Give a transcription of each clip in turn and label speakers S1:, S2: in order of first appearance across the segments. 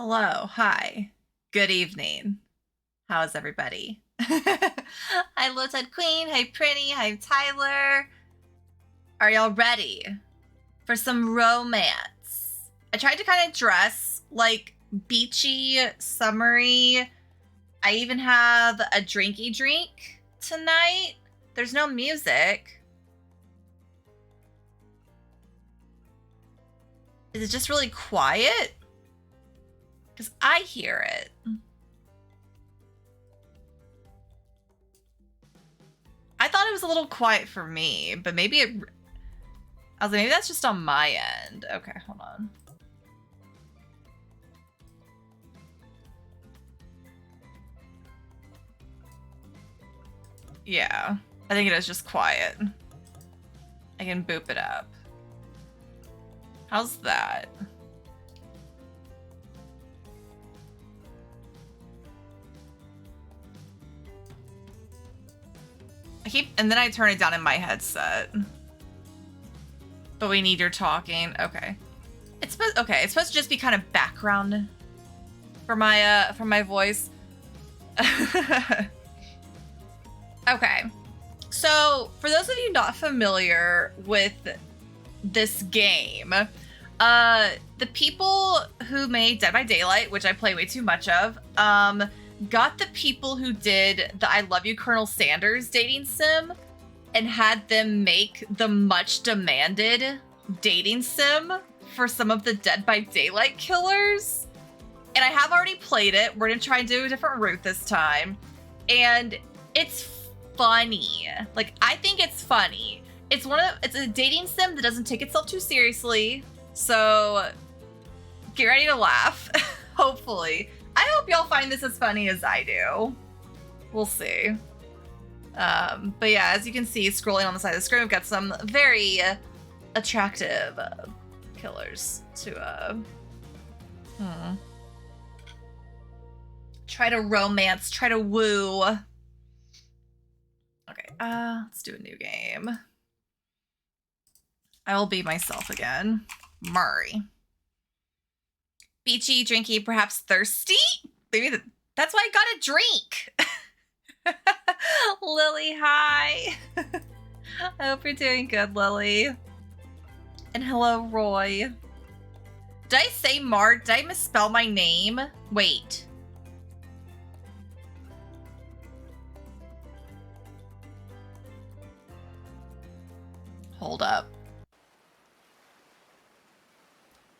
S1: Hello, hi, good evening. How's everybody? Hi, Low-Tide Queen. Hi, Prinny. Hi, Tyler. Are y'all ready for some romance? I tried to kind of dress like beachy, summery. I even have a drinky drink tonight. There's no music. Is it just really quiet? Because I hear it. I thought it was a little quiet for me, but maybe it... I was like, maybe that's just on my end. Okay, hold on. Yeah, I think it is just quiet. I can boop it up. How's that? And then I turn it down in my headset. But we need your talking. Okay. It's supposed to just be kind of background for my voice. Okay. So, for those of you not familiar with this game, the people who made Dead by Daylight, which I play way too much of, got the people who did the I Love You, Colonel Sanders dating sim and had them make the much demanded dating sim for some of the Dead by Daylight killers. And I have already played it. We're gonna try and do a different route this time. And it's funny. Like, I think it's funny. It's a dating sim that doesn't take itself too seriously. So get ready to laugh, hopefully. I hope y'all find this as funny as I do. We'll see. But yeah, as you can see, scrolling on the side of the screen, we've got some very attractive killers to try to romance, try to woo. Okay, let's do a new game. I will be myself again. Murray. Beachy, drinky, perhaps thirsty? Maybe that's why I got a drink. Lily, hi. I hope you're doing good, Lily. And hello, Roy. Did I say Mard? Did I misspell my name? Wait. Hold up.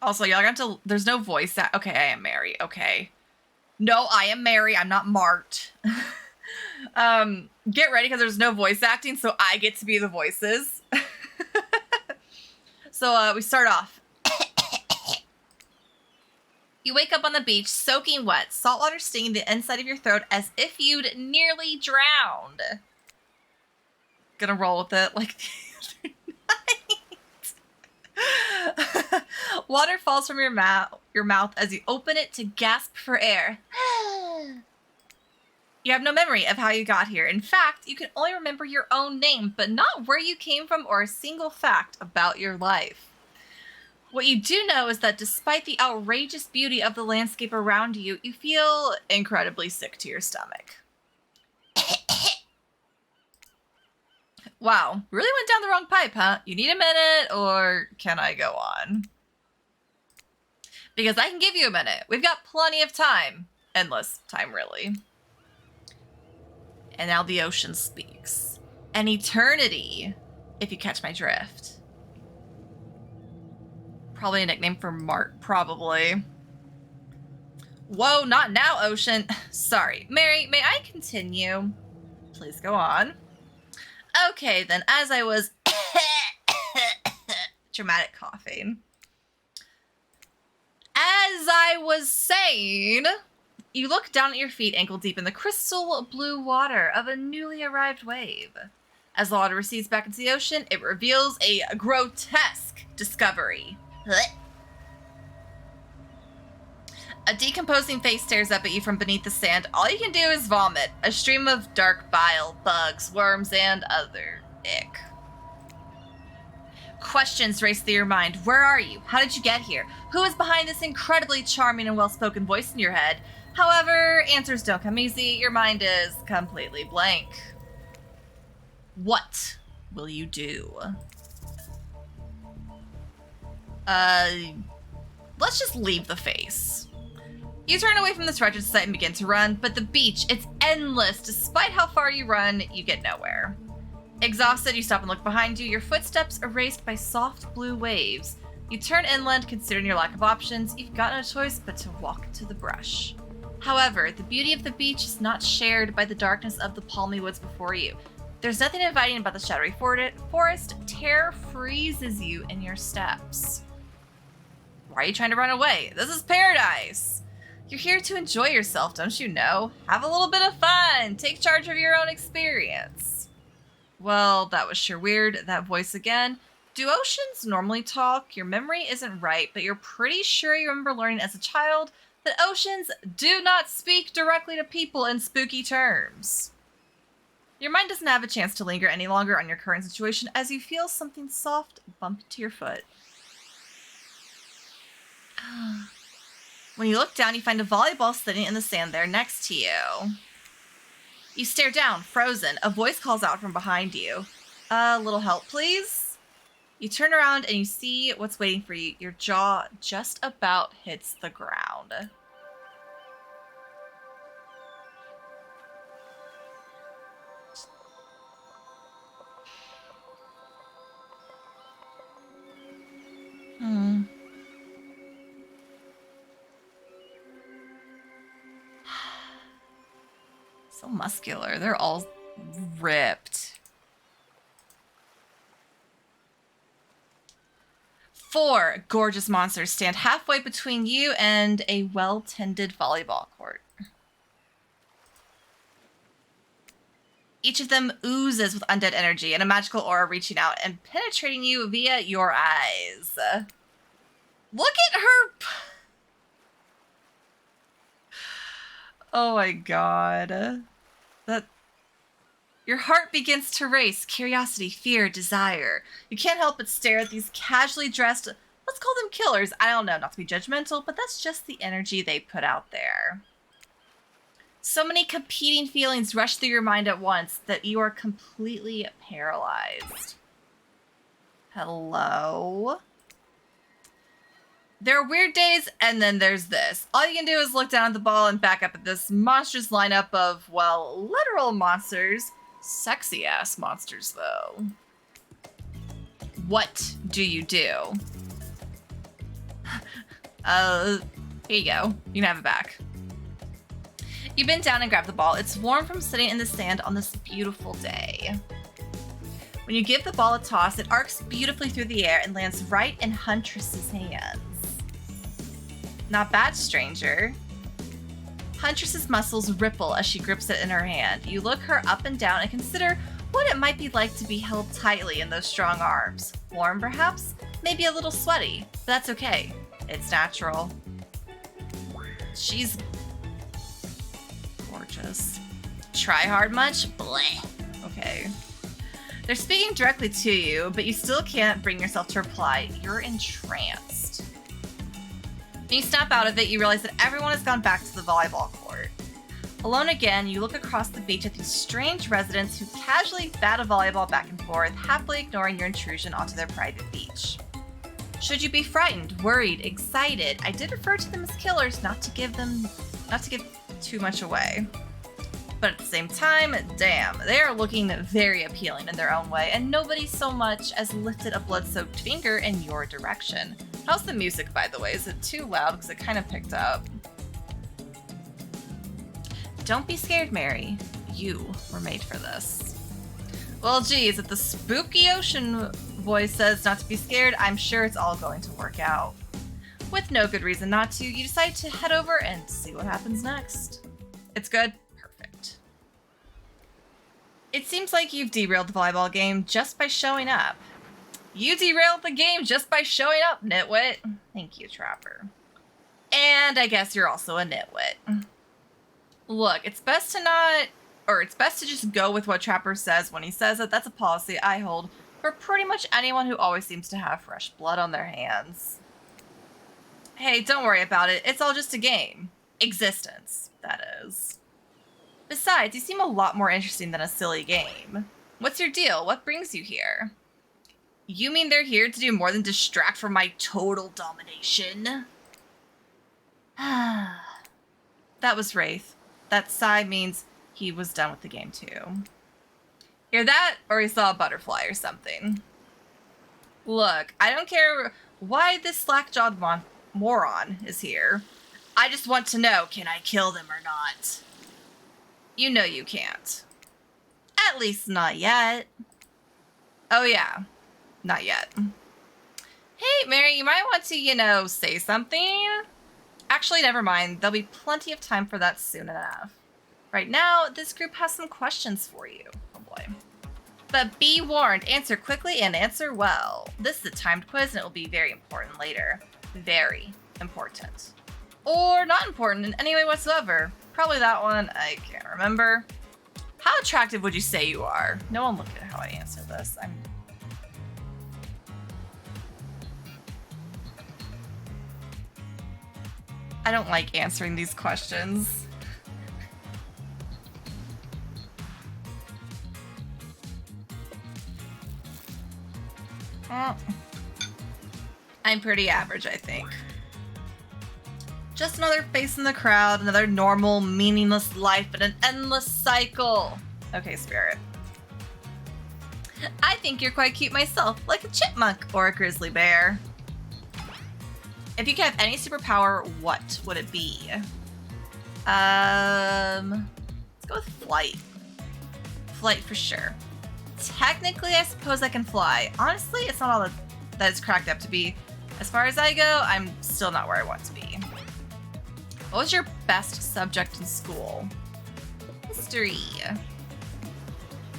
S1: Also, y'all have to... There's no voice that... Okay, I am Mary. Okay. No, I am Mary. I'm not marked. Get ready, because there's no voice acting, so I get to be the voices. So, we start off. You wake up on the beach, soaking wet, saltwater stinging the inside of your throat as if you'd nearly drowned. Gonna roll with it like the other night. Water falls from your mouth as you open it to gasp for air. You have no memory of how you got here. In fact, you can only remember your own name, but not where you came from or a single fact about your life. What you do know is that despite the outrageous beauty of the landscape around you, you feel incredibly sick to your stomach. Wow, really went down the wrong pipe, huh? You need a minute, or can I go on? Because I can give you a minute. We've got plenty of time. Endless time, really. And now the ocean speaks. An eternity, if you catch my drift. Probably a nickname for Mark, probably. Whoa, not now, ocean. Sorry. Mary, may I continue? Please go on. Okay, then, as I was dramatic coughing. As I was saying, you look down at your feet ankle deep in the crystal blue water of a newly arrived wave. As the water recedes back into the ocean, it reveals a grotesque discovery. A decomposing face stares up at you from beneath the sand. All you can do is vomit. A stream of dark bile, bugs, worms, and other ick. Questions race through your mind. Where are you? How did you get here? Who is behind this incredibly charming and well-spoken voice in your head? However, answers don't come easy. Your mind is completely blank. What will you do? Let's just leave the face. You turn away from this wretched sight and begin to run, but the beach, it's endless. Despite how far you run, you get nowhere. Exhausted, you stop and look behind you, your footsteps erased by soft blue waves. You turn inland, considering your lack of options. You've got no choice but to walk to the brush. However, the beauty of the beach is not shared by the darkness of the palmy woods before you. There's nothing inviting about the shadowy forest. Terror freezes you in your steps. Why are you trying to run away? This is paradise. You're here to enjoy yourself, don't you know? Have a little bit of fun. Take charge of your own experience. Well, that was sure weird. That voice again. Do oceans normally talk? Your memory isn't right, but you're pretty sure you remember learning as a child that oceans do not speak directly to people in spooky terms. Your mind doesn't have a chance to linger any longer on your current situation as you feel something soft bump to your foot. When you look down, you find a volleyball sitting in the sand there next to you. You stare down, frozen. A voice calls out from behind you. A little help, please? You turn around and you see what's waiting for you. Your jaw just about hits the ground. So muscular. They're all ripped. 4 gorgeous monsters stand halfway between you and a well-tended volleyball court. Each of them oozes with undead energy and a magical aura reaching out and penetrating you via your eyes. Look at her. Oh my god. Your heart begins to race. Curiosity, fear, desire. You can't help but stare at these casually dressed, let's call them killers. I don't know, not to be judgmental, but that's just the energy they put out there. So many competing feelings rush through your mind at once that you are completely paralyzed. Hello? There are weird days, and then there's this. All you can do is look down at the ball and back up at this monstrous lineup of, well, literal monsters. Sexy-ass monsters, though. What do you do? Here you go. You can have it back. You bend down and grab the ball. It's warm from sitting in the sand on this beautiful day. When you give the ball a toss, it arcs beautifully through the air and lands right in Huntress's hands. Not bad, stranger. Huntress's muscles ripple as she grips it in her hand. You look her up and down and consider what it might be like to be held tightly in those strong arms. Warm, perhaps? Maybe a little sweaty, but that's okay. It's natural. She's gorgeous. Try hard much? Bleh. Okay. They're speaking directly to you, but you still can't bring yourself to reply. You're entranced. When you snap out of it, you realize that everyone has gone back to the volleyball court. Alone again, you look across the beach at these strange residents who casually bat a volleyball back and forth, happily ignoring your intrusion onto their private beach. Should you be frightened, worried, excited? I did refer to them as killers, not to give too much away. But at the same time, damn, they are looking very appealing in their own way, and nobody so much as lifted a blood-soaked finger in your direction. How's the music, by the way? Is it too loud? Because it kind of picked up. Don't be scared, Mary. You were made for this. Well, geez, if the spooky ocean voice says not to be scared, I'm sure it's all going to work out. With no good reason not to, you decide to head over and see what happens next. It's good? Perfect. It seems like you've derailed the volleyball game just by showing up. You derailed the game just by showing up, nitwit. Thank you, Trapper. And I guess you're also a nitwit. Look, it's best to just go with what Trapper says when he says it. That's a policy I hold for pretty much anyone who always seems to have fresh blood on their hands. Hey, don't worry about it. It's all just a game. Existence, that is. Besides, you seem a lot more interesting than a silly game. What's your deal? What brings you here? You mean they're here to do more than distract from my total domination? That was Wraith. That sigh means he was done with the game too. Hear that? Or he saw a butterfly or something. Look, I don't care why this slack-jawed moron is here. I just want to know, can I kill them or not? You know you can't. At least not yet. Oh yeah, not yet. Hey, Mary, you might want to, say something. Actually, never mind. There'll be plenty of time for that soon enough. Right now, this group has some questions for you. Oh boy. But be warned, answer quickly and answer well. This is a timed quiz and it will be very important later. Very important. Or not important in any way whatsoever. Probably that one, I can't remember. How attractive would you say you are? No one look at how I answer this. I don't like answering these questions. I'm pretty average, I think. Just another face in the crowd, another normal, meaningless life, but an endless cycle. Okay, Spirit. I think you're quite cute myself, like a chipmunk or a grizzly bear. If you could have any superpower, what would it be? Let's go with flight. Flight for sure. Technically, I suppose I can fly. Honestly, it's not all that it's cracked up to be. As far as I go, I'm still not where I want to be. What was your best subject in school? History.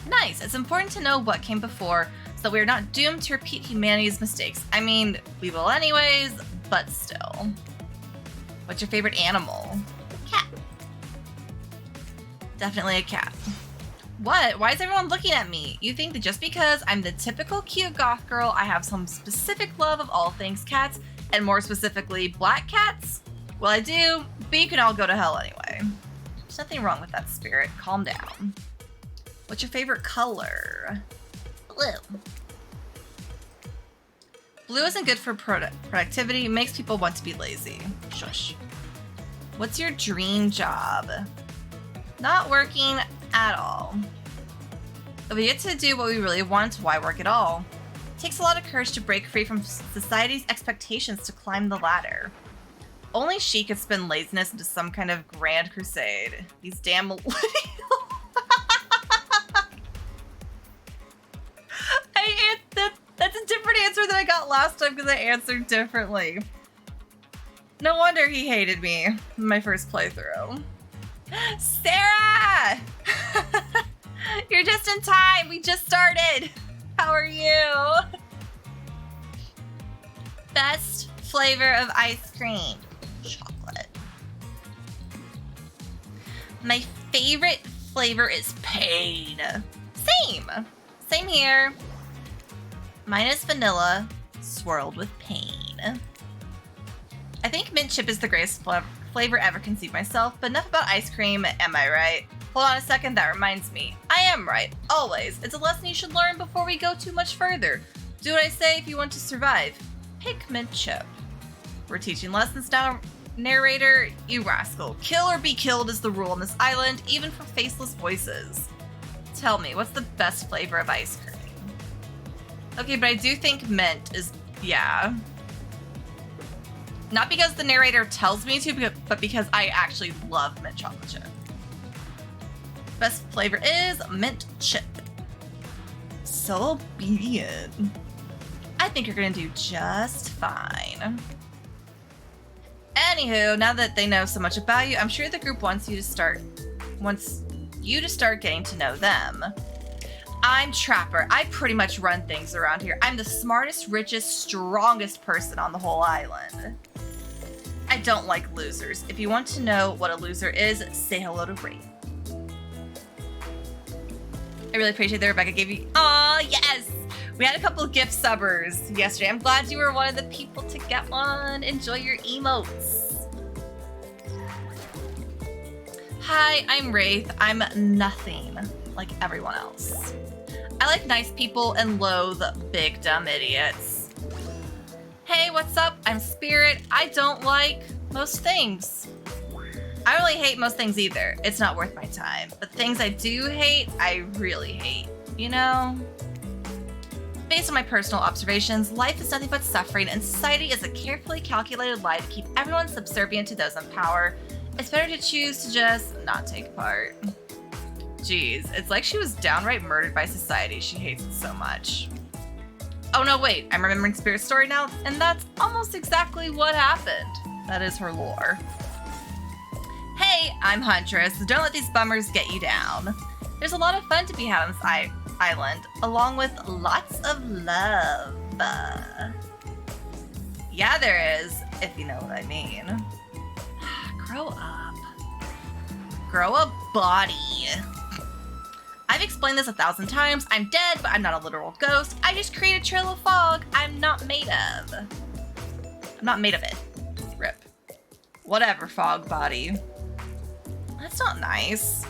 S1: Nice. It's important to know what came before so that we are not doomed to repeat humanity's mistakes. I mean, we will anyways, but still. What's your favorite animal? Cat. Definitely a cat. What? Why is everyone looking at me? You think that just because I'm the typical cute goth girl, I have some specific love of all things cats, and more specifically, black cats? Well, I do, but you can all go to hell anyway. There's nothing wrong with that, Spirit. Calm down. What's your favorite color? Blue. Blue isn't good for productivity. It makes people want to be lazy. Shush. What's your dream job? Not working at all. If we get to do what we really want, why work at all? It takes a lot of courage to break free from society's expectations to climb the ladder. Only she could spin laziness into some kind of grand crusade. These damn millennials. That's a different answer than I got last time because I answered differently. No wonder he hated me in my first playthrough. Sarah! You're just in time. We just started. How are you? Best flavor of ice cream. Chocolate. My favorite flavor is pain. Same here. Mine is vanilla swirled with pain. I think mint chip is the greatest flavor ever conceived myself, but enough about ice cream, am I right? Hold on a second, that reminds me. I am right, always. It's a lesson you should learn before we go too much further. Do what I say if you want to survive. Pick mint chip. We're teaching lessons now, narrator, you rascal. Kill or be killed is the rule on this island, even for faceless voices. Tell me, what's the best flavor of ice cream? Okay, but I do think mint is, yeah. Not because the narrator tells me to, but because I actually love mint chocolate chip. Best flavor is mint chip. So obedient. I think you're gonna do just fine. Anywho, now that they know so much about you, I'm sure the group wants you to start getting to know them. I'm Trapper. I pretty much run things around here. I'm the smartest, richest, strongest person on the whole island. I don't like losers. If you want to know what a loser is, say hello to Wraith. I really appreciate that Rebecca gave you. Aw, yes! We had a couple of gift subbers yesterday. I'm glad you were one of the people to get one. Enjoy your emotes. Hi, I'm Wraith. I'm nothing like everyone else. I like nice people and loathe big dumb idiots. Hey, what's up? I'm Spirit. I don't like most things. I don't really hate most things either. It's not worth my time. But things I do hate, I really hate. You know? Based on my personal observations, life is nothing but suffering, and society is a carefully calculated lie to keep everyone subservient to those in power. It's better to choose to just not take part. Jeez, it's like she was downright murdered by society. She hates it so much. Oh no, wait, I'm remembering Spirit's story now, and that's almost exactly what happened. That is her lore. Hey, I'm Huntress. Don't let these bummers get you down. There's a lot of fun to be had on this island, along with lots of love. Yeah, there is, if you know what I mean. Grow up. Grow a body. I've explained this 1,000 times. I'm dead, but I'm not a literal ghost. I just create a trail of fog I'm not made of. I'm not made of it. Rip. Whatever, fog body. That's not nice.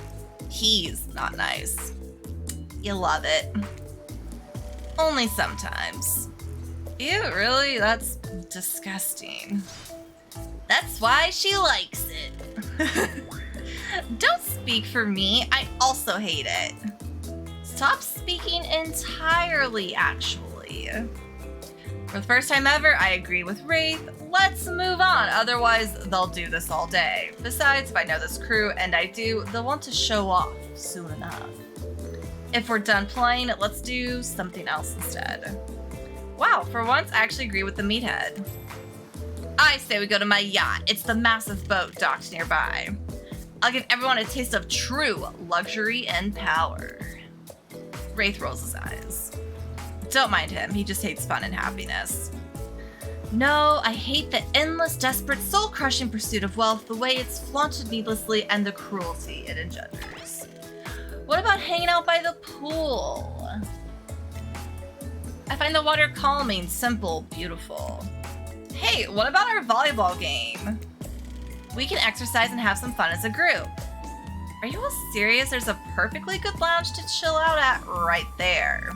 S1: He's not nice. You love it. Only sometimes. Ew, really? That's disgusting. That's why she likes it. Don't speak for me. I also hate it. Stop speaking entirely, actually. For the first time ever, I agree with Wraith. Let's move on, otherwise they'll do this all day. Besides, if I know this crew, and I do, they'll want to show off soon enough. If we're done playing, let's do something else instead. Wow, for once I actually agree with the meathead. I say we go to my yacht. It's the massive boat docked nearby. I'll give everyone a taste of true luxury and power. Wraith rolls his eyes. Don't mind him, he just hates fun and happiness. No, I hate the endless, desperate, soul-crushing pursuit of wealth, the way it's flaunted needlessly, and the cruelty it engenders. What about hanging out by the pool? I find the water calming, simple, beautiful. Hey, what about our volleyball game? We can exercise and have some fun as a group. Are you all serious? There's a perfectly good lounge to chill out at right there.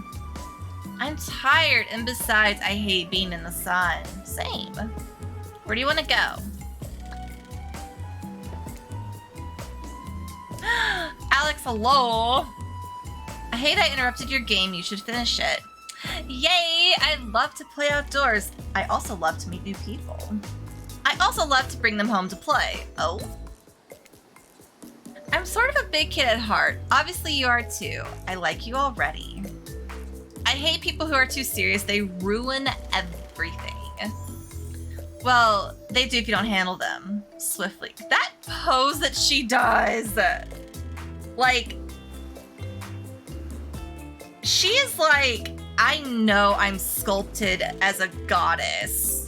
S1: I'm tired, and besides, I hate being in the sun. Same. Where do you want to go? Alex, hello. I hate I interrupted your game. You should finish it. Yay! I love to play outdoors. I also love to meet new people. I also love to bring them home to play. Oh? I'm sort of a big kid at heart. Obviously you are too. I like you already. I hate people who are too serious. They ruin everything. Well, they do if you don't handle them swiftly. That pose that she does, like, she is like, I know I'm sculpted as a goddess.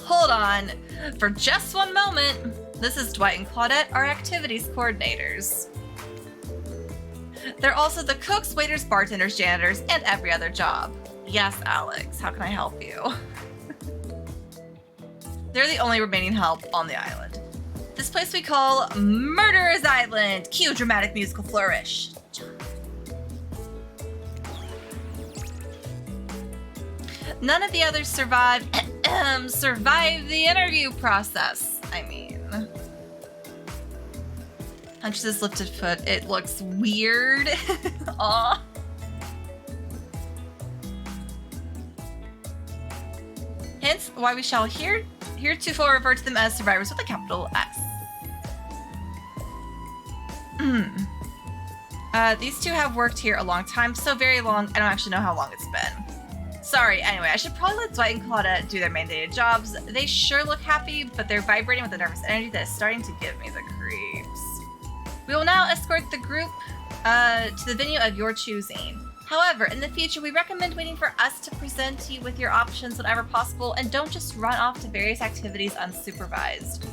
S1: Hold on, for just one moment. This is Dwight and Claudette, our activities coordinators. They're also the cooks, waiters, bartenders, janitors, and every other job. Yes, Alex, how can I help you? They're the only remaining help on the island. This place we call Murderer's Island. Cue dramatic musical flourish. None of the others survived the interview process. I mean, Huntress's lifted foot. It looks weird. Aw. Hence why we shall heretofore refer to them as survivors with a capital S. These two have worked here a long time, so very long, I don't actually know how long it's been. Sorry, anyway, I should probably let Dwight and Claudette do their mandated jobs. They sure look happy, but they're vibrating with a nervous energy that is starting to give me the creeps. We will now escort the group to the venue of your choosing. However, in the future, we recommend waiting for us to present you with your options whenever possible, and don't just run off to various activities unsupervised.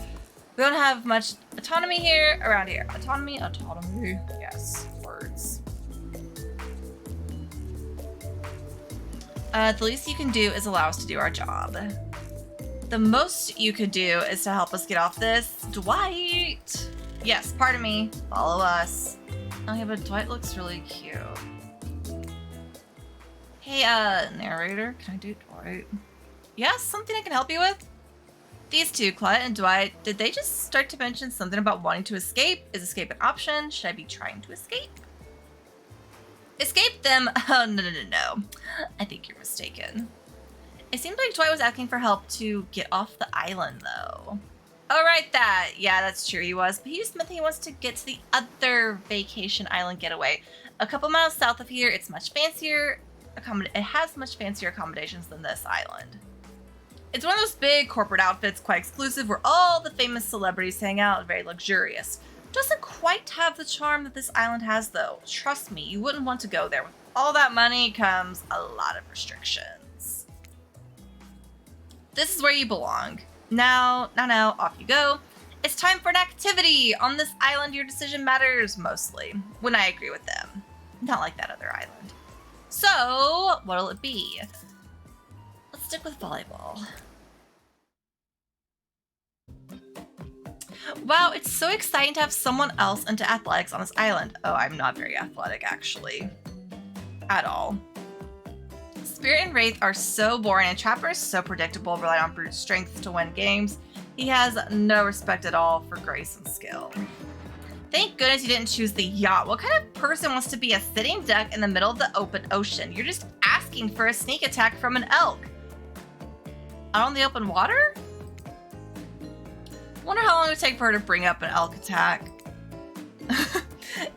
S1: We don't have much autonomy around here. Autonomy, yes, words. The least you can do is allow us to do our job. The most you could do is to help us get off this. Dwight! Yes, pardon me. Follow us. Oh yeah, but Dwight looks really cute. Hey, narrator, can I do Dwight? Yes, something I can help you with? These two, Claudette and Dwight, did they just start to mention something about wanting to escape? Is escape an option? Should I be trying to escape? Escape them? Oh, no. I think you're mistaken. It seemed like Dwight was asking for help to get off the island, though. Oh, right, that. Yeah, that's true, he was. But he just meant he wants to get to the other vacation island getaway. A couple miles south of here, it's much fancier. It has much fancier accommodations than this island. It's one of those big corporate outfits, quite exclusive, where all the famous celebrities hang out, very luxurious. Doesn't quite have the charm that this island has, though. Trust me, you wouldn't want to go there. With all that money comes a lot of restrictions. This is where you belong. Now, off you go. It's time for an activity. On this island, your decision matters mostly, when I agree with them. Not like that other island. So, what'll it be? Let's stick with volleyball. Wow, it's so exciting to have someone else into athletics on this island. Oh, I'm not very athletic, actually. At all. Spirit and Wraith are so boring, and Trapper is so predictable, relying on brute strength to win games. He has no respect at all for grace and skill. Thank goodness you didn't choose the yacht. What kind of person wants to be a sitting duck in the middle of the open ocean? You're just asking for a sneak attack from an elk. Out on the open water? Wonder how long it would take for her to bring up an elk attack.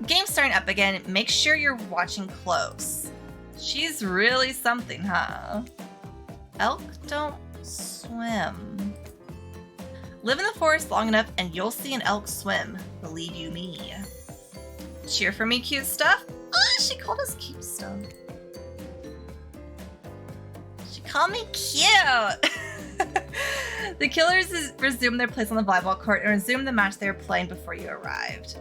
S1: Game's starting up again. Make sure you're watching close. She's really something, huh? Elk don't swim. Live in the forest long enough and you'll see an elk swim. Believe you me. Cheer for me, cute stuff. Oh, she called us cute stuff. She called me cute. The killers resumed their place on the volleyball court and resumed the match they were playing before you arrived.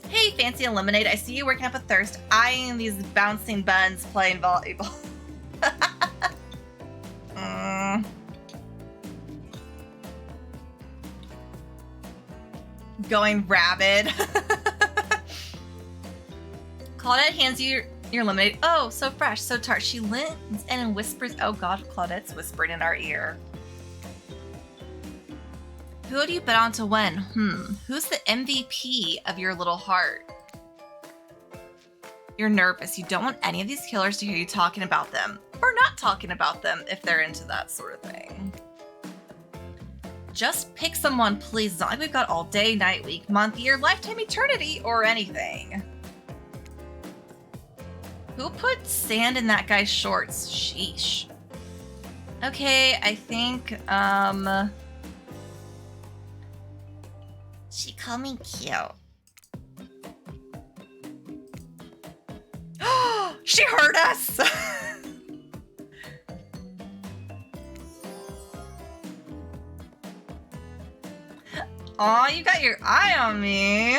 S1: Hey, Fancy and Lemonade, I see you working up a thirst, eyeing these bouncing buns playing volleyball. Going rabid. Claudette hands you your lemonade. Oh, so fresh, so tart. She leans in and whispers, oh god, Claudette's whispering in our ear. Who would you bet on to win? Who's the MVP of your little heart? You're nervous. You don't want any of these killers to hear you talking about them. Or not talking about them if they're into that sort of thing. Just pick someone, please. It's not like we've got all day, night, week, month, year, lifetime, eternity, or anything. Who put sand in that guy's shorts? Sheesh. Okay, I think, she called me cute. She heard us! Aw, you got your eye on me.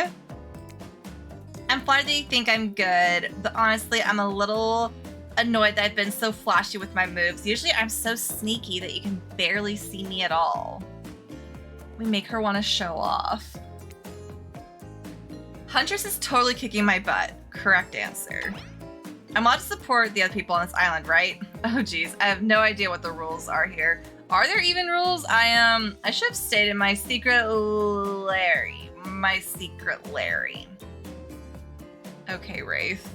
S1: I'm flattered that you think I'm good, but honestly, I'm a little annoyed that I've been so flashy with my moves. Usually I'm so sneaky that you can barely see me at all. We make her want to show off. Huntress is totally kicking my butt. Correct answer. I'm allowed to support the other people on this island, right? Oh geez, I have no idea what the rules are here. Are there even rules? I should have stayed in my secret Larry. My secret Larry. Okay, Wraith.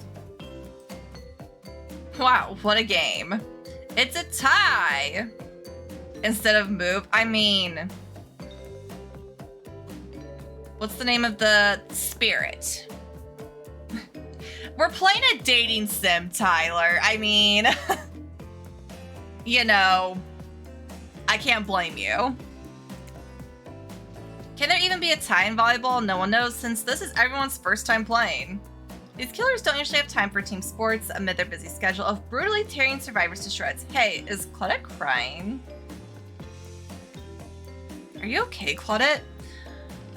S1: Wow, what a game. It's a tie! Instead of move, I mean... What's the name of the spirit? We're playing a dating sim, Tyler. I mean... you know... I can't blame you. Can there even be a tie in volleyball? No one knows, since this is everyone's first time playing. These killers don't usually have time for team sports amid their busy schedule of brutally tearing survivors to shreds. Hey, is Claudette crying? Are you okay, Claudette?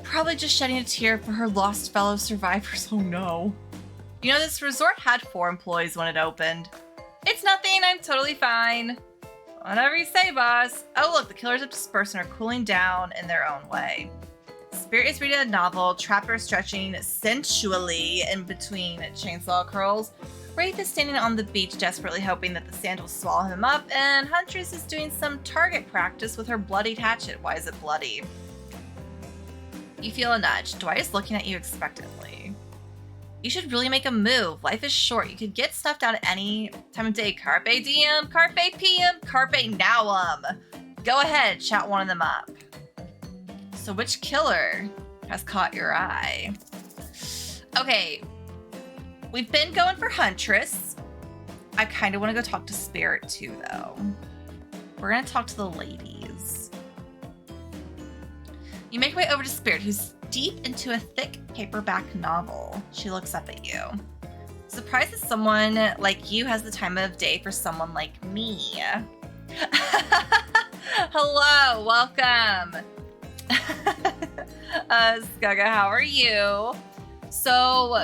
S1: Probably just shedding a tear for her lost fellow survivors. Oh no. You know, this resort had 4 employees when it opened. It's nothing. I'm totally fine. Whatever you say, boss. Oh, look, the killers have dispersed and are cooling down in their own way. Spirit is reading a novel, Trapper stretching sensually in between chainsaw curls. Wraith is standing on the beach, desperately hoping that the sand will swallow him up, and Huntress is doing some target practice with her bloodied hatchet. Why is it bloody? You feel a nudge. Dwight is looking at you expectantly. You should really make a move. Life is short. You could get snuffed out at any time of day. Carpe diem, carpe PM, carpe nowum. Go ahead, chat one of them up. So which killer has caught your eye? Okay, we've been going for Huntress. I kind of want to go talk to Spirit too, though. We're going to talk to the ladies. You make your way over to Spirit, who's deep into a thick paperback novel. She looks up at you. Surprised that someone like you has the time of day for someone like me. Hello, welcome. Skaga, how are you? So,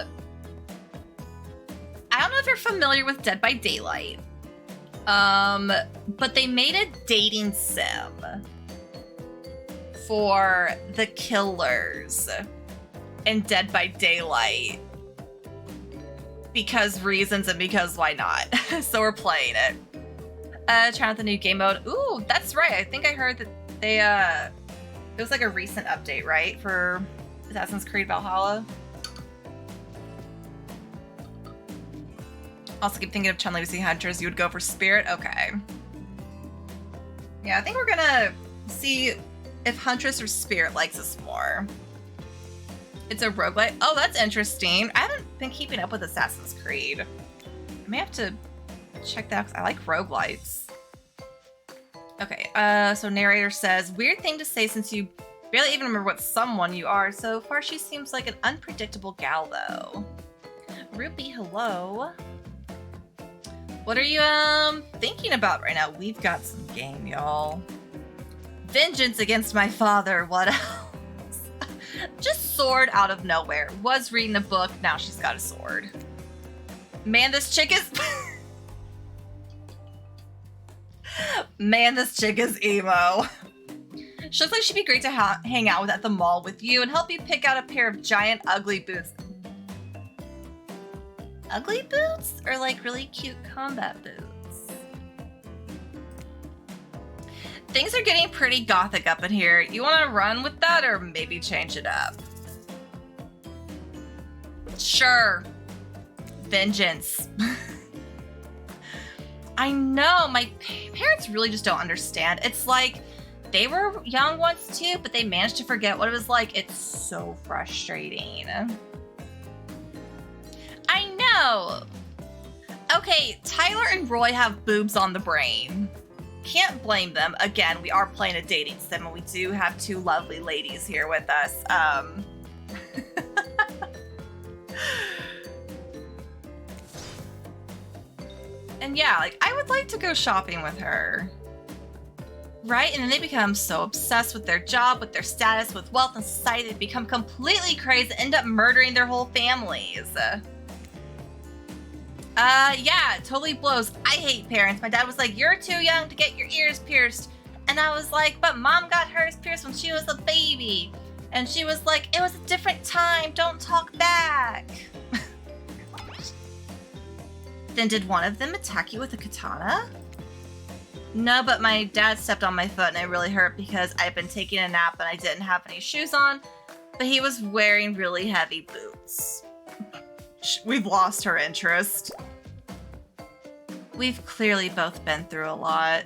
S1: I don't know if you're familiar with Dead by Daylight, but they made a dating sim for the killers in Dead by Daylight because reasons and because why not. So we're playing it. Trying out the new game mode. Ooh, that's right. I think I heard that they it was like a recent update, right, for Assassin's Creed Valhalla. Also keep thinking of Chun-Li to see Huntress. You would go for Spirit? Okay. Yeah, I think we're gonna see if Huntress or Spirit likes us more. It's a roguelite. Oh, that's interesting. I haven't been keeping up with Assassin's Creed. I may have to check that out because I like roguelites. Okay, so narrator says, weird thing to say since you barely even remember what someone you are. So far, she seems like an unpredictable gal, though. Ruby, hello. What are you, thinking about right now? We've got some game, y'all. Vengeance against my father, what else? Just sword out of nowhere. Was reading a book, now she's got a sword. Man, this chick is... Man, this chick is emo. She looks like she'd be great to hang out with at the mall with you and help you pick out a pair of giant ugly boots. Ugly boots? Or like really cute combat boots? Things are getting pretty gothic up in here. You want to run with that or maybe change it up? Sure. Vengeance. I know, my parents really just don't understand. It's like they were young once too, but they managed to forget what it was like. It's so frustrating. I know. Okay, Tyler and Roy have boobs on the brain. Can't blame them. Again, we are playing a dating sim and we do have two lovely ladies here with us. And yeah, like, I would like to go shopping with her. Right? And then they become so obsessed with their job, with their status, with wealth and society, they become completely crazy and end up murdering their whole families. Yeah, it totally blows. I hate parents. My dad was like, you're too young to get your ears pierced. And I was like, but mom got hers pierced when she was a baby. And she was like, it was a different time. Don't talk back. Then did one of them attack you with a katana? No, but my dad stepped on my foot and it really hurt because I'd been taking a nap and I didn't have any shoes on, but he was wearing really heavy boots. We've lost her interest. We've clearly both been through a lot.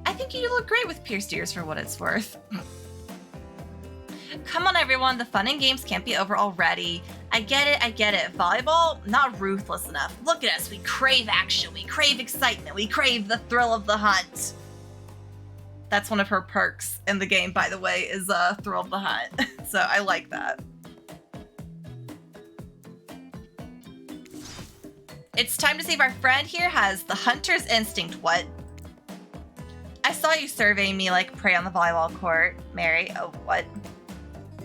S1: I think you look great with pierced ears for what it's worth. Come on, everyone. The fun and games can't be over already. I get it. Volleyball, not ruthless enough. Look at us. We crave action. We crave excitement. We crave the thrill of the hunt. That's one of her perks in the game, by the way, is thrill of the hunt. So I like that. It's time to see if our friend here has the hunter's instinct. What? I saw you surveying me like prey on the volleyball court, Mary. Oh, what?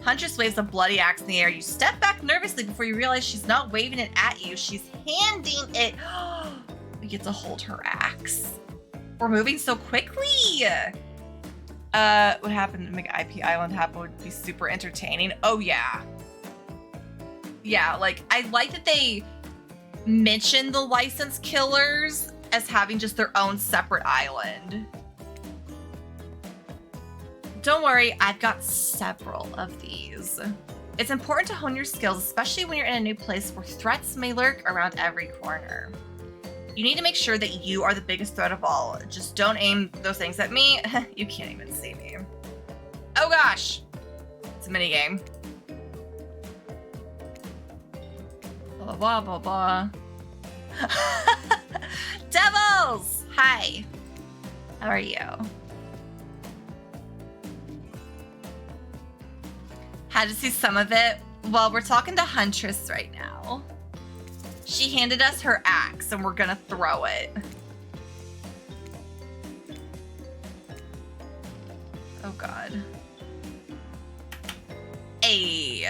S1: Huntress waves a bloody axe in the air. You step back nervously before you realize she's not waving it at you. She's handing it. We get to hold her axe. We're moving so quickly. What happened to make IP Island happen would be super entertaining. Oh yeah. Yeah, like I like that they mention the licensed killers as having just their own separate island. Don't worry, I've got several of these. It's important to hone your skills, especially when you're in a new place where threats may lurk around every corner. You need to make sure that you are the biggest threat of all. Just don't aim those things at me. You can't even see me. Oh gosh. It's a minigame. Blah, blah, blah, blah. Devils! Hi. How are you? Had to see some of it. Well, we're talking to Huntress right now. She handed us her axe and we're gonna throw it. Oh God. Ayy.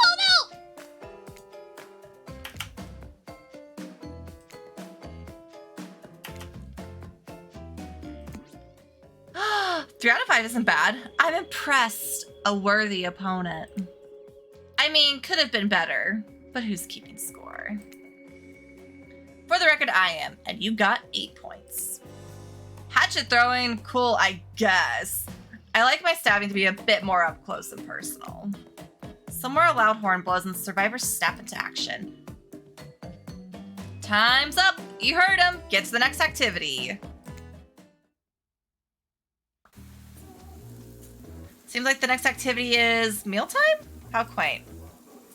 S1: Oh no! 3 out of 5 isn't bad. I'm impressed. A worthy opponent. I mean, could have been better, but who's keeping score? For the record, I am, and you got 8 points. Hatchet throwing, cool, I guess. I like my stabbing to be a bit more up close and personal. Somewhere a loud horn blows and the survivors snap into action. Time's up! You heard him! Get to the next activity. Seems like the next activity is mealtime? How quaint.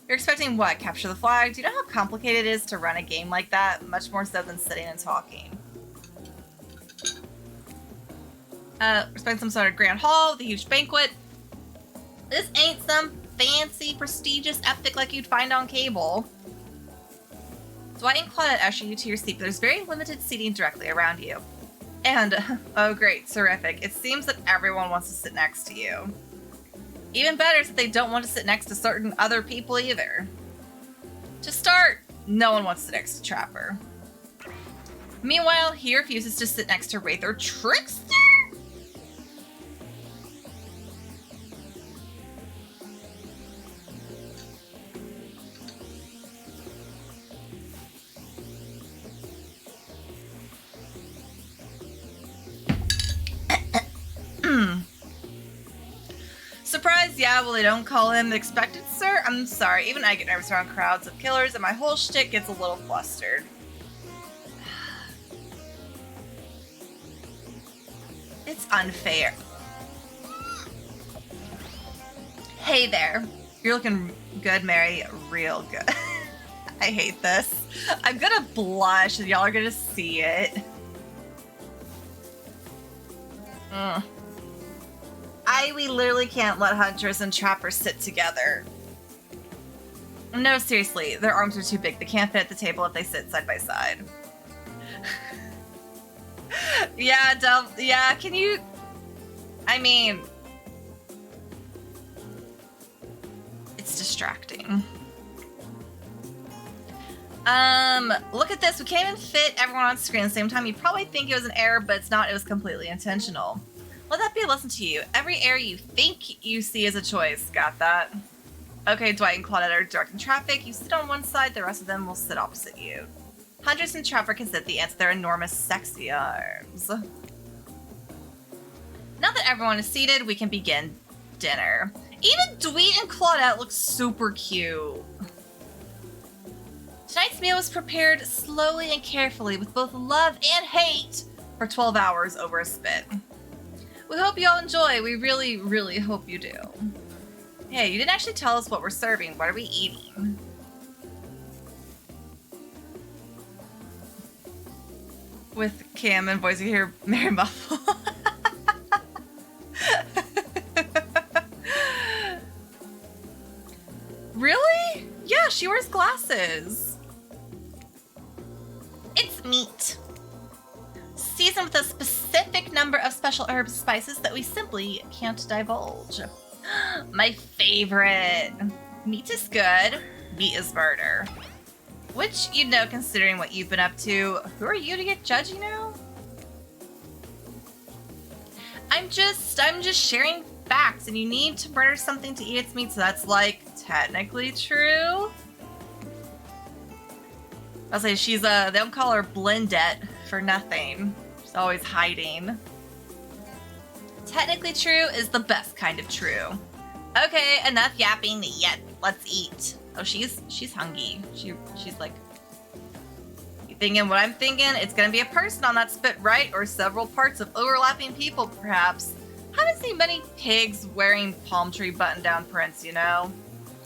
S1: You're expecting what? Capture the flag? Do you know how complicated it is to run a game like that? Much more so than sitting and talking. We're expecting some sort of grand hall with a huge banquet. This ain't some fancy, prestigious epic like you'd find on cable. Dwight and Claudette usher you to your seat, but there's very limited seating directly around you. And, oh great, terrific. It seems that everyone wants to sit next to you. Even better is that they don't want to sit next to certain other people either. To start, no one wants to sit next to Trapper. Meanwhile, he refuses to sit next to Wraith or Trickster. Surprise, yeah, well, they don't call him the expected sir. I'm sorry, even I get nervous around crowds of killers and my whole shtick gets a little flustered. It's unfair. Hey there. You're looking good, Mary. Real good. I hate this. I'm gonna blush and y'all are gonna see it. We literally can't let Huntress and Trapper sit together. No, seriously, their arms are too big. They can't fit at the table if they sit side by side. Yeah, yeah, can you... I mean... It's distracting. Look at this. We can't even fit everyone on screen at the same time. You probably think it was an error, but it's not. It was completely intentional. Let that be a lesson to you. Every error you think you see is a choice. Got that? Okay, Dwight and Claudette are directing traffic. You sit on one side, the rest of them will sit opposite you. Huntress and Trapper can sit at the ends of their enormous, sexy arms. Now that everyone is seated, we can begin dinner. Even Dwight and Claudette look super cute. Tonight's meal was prepared slowly and carefully with both love and hate for 12 hours over a spit. We hope you all enjoy. We really, really hope you do. Hey, you didn't actually tell us what we're serving. What are we eating? With Cam and Boise here, Mary Muffle. Really? Yeah, she wears glasses. It's meat. Seasoned with a specific number of special herbs and spices that we simply can't divulge. My favorite. Meat is good. Meat is murder. Which, you know, considering what you've been up to, who are you to get judgy now? I'm just sharing facts, and you need to murder something to eat its meat, so that's, like, technically true. I'll say she's they don't call her Blendette for nothing. She's always hiding. Technically true is the best kind of true. Okay, enough yapping yet. Let's eat. Oh, she's hungry. She's like, you thinking what I'm thinking? It's gonna be a person on that spit, right? Or several parts of overlapping people, perhaps. Haven't seen many pigs wearing palm tree button-down prints, you know?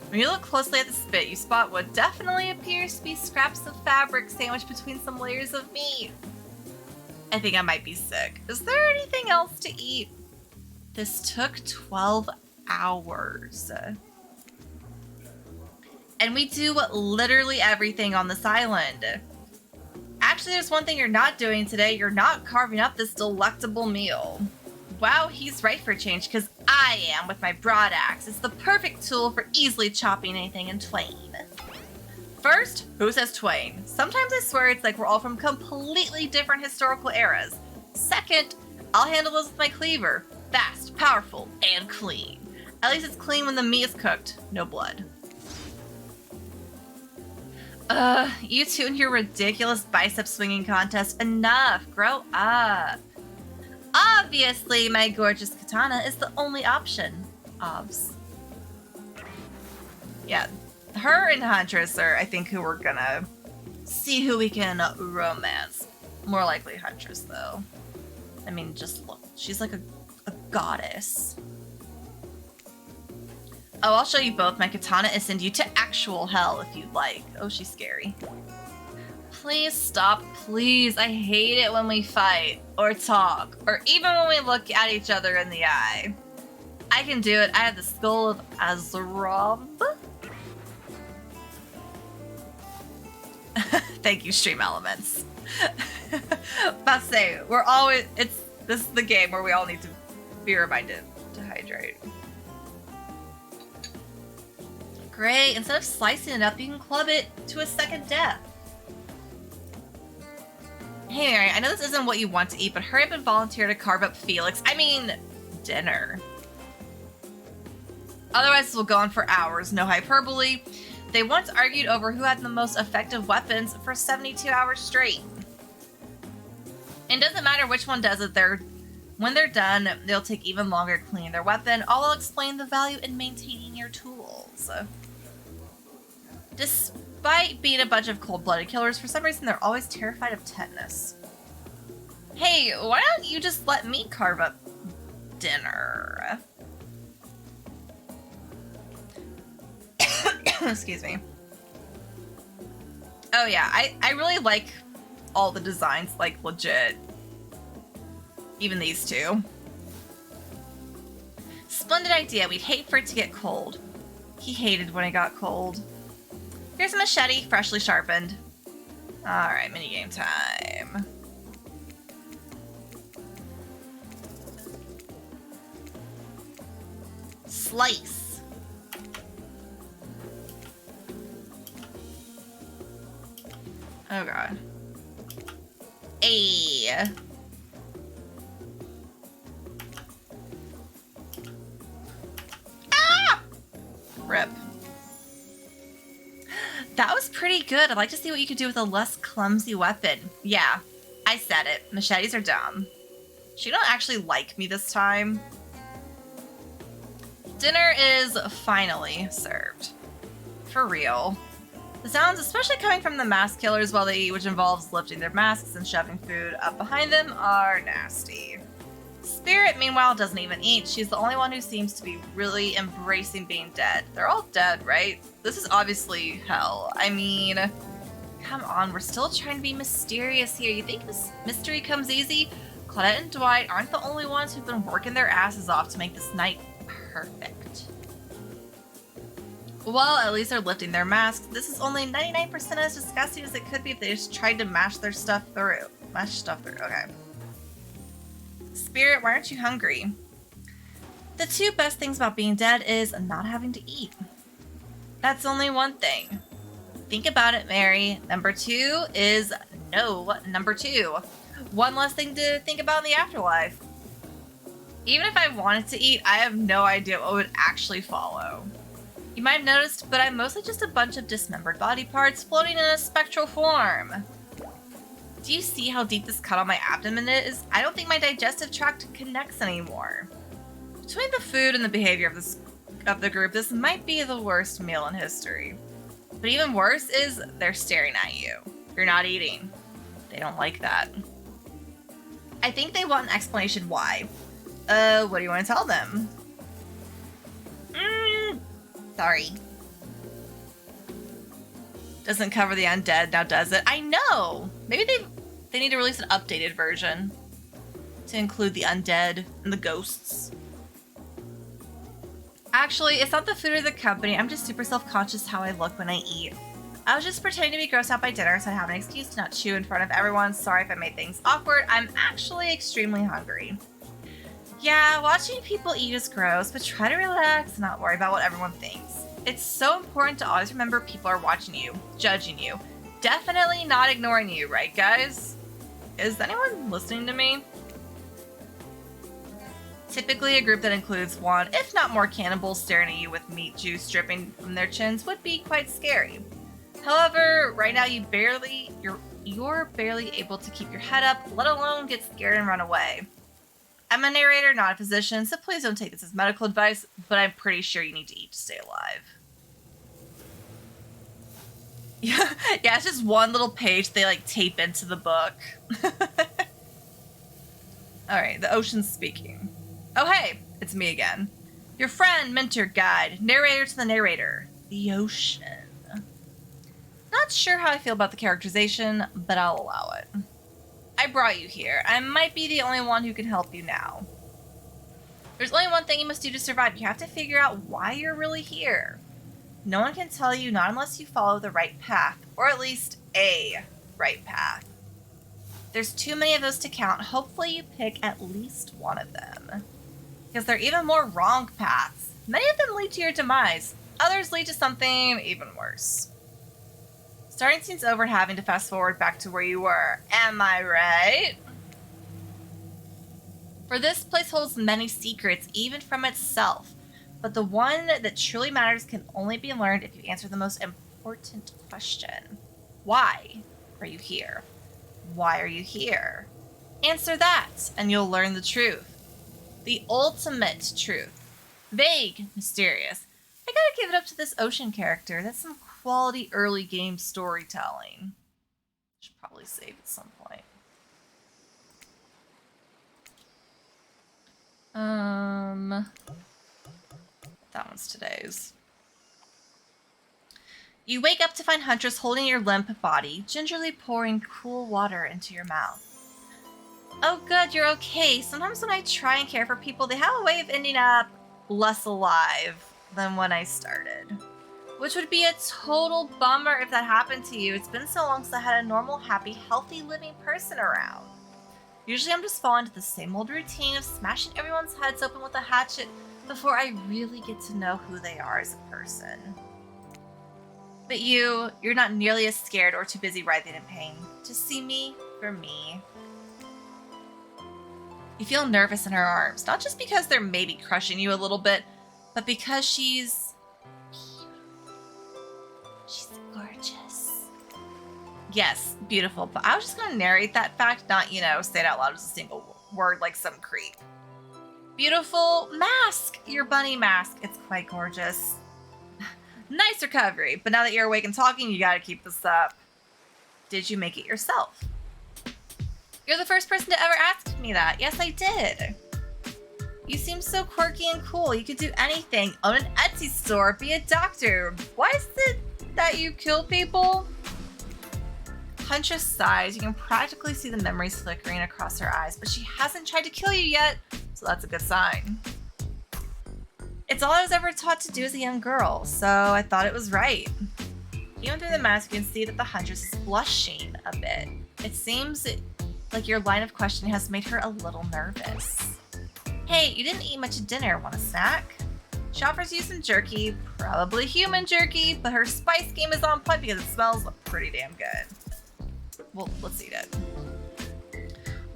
S1: When you look closely at the spit, you spot what definitely appears to be scraps of fabric sandwiched between some layers of meat. I think I might be sick. Is there anything else to eat? This took 12 hours. And we do literally everything on this island. Actually, there's one thing you're not doing today. You're not carving up this delectable meal. Wow, he's right for a change, because I am with my broad axe. It's the perfect tool for easily chopping anything in twain. First, who says twain? Sometimes I swear it's like we're all from completely different historical eras. Second, I'll handle this with my cleaver. Fast, powerful, and clean. At least it's clean when the meat is cooked. No blood. You two and your ridiculous bicep swinging contest. Enough. Grow up. Obviously, my gorgeous katana is the only option. Obs. Yeah, her and Huntress are, I think, who we're gonna see who we can romance. More likely Huntress, though. I mean, just look. She's like a goddess. Oh, I'll show you both. My katana is send you to actual hell if you'd like. Oh, she's scary. Please stop, please. I hate it when we fight, or talk, or even when we look at each other in the eye. I can do it. I have the skull of Azrav. Thank you, Stream Elements. About to say, this is the game where we all need to be reminded to hydrate. Great, instead of slicing it up, you can club it to a second death. Hey Mary, I know this isn't what you want to eat, but hurry up and volunteer to carve up Felix. I mean, dinner. Otherwise, this will go on for hours, no hyperbole. They once argued over who had the most effective weapons for 72 hours straight. It doesn't matter which one does it, when they're done, they'll take even longer to clean their weapon. I'll explain the value in maintaining your tools. Despite being a bunch of cold-blooded killers, for some reason they're always terrified of tetanus. Hey, why don't you just let me carve up dinner? Excuse me. Oh yeah, I really like all the designs, like legit. Even these two. Splendid idea. We'd hate for it to get cold. He hated when it got cold. Here's a machete, freshly sharpened. Alright, minigame time. Slice. Oh god. Ayy. Ah! Rip. That was pretty good. I'd like to see what you could do with a less clumsy weapon. Yeah, I said it. Machetes are dumb. She don't actually like me this time. Dinner is finally served. For real. The sounds, especially coming from the mask killers while they eat, which involves lifting their masks and shoving food up behind them, are nasty. Spirit, meanwhile, doesn't even eat. She's the only one who seems to be really embracing being dead. They're all dead, right? This is obviously hell. I mean, come on, we're still trying to be mysterious here. You think this mystery comes easy? Claudette and Dwight aren't the only ones who've been working their asses off to make this night perfect. Well, at least they're lifting their masks. This is only 99% as disgusting as it could be if they just tried to mash stuff through. Okay. Spirit, why aren't you hungry? The two best things about being dead is not having to eat. That's only one thing. Think about it, Mary. Number 2 is no number 2. One less thing to think about in the afterlife. Even if I wanted to eat, I have no idea what would actually follow. You might have noticed, but I'm mostly just a bunch of dismembered body parts floating in a spectral form. Do you see how deep this cut on my abdomen is? I don't think my digestive tract connects anymore. Between the food and the behavior of the group, this might be the worst meal in history. But even worse is they're staring at you. You're not eating. They don't like that. I think they want an explanation why. What do you want to tell them? Sorry. Doesn't cover the undead, now does it? I know! Maybe they need to release an updated version to include the undead and the ghosts. Actually, it's not the food or the company. I'm just super self-conscious how I look when I eat. I was just pretending to be grossed out by dinner so I have an excuse to not chew in front of everyone. Sorry if I made things awkward. I'm actually extremely hungry. Yeah, watching people eat is gross, but try to relax and not worry about what everyone thinks. It's so important to always remember people are watching you, judging you. Definitely not ignoring you, right guys? Is anyone listening to me? Typically, a group that includes one, if not more cannibals staring at you with meat juice dripping from their chins would be quite scary. However, right now you're barely able to keep your head up, let alone get scared and run away. I'm a narrator, not a physician, so please don't take this as medical advice, but I'm pretty sure you need to eat to stay alive. Yeah, it's just one little page they tape into the book. Alright, the ocean's speaking. Oh hey, it's me again. Your friend, mentor, guide, narrator to the narrator. The ocean. Not sure how I feel about the characterization, but I'll allow it. I brought you here. I might be the only one who can help you now. There's only one thing you must do to survive. You have to figure out why you're really here. No one can tell you, not unless you follow the right path, or at least a right path. There's too many of those to count. Hopefully you pick at least one of them. Because there are even more wrong paths. Many of them lead to your demise. Others lead to something even worse. Starting scene's over and having to fast forward back to where you were. Am I right? For this place holds many secrets, even from itself. But the one that truly matters can only be learned if you answer the most important question. Why are you here? Why are you here? Answer that, and you'll learn the truth. The ultimate truth. Vague, mysterious. I gotta give it up to this ocean character. That's some quality early game storytelling. Should probably save at some point. That one's today's. You wake up to find Huntress holding your limp body, gingerly pouring cool water into your mouth. Oh good, you're okay. Sometimes when I try and care for people, they have a way of ending up less alive than when I started. Which would be a total bummer if that happened to you. It's been so long since I had a normal, happy, healthy living person around. Usually I'm just falling into the same old routine of smashing everyone's heads open with a hatchet before I really get to know who they are as a person. But you're not nearly as scared or too busy writhing in pain. Just see me for me. You feel nervous in her arms, not just because they're maybe crushing you a little bit, but because she's gorgeous. Yes, beautiful, but I was just gonna narrate that fact, not, say it out loud as a single word like some creep. Beautiful mask! Your bunny mask. It's quite gorgeous. Nice recovery, but now that you're awake and talking, you gotta keep this up. Did you make it yourself? You're the first person to ever ask me that. Yes, I did. You seem so quirky and cool. You could do anything. Own an Etsy store, be a doctor. Why is it that you kill people? Huntress sighs. You can practically see the memories flickering across her eyes, but she hasn't tried to kill you yet, so that's a good sign. It's all I was ever taught to do as a young girl, so I thought it was right. Even through the mask, you can see that the Huntress is blushing a bit. It seems like your line of questioning has made her a little nervous. Hey, you didn't eat much at dinner. Want a snack? She offers you some jerky, probably human jerky, but her spice game is on point because it smells pretty damn good. Well, let's eat it.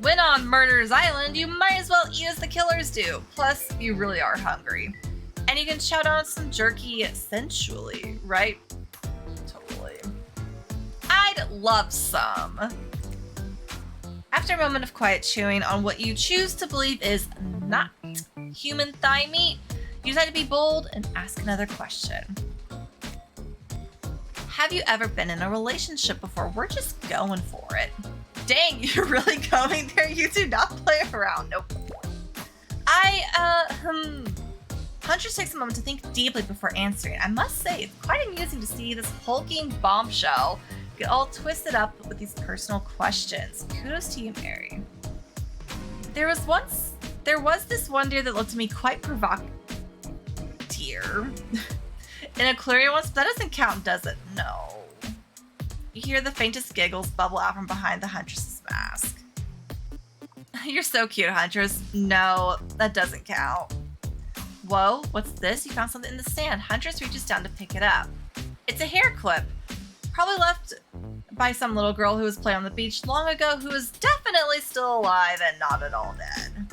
S1: When on Murderer's Island, you might as well eat as the killers do. Plus, you really are hungry. And you can chow down some jerky sensually, right? Totally. I'd love some. After a moment of quiet chewing on what you choose to believe is not human thigh meat, you decide to be bold and ask another question. Have you ever been in a relationship before? We're just going for it. Dang, you're really going there? You do not play around. Nope. Huntress takes a moment to think deeply before answering. I must say, it's quite amusing to see this hulking bombshell get all twisted up with these personal questions. Kudos to you, Mary. There was this one deer that looked to me quite provocative. In a clearing once, but that doesn't count, does it? No. You hear the faintest giggles bubble out from behind the Huntress's mask. You're so cute, Huntress. No, that doesn't count. Whoa, what's this? You found something in the sand. Huntress reaches down to pick it up. It's a hair clip. Probably left by some little girl who was playing on the beach long ago who is definitely still alive and not at all dead.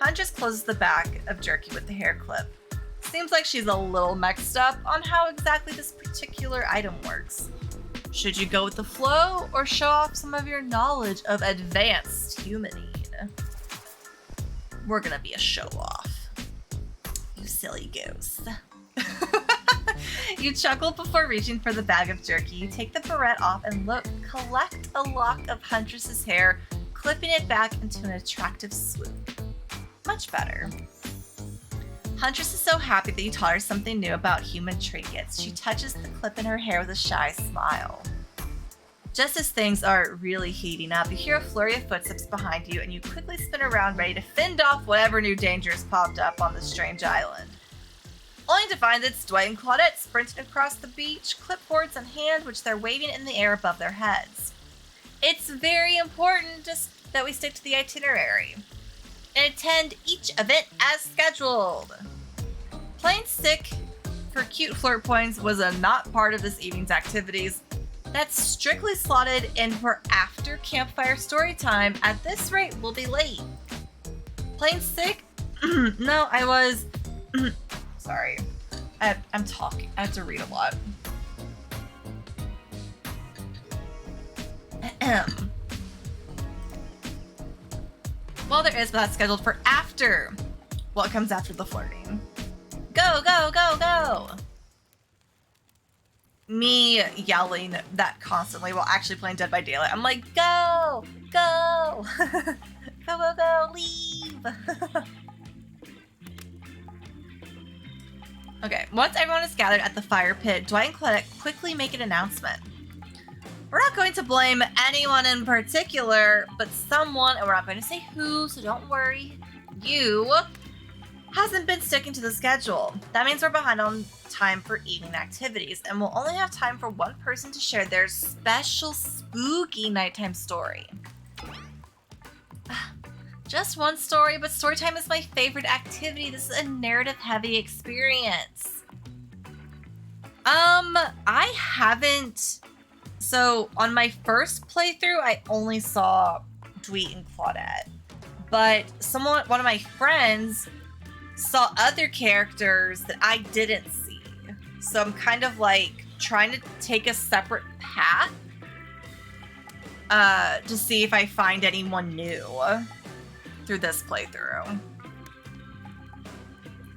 S1: Huntress closes the back of Jerky with the hair clip. Seems like she's a little mixed up on how exactly this particular item works. Should you go with the flow or show off some of your knowledge of advanced humanine? We're gonna be a show-off. You silly goose. You chuckle before reaching for the bag of jerky. You take the barrette off and collect a lock of Huntress's hair, clipping it back into an attractive swoop. Much better. Huntress is so happy that you taught her something new about human trinkets. She touches the clip in her hair with a shy smile. Just as things are really heating up, you hear a flurry of footsteps behind you and you quickly spin around ready to fend off whatever new danger has popped up on this strange island. Only to find that it's Dwight and Claudette sprinting across the beach, clipboards in hand, which they're waving in the air above their heads. It's very important that we stick to the itinerary and attend each event as scheduled. Playing sick for cute flirt points was a not part of this evening's activities. That's strictly slotted in for after campfire story time. At this rate, we'll be late. Playing sick? No, I was... Sorry. I'm talking. I have to read a lot. Well, there is, but that's scheduled for after. What comes after the flirting? Go, go, go, go! Me yelling that constantly while actually playing Dead by Daylight. I'm like, go! Go! Go, go, go! Leave! Okay, once everyone is gathered at the fire pit, Dwight and Claudette quickly make an announcement. We're not going to blame anyone in particular, but someone, and we're not going to say who, so don't worry. You hasn't been sticking to the schedule. That means we're behind on time for evening activities, and we'll only have time for one person to share their special spooky nighttime story. Just one story, but storytime is my favorite activity. This is a narrative-heavy experience. I haven't... So, on my first playthrough, I only saw Dwight and Claudette. But one of my friends saw other characters that I didn't see. So I'm kind of like trying to take a separate path to see if I find anyone new through this playthrough.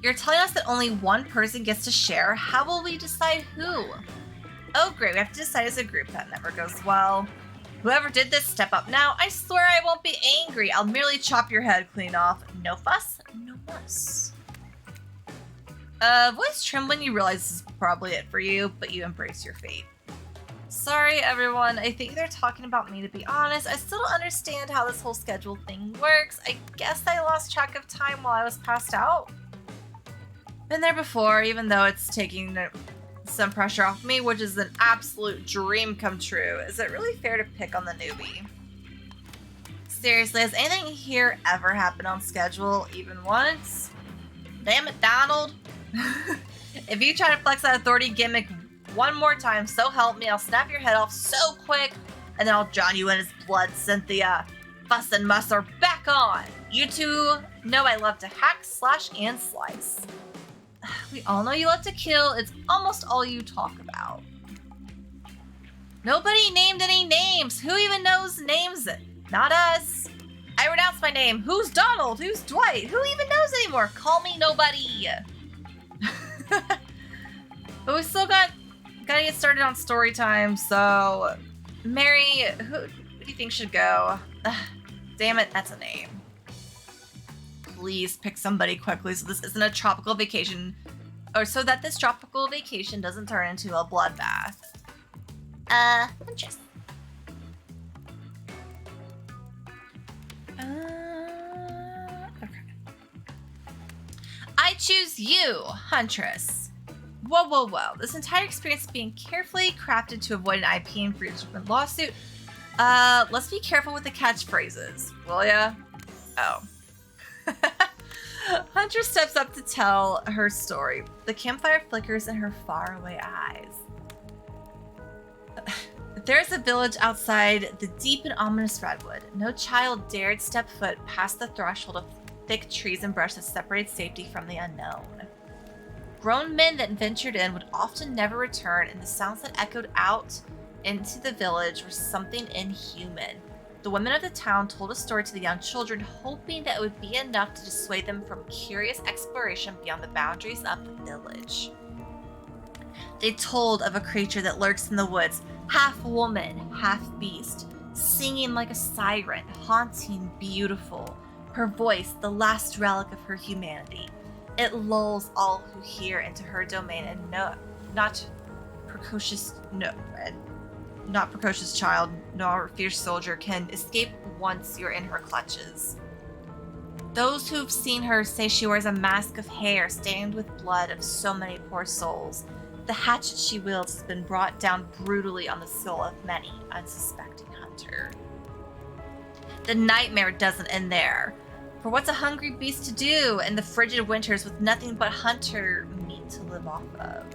S1: You're telling us that only one person gets to share? How will we decide who? Oh great, we have to decide as a group. That never goes well. Whoever did this, step up now. I swear I won't be angry. I'll merely chop your head clean off. No fuss, no muss. Voice trembling, you realize this is probably it for you, but you embrace your fate. Sorry, everyone. I think they're talking about me, to be honest. I still don't understand how this whole schedule thing works. I guess I lost track of time while I was passed out. Been there before, even though it's taking some pressure off me, which is an absolute dream come true. Is it really fair to pick on the newbie? Seriously, has anything here ever happened on schedule even once? Damn it, Donald. If you try to flex that authority gimmick one more time, so help me, I'll snap your head off so quick, and then I'll drown you in his blood. Cynthia, Fuss and Muss are back on. You two know I love to hack, slash, and slice. We all know you love to kill. It's almost all you talk about. Nobody named any names. Who even knows names? Not us. I renounce my name. Who's Donald? Who's Dwight? Who even knows anymore? Call me nobody. But we still gotta get started on story time. So, Mary, who do you think should go? Damn it, that's a name. Please pick somebody quickly so this isn't a tropical vacation, or so that this tropical vacation doesn't turn into a bloodbath. Huntress. Okay. I choose you, Huntress. Whoa, whoa, whoa. This entire experience is being carefully crafted to avoid an IP infringement lawsuit. Let's be careful with the catchphrases, will ya? Oh. Huntress steps up to tell her story. The campfire flickers in her faraway eyes. There's a village outside the deep and ominous redwood. No child dared step foot past the threshold of thick trees and brush that separated safety from the unknown. Grown men that ventured in would often never return, and the sounds that echoed out into the village were something inhuman. The women of the town told a story to the young children, hoping that it would be enough to dissuade them from curious exploration beyond the boundaries of the village. They told of a creature that lurks in the woods, half woman, half beast, singing like a siren, haunting, beautiful. Her voice, the last relic of her humanity. It lulls all who hear into her domain, and not precocious child nor fierce soldier can escape once you're in her clutches. Those who've seen her say she wears a mask of hair stained with blood of so many poor souls. The hatchet she wields has been brought down brutally on the skull of many unsuspecting hunter. The nightmare doesn't end there. For what's a hungry beast to do in the frigid winters with nothing but hunter meat to live off of?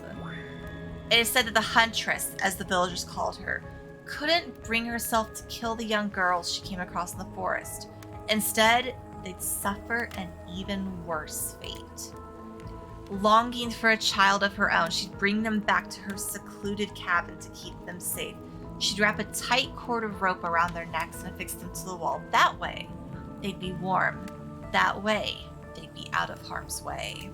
S1: It is said that the Huntress, as the villagers called her, couldn't bring herself to kill the young girls she came across in the forest. Instead, they'd suffer an even worse fate. Longing for a child of her own, she'd bring them back to her secluded cabin to keep them safe. She'd wrap a tight cord of rope around their necks and affix them to the wall. That way, they'd be warm. That way, they'd be out of harm's way.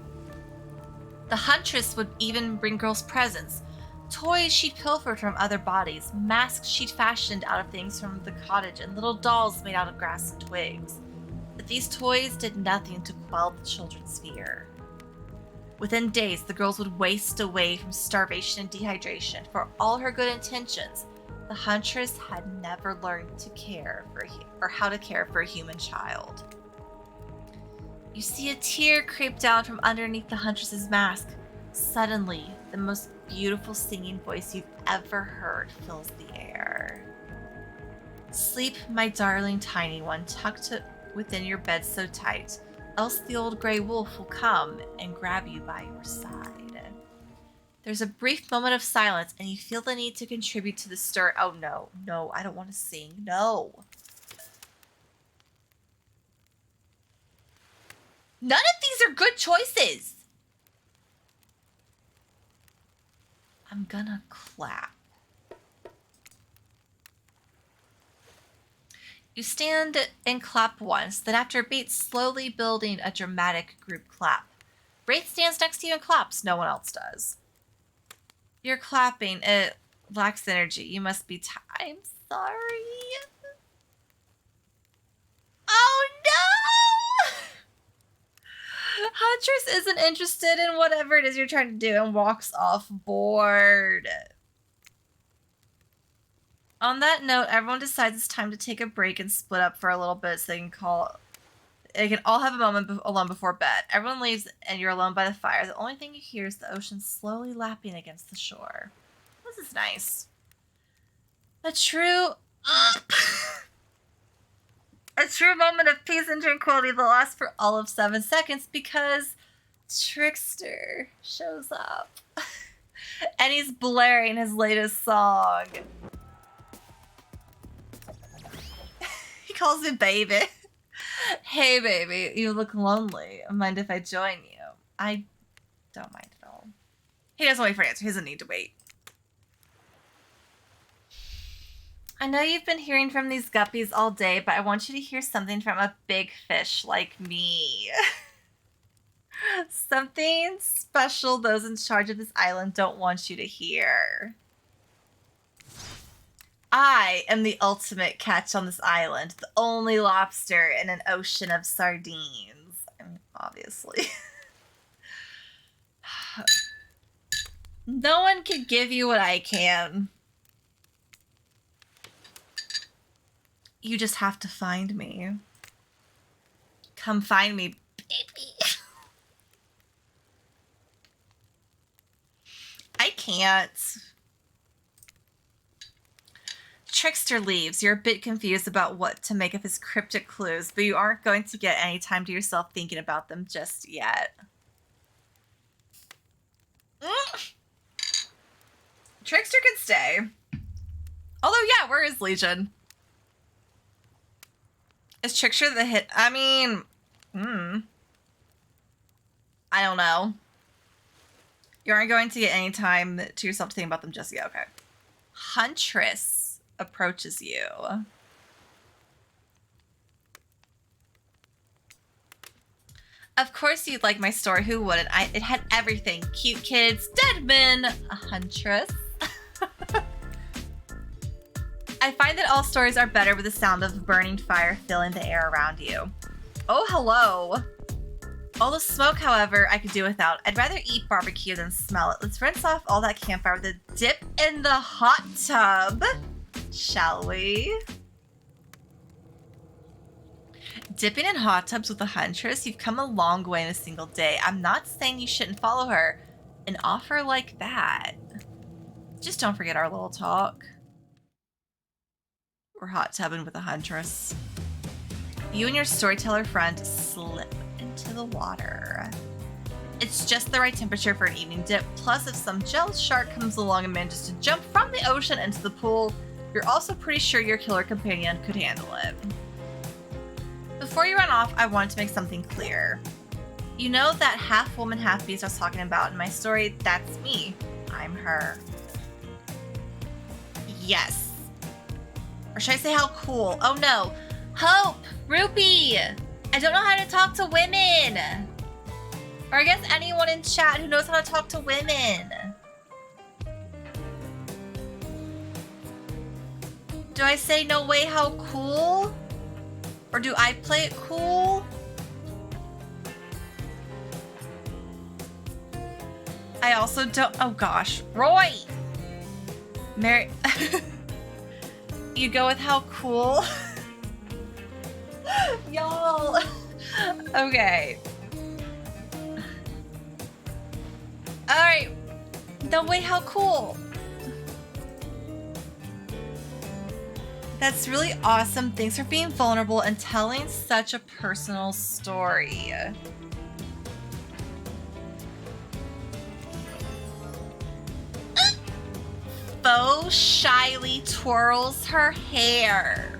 S1: The Huntress would even bring girls presents, toys she'd pilfered from other bodies, masks she'd fashioned out of things from the cottage, and little dolls made out of grass and twigs. But these toys did nothing to quell the children's fear. Within days, the girls would waste away from starvation and dehydration. For all her good intentions, the Huntress had never learned to care for or how to care for a human child. You see a tear creep down from underneath the Huntress's mask. Suddenly, the most beautiful singing voice you've ever heard fills the air. Sleep, my darling tiny one, tucked within your bed so tight, else the old gray wolf will come and grab you by your side. There's a brief moment of silence, and you feel the need to contribute to the stir. Oh no, I don't want to sing. No. None of these are good choices. I'm gonna clap. You stand and clap once, then after a beat, slowly building a dramatic group clap. Wraith stands next to you and claps. No one else does. You're clapping. It lacks energy. You must be I'm sorry. Oh no! Huntress isn't interested in whatever it is you're trying to do and walks off bored. On that note, everyone decides it's time to take a break and split up for a little bit so they can all have a moment alone before bed. Everyone leaves and you're alone by the fire. The only thing you hear is the ocean slowly lapping against the shore. This is nice. A true moment of peace and tranquility that lasts for all of 7 seconds because Trickster shows up. And he's blaring his latest song. He calls me baby. Hey, baby, you look lonely. Mind if I join you? I don't mind at all. He doesn't wait for an answer. He doesn't need to wait. I know you've been hearing from these guppies all day, but I want you to hear something from a big fish like me. Something special those in charge of this island don't want you to hear. I am the ultimate catch on this island, the only lobster in an ocean of sardines. I mean, obviously. No one can give you what I can. You just have to find me. Come find me, baby. I can't. Trickster leaves. You're a bit confused about what to make of his cryptic clues, but you aren't going to get any time to yourself thinking about them just yet. Trickster can stay. Although, yeah, where is Legion? Is Trickster the hit? I mean, I don't know. You aren't going to get any time to yourself to think about them just yet. Okay. Huntress approaches you. Of course you'd like my story. Who wouldn't? It had everything. Cute kids, dead men, a huntress. I find that all stories are better with the sound of burning fire filling the air around you. Oh, hello. All the smoke, however, I could do without. I'd rather eat barbecue than smell it. Let's rinse off all that campfire with a dip in the hot tub. Shall we? Dipping in hot tubs with a huntress? You've come a long way in a single day. I'm not saying you shouldn't follow her. An offer like that. Just don't forget our little talk. We're hot tubbing with a huntress. You and your storyteller friend slip into the water. It's just the right temperature for an evening dip. Plus, if some jealous shark comes along and manages to jump from the ocean into the pool, you're also pretty sure your killer companion could handle it. Before you run off, I want to make something clear. You know that half woman, half beast I was talking about in my story? That's me. I'm her. Yes. Or should I say how cool? Oh no. Hope! Rupee! I don't know how to talk to women! Or I guess anyone in chat who knows how to talk to women. Do I say no way, how cool? Or do I play it cool? I also don't, oh gosh. Roy! Mary, you go with how cool? Y'all. Okay. All right. No way, how cool. That's really awesome. Thanks for being vulnerable and telling such a personal story. Bo shyly twirls her hair.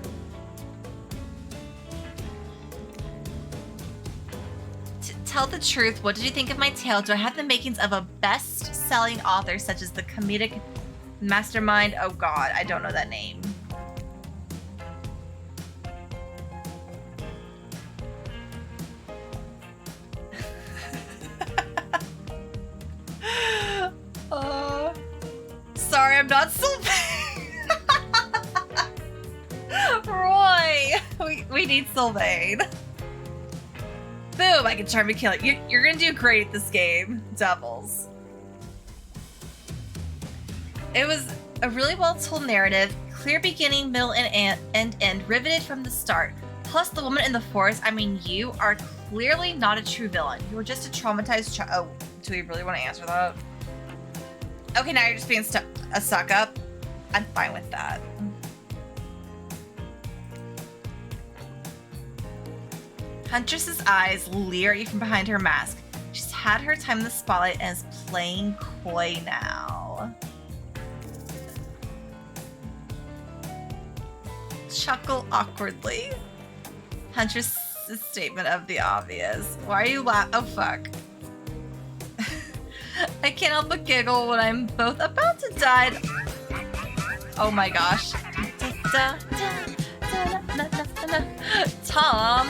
S1: Tell the truth, what did you think of my tale? Do I have the makings of a best-selling author such as the comedic mastermind? Oh god, I don't know that name. Sorry, I'm not Sylvain. Roy, we need Sylvain. Boom, I can charm and kill it. You're gonna do great at this game, Devils. It was a really well-told narrative, clear beginning, middle, and end, riveted from the start. Plus the woman in the forest, I mean, you are clearly not a true villain. You were just a traumatized child. Oh, do we really want to answer that? Okay, now you're just being a suck-up. I'm fine with that. Huntress's eyes leer at you from behind her mask. She's had her time in the spotlight and is playing coy now. Chuckle awkwardly. Huntress' statement of the obvious. Why are you oh fuck. I can't help but giggle when I'm both about to die. Oh my gosh. Tom,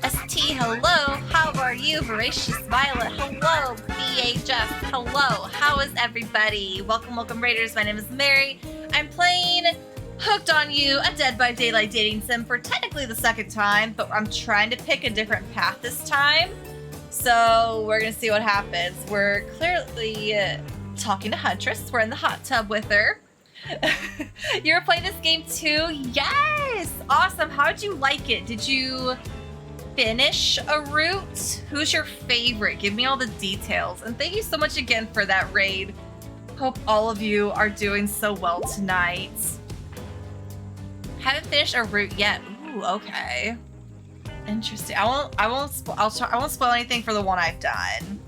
S1: ST, hello. How are you? Voracious Violet, hello. BHF, hello. How is everybody? Welcome, welcome, Raiders. My name is Mary. I'm playing Hooked on You, a Dead by Daylight dating sim for technically the second time, but I'm trying to pick a different path this time. So we're gonna see what happens. We're clearly talking to Huntress. We're in the hot tub with her. You were playing this game too? Yes! Awesome. How did you like it? Did you finish a route? Who's your favorite? Give me all the details. And thank you so much again for that raid. Hope all of you are doing so well tonight. Haven't finished a route yet. Ooh, okay. Interesting. I won't spoil anything for the one I've done.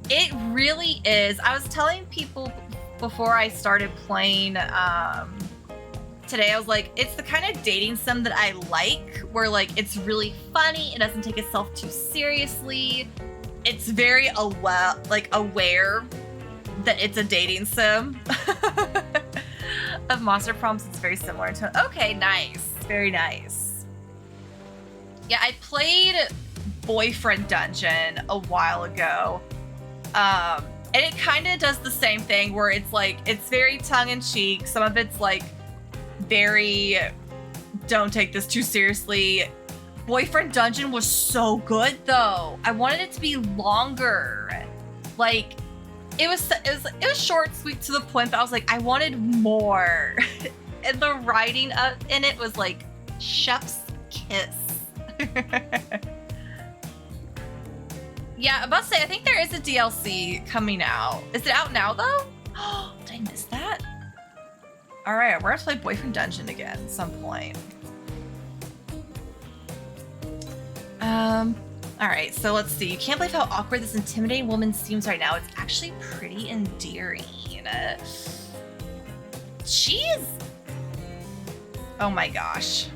S1: It really is. I was telling people before I started playing today, I was like, it's the kind of dating sim that I like, where like it's really funny, it doesn't take itself too seriously. It's very aware that it's a dating sim. Of Monster Prompts, it's very similar to. Okay, nice. Very nice. Yeah, I played Boyfriend Dungeon a while ago. And it kind of does the same thing where it's like, it's very tongue-in-cheek. Some of it's like very, don't take this too seriously. Boyfriend Dungeon was so good though. I wanted it to be longer. Like, it was short, sweet, to the point, but I was like, I wanted more. And the writing in it was like, chef's kiss. Yeah, I'm about to say, I think there is a DLC coming out. Is it out now, though? Oh, did I miss that? All right, we're gonna play Boyfriend Dungeon again at some point. All right, so let's see. You can't believe how awkward this intimidating woman seems right now. It's actually pretty endearing. She's... Oh my gosh.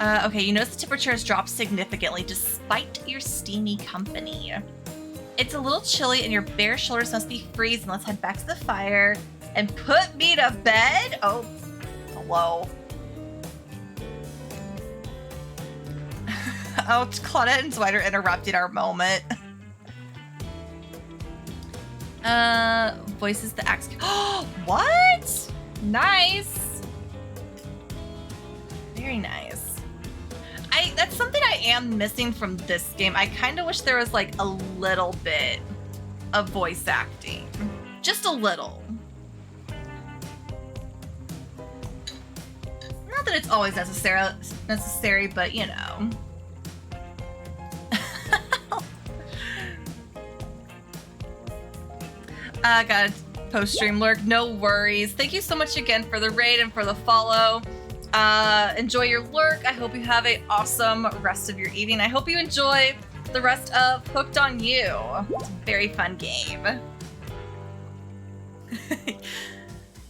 S1: Okay, you notice the temperature has dropped significantly despite your steamy company. It's a little chilly and your bare shoulders must be freezing. Let's head back to the fire and put me to bed. Oh, hello. Oh, Claudette and Dwight are interrupting our moment. Voices the axe. Oh, what? Nice. Very nice. That's something I am missing from this game. I kind of wish there was like a little bit of voice acting. Just a little. Not that it's always necessary, but you know. Got a post-stream lurk. No worries. Thank you so much again for the raid and for the follow. Enjoy your lurk. I hope you have an awesome rest of your evening. I hope you enjoy the rest of Hooked on You. It's a very fun game.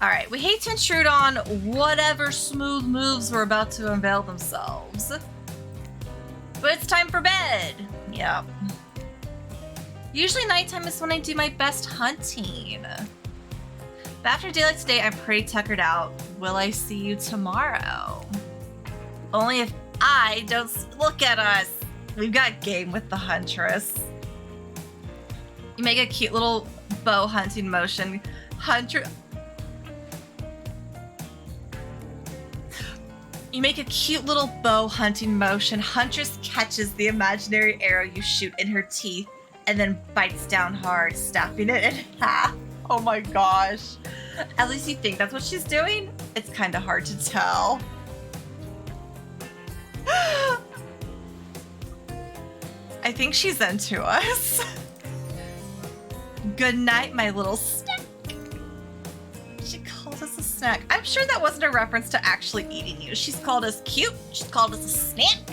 S1: All right, we hate to intrude on whatever smooth moves were about to unveil themselves, but it's time for bed. Yep. Usually nighttime is when I do my best hunting. But after daylight today, I'm pretty tuckered out. Will I see you tomorrow? Only if I don't look at us. We've got game with the Huntress. You make a cute little bow hunting motion. You make a cute little bow hunting motion. Huntress catches the imaginary arrow you shoot in her teeth and then bites down hard, snapping it in half. Oh my gosh. At least you think that's what she's doing? It's kind of hard to tell. I think she's into us. Good night, my little snack. She called us a snack. I'm sure that wasn't a reference to actually eating you. She's called us cute. She's called us a snack.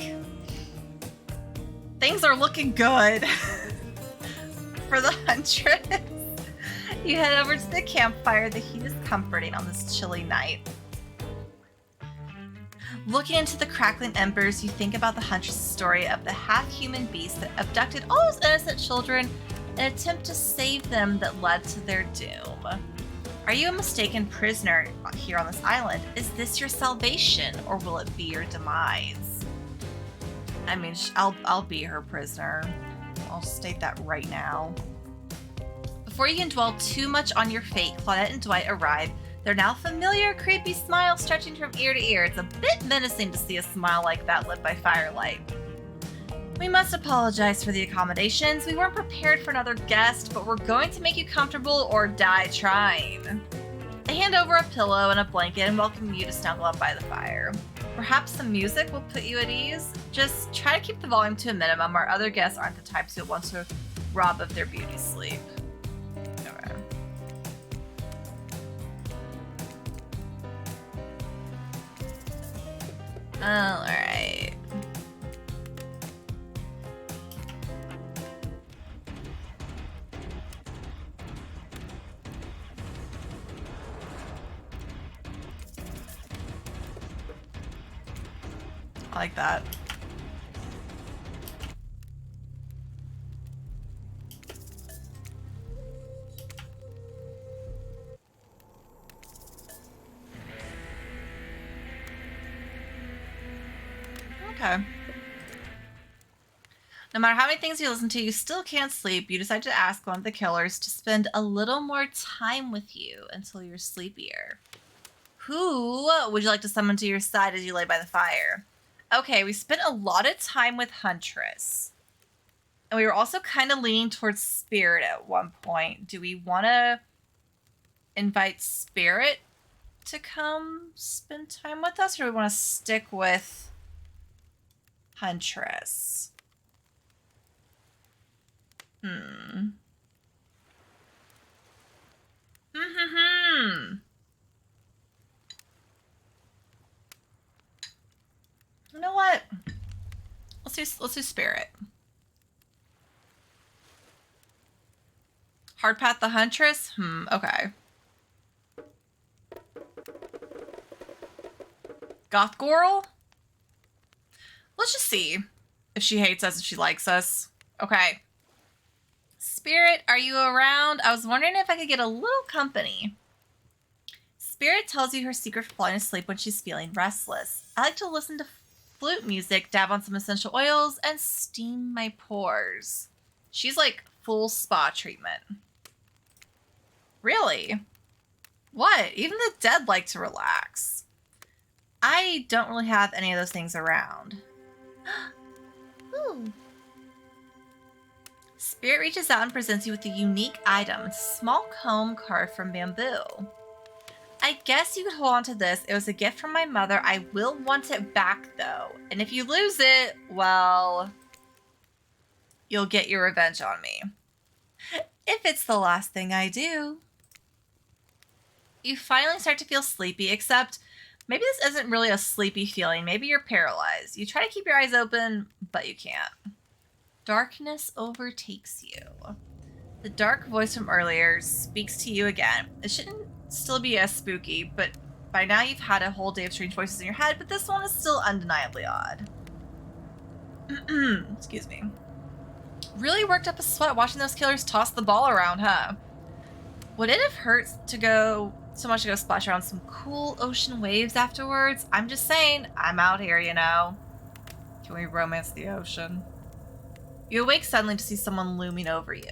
S1: Things are looking good. for the Huntress. You head over to the campfire. The heat is comforting on this chilly night. Looking into the crackling embers, you think about the Huntress' story of the half-human beast that abducted all those innocent children in an attempt to save them that led to their doom. Are you a mistaken prisoner here on this island? Is this your salvation, or will it be your demise? I mean, I'll be her prisoner. I'll state that right now. Before you can dwell too much on your fate, Claudette and Dwight arrive. Their now familiar, creepy smile stretching from ear to ear. It's a bit menacing to see a smile like that lit by firelight. We must apologize for the accommodations. We weren't prepared for another guest, but we're going to make you comfortable or die trying. They hand over a pillow and a blanket and welcome you to snuggle up by the fire. Perhaps some music will put you at ease? Just try to keep the volume to a minimum. Our other guests aren't the types who want to rob of their beauty sleep. Okay. Alright. I like that. Okay. No matter how many things you listen to, you still can't sleep. You decide to ask one of the killers to spend a little more time with you until you're sleepier. Who would you like to summon to your side as you lay by the fire? Okay, we spent a lot of time with Huntress. And we were also kind of leaning towards Spirit at one point. Do we want to invite Spirit to come spend time with us? Or do we want to stick with Huntress? You know what? Let's do Spirit. Hardpath the Huntress? Okay. Gothgorl? Let's just see if she hates us, if she likes us. Okay. Spirit, are you around? I was wondering if I could get a little company. Spirit tells you her secret for falling asleep when she's feeling restless. I like to listen to flute music, dab on some essential oils, and steam my pores. She's like full spa treatment. Really? What? Even the dead like to relax. I don't really have any of those things around. Ooh. Spirit reaches out and presents you with a unique item, a small comb carved from bamboo. I guess you could hold on to this. It was a gift from my mother. I will want it back, though. And if you lose it, well, you'll get your revenge on me. If it's the last thing I do. You finally start to feel sleepy, except maybe this isn't really a sleepy feeling. Maybe you're paralyzed. You try to keep your eyes open, but you can't. Darkness overtakes you. The dark voice from earlier speaks to you again. It shouldn't still be as spooky, but by now you've had a whole day of strange voices in your head, but this one is still undeniably odd. Excuse me. Really worked up a sweat watching those killers toss the ball around, huh? Would it have hurt to go so much to go splash around some cool ocean waves afterwards? I'm just saying, I'm out here, you know. Can we romance the ocean? You awake suddenly to see someone looming over you.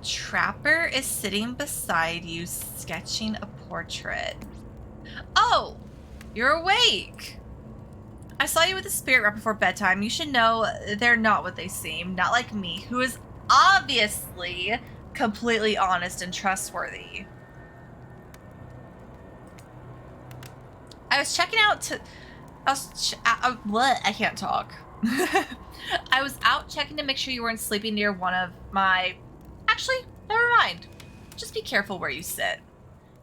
S1: Trapper is sitting beside you, sketching a portrait. Oh, you're awake. I saw you with the spirit right before bedtime. You should know they're not what they seem. Not like me, who is obviously completely honest and trustworthy. I was checking out I can't talk. I was out checking to make sure you weren't sleeping near one of my... Actually, never mind. Just be careful where you sit.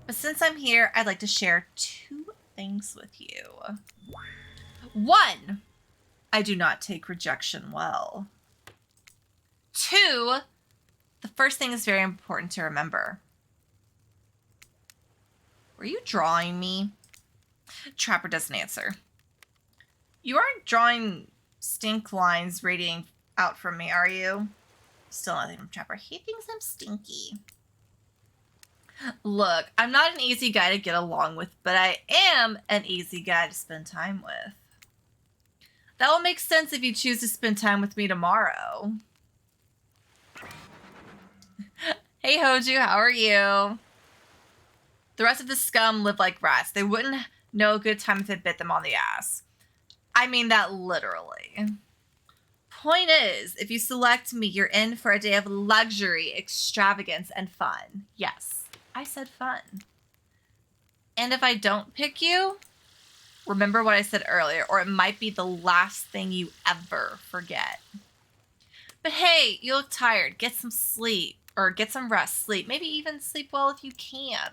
S1: But since I'm here, I'd like to share 2 things with you. 1, I do not take rejection well. 2, the first thing is very important to remember. Were you drawing me? Trapper doesn't answer. You aren't drawing stink lines radiating out from me, are you? Still nothing from Trapper. He thinks I'm stinky. Look, I'm not an easy guy to get along with, but I am an easy guy to spend time with. That will make sense if you choose to spend time with me tomorrow. Hey, Hoju, how are you? The rest of the scum live like rats. They wouldn't know a good time if it bit them on the ass. I mean that literally. Point is, if you select me, you're in for a day of luxury, extravagance, and fun. Yes, I said fun. And if I don't pick you, remember what I said earlier, or it might be the last thing you ever forget. But hey, you look tired. Get some sleep, or get some rest, sleep. Maybe even sleep well if you can.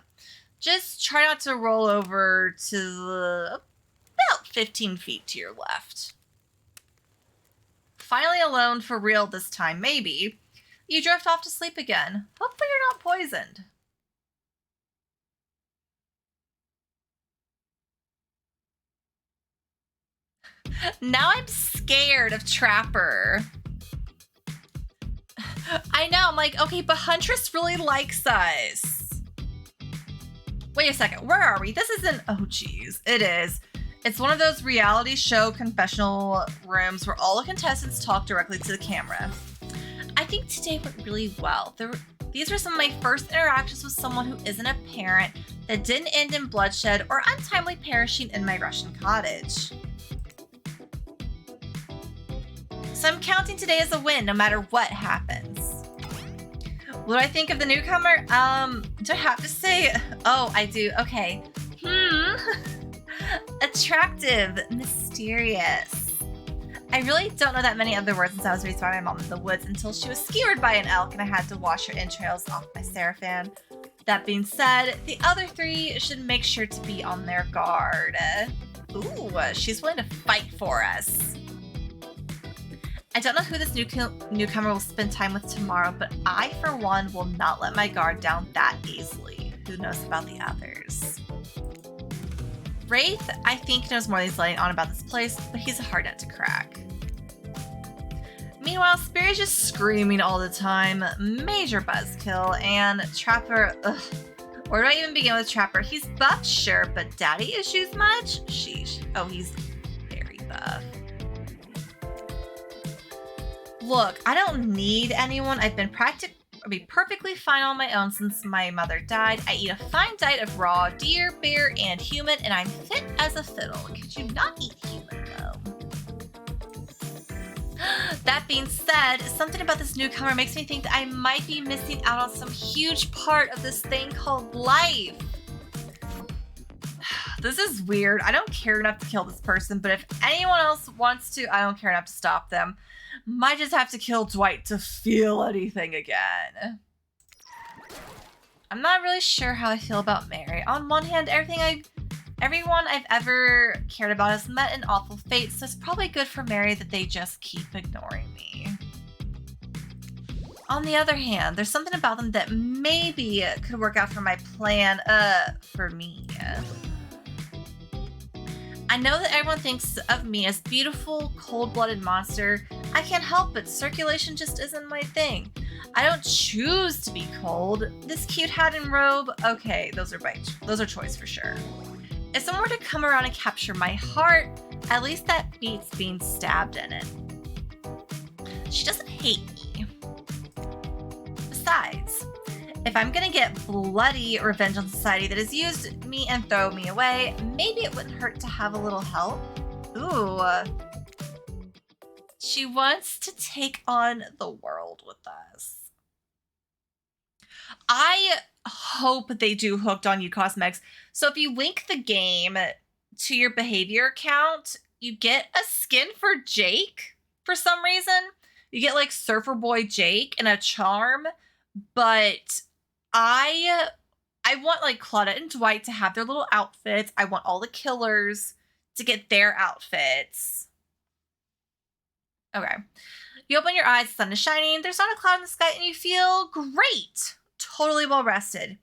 S1: Just try not to roll over to about 15 feet to your left. Finally alone for real this time, maybe. You drift off to sleep again. Hopefully you're not poisoned. Now I'm scared of Trapper. I know, I'm like, okay, but Huntress really likes us. Wait a second, where are we? This isn't, oh geez, it is. It's one of those reality show confessional rooms where all the contestants talk directly to the camera. I think today went really well. These were some of my first interactions with someone who isn't a parent that didn't end in bloodshed or untimely perishing in my Russian cottage. So I'm counting today as a win no matter what happens. What do I think of the newcomer? Do I have to say? Oh, I do. Okay. Attractive, mysterious. I really don't know that many other words since I was raised by my mom in the woods until she was skewered by an elk and I had to wash her entrails off my Seraphim. That being said, the other 3 should make sure to be on their guard. Ooh, she's willing to fight for us. I don't know who this newcomer will spend time with tomorrow, but I, for one, will not let my guard down that easily. Who knows about the others? Wraith, I think, knows more than he's letting on about this place, but he's a hard nut to crack. Meanwhile, Spirit is just screaming all the time. Major buzzkill. And Trapper, ugh. Where do I even begin with Trapper? He's buff, sure, but daddy issues much? Sheesh. Oh, he's very buff. Look, I don't need anyone. I've been perfectly fine on my own since my mother died. I eat a fine diet of raw deer, bear, and human, and I'm fit as a fiddle. Could you not eat human, though? That being said, something about this newcomer makes me think that I might be missing out on some huge part of this thing called life. This is weird. I don't care enough to kill this person, but if anyone else wants to, I don't care enough to stop them. Might just have to kill Dwight to feel anything again. I'm not really sure how I feel about Mary. On one hand, everyone I've ever cared about has met an awful fate, so it's probably good for Mary that they just keep ignoring me. On the other hand, there's something about them that maybe could work out for my plan, for me. I know that everyone thinks of me as beautiful, cold-blooded monster. I can't help it. Circulation just isn't my thing. I don't choose to be cold. This cute hat and robe, okay, those are choice for sure. If someone were to come around and capture my heart, at least that beats being stabbed in it. She doesn't hate me. Besides, if I'm gonna get bloody revenge on society that has used me and throw me away, maybe it wouldn't hurt to have a little help. Ooh. She wants to take on the world with us. I hope they do Hooked on You cosmetics. So if you link the game to your behavior account, you get a skin for Jake for some reason. You get like Surfer Boy Jake and a charm, but I want like Claudette and Dwight to have their little outfits. I want all the killers to get their outfits. Okay. You open your eyes, the sun is shining, there's not a cloud in the sky, and you feel great. Totally well rested.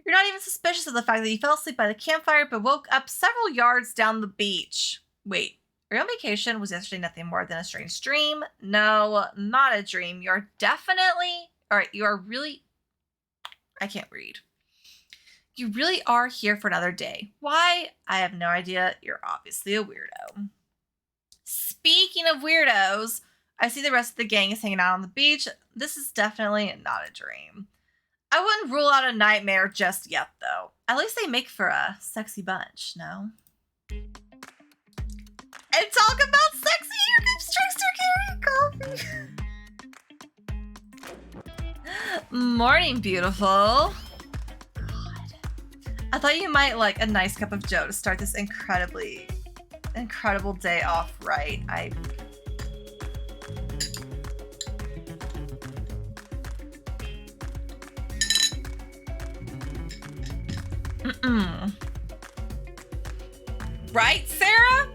S1: You're not even suspicious of the fact that you fell asleep by the campfire but woke up several yards down the beach. Wait, are you on vacation? Was yesterday nothing more than a strange dream? No, not a dream. You're definitely... Alright, you are really... I can't read. You really are here for another day. Why? I have no idea. You're obviously a weirdo. Speaking of weirdos, I see the rest of the gang is hanging out on the beach. This is definitely not a dream. I wouldn't rule out a nightmare just yet, though. At least they make for a sexy bunch, no? And talk about sexy, here comes Trickster carrying coffee. Morning, beautiful. God. I thought you might like a nice cup of joe to start this incredible day off right. Right, Sarah?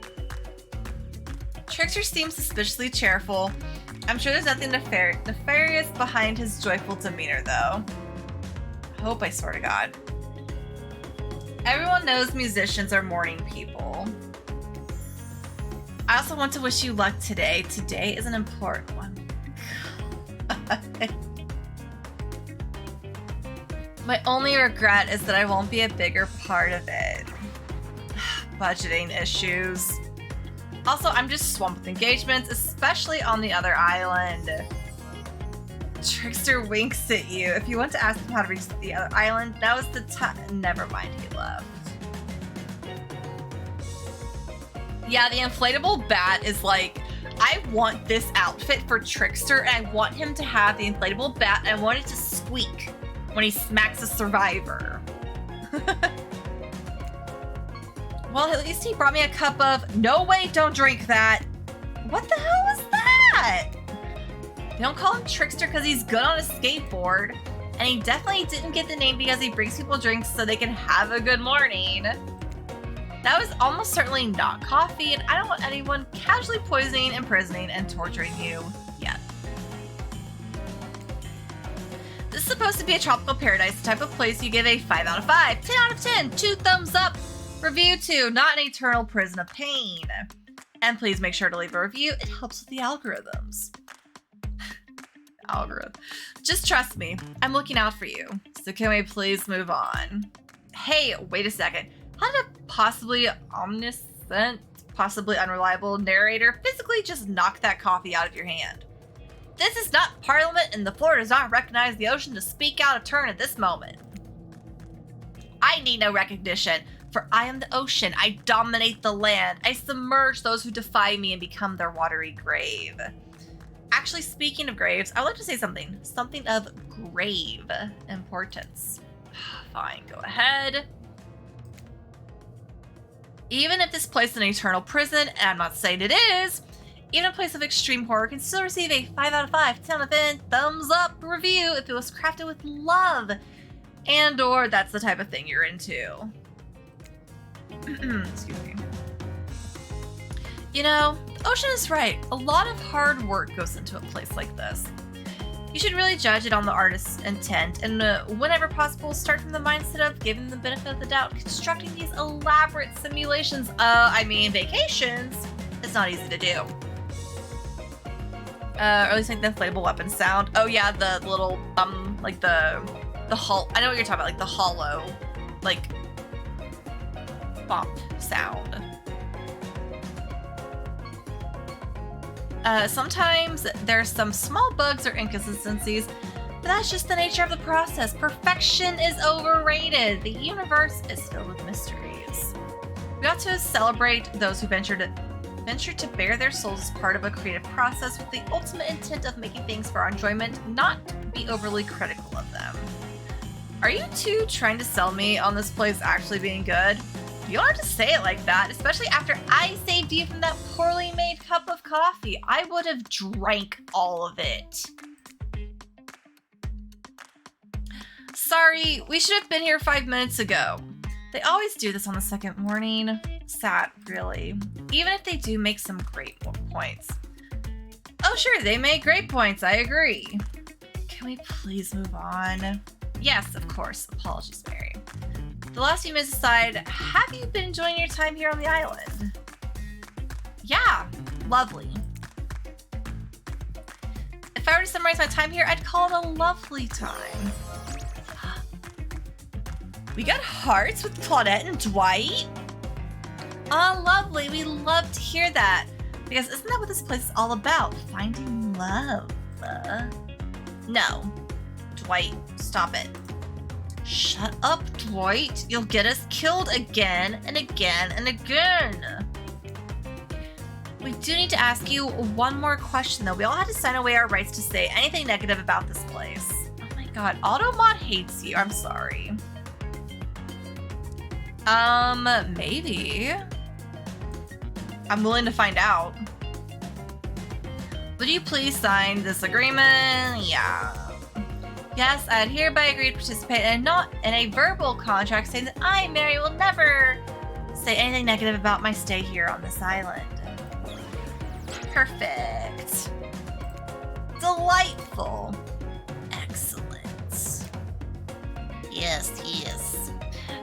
S1: Trickster seems suspiciously cheerful. I'm sure there's nothing nefarious behind his joyful demeanor, though. Hope, I swear to God. Everyone knows musicians are morning people. I also want to wish you luck today. Today is an important one. My only regret is that I won't be a bigger part of it. Budgeting issues. Also, I'm just swamped with engagements, especially on the other island. Trickster winks at you. If you want to ask him how to reach the other island, that was the time. Never mind, he left. Yeah, the inflatable bat is like, I want this outfit for Trickster, and I want him to have the inflatable bat, and I want it to squeak when he smacks a survivor. Well, at least he brought me a cup of, no way, don't drink that. What the hell was that? They don't call him Trickster because he's good on a skateboard. And he definitely didn't get the name because he brings people drinks so they can have a good morning. That was almost certainly not coffee, and I don't want anyone casually poisoning, imprisoning, and torturing you yet. This is supposed to be a tropical paradise, the type of place you give a 5 out of 5, 10 out of 10, 2 thumbs up, review 2, not an eternal prison of pain. And please make sure to leave a review, it helps with the algorithms. Just trust me, I'm looking out for you. So can we please move on? Hey, wait a second. How did a possibly omniscient, possibly unreliable narrator physically just knock that coffee out of your hand? This is not Parliament, and the floor does not recognize the ocean to speak out of turn at this moment. I need no recognition, for I am the ocean. I dominate the land. I submerge those who defy me and become their watery grave. Actually, speaking of graves, I would like to say something of grave importance. Fine, go ahead. Even if this place is an eternal prison, and I'm not saying it is, even a place of extreme horror can still receive a 5 out of 5, 10 out of 10, thumbs up review if it was crafted with love, and or that's the type of thing you're into. Excuse me. You know, the ocean is right. A lot of hard work goes into a place like this. You should really judge it on the artist's intent, and whenever possible, start from the mindset of giving them the benefit of the doubt, constructing these elaborate simulations. Vacations is not easy to do. Or at least like the inflatable weapon sound. Oh yeah, the little, like the hull. I know what you're talking about, like the hollow, like, bump sound. Sometimes there's some small bugs or inconsistencies, but that's just the nature of the process. Perfection is overrated. The universe is filled with mysteries. We ought to celebrate those who venture to bare their souls as part of a creative process with the ultimate intent of making things for our enjoyment, not be overly critical of them. Are you two trying to sell me on this place actually being good? You don't have to say it like that, especially after I saved you from that poorly made cup of coffee. I would have drank all of it. Sorry, we should have been here 5 minutes ago. They always do this on the second morning. Sad, really. Even if they do make some great points. Oh, sure, they make great points. I agree. Can we please move on? Yes, of course. Apologies, Mary. The last few minutes aside, have you been enjoying your time here on the island? Yeah, lovely. If I were to summarize my time here, I'd call it a lovely time. We got hearts with Claudette and Dwight? Oh, lovely. We love to hear that. Because isn't that what this place is all about? Finding love. No. Dwight, stop it. Shut up, Dwight. You'll get us killed again and again and again. We do need to ask you one more question, though. We all had to sign away our rights to say anything negative about this place. Oh my god, Automod hates you. I'm sorry. Maybe. I'm willing to find out. Would you please sign this agreement? Yeah. Yes, I'd hereby agree to participate in a verbal contract saying that I, Mary, will never say anything negative about my stay here on this island. Perfect. Delightful. Excellent. Yes, yes.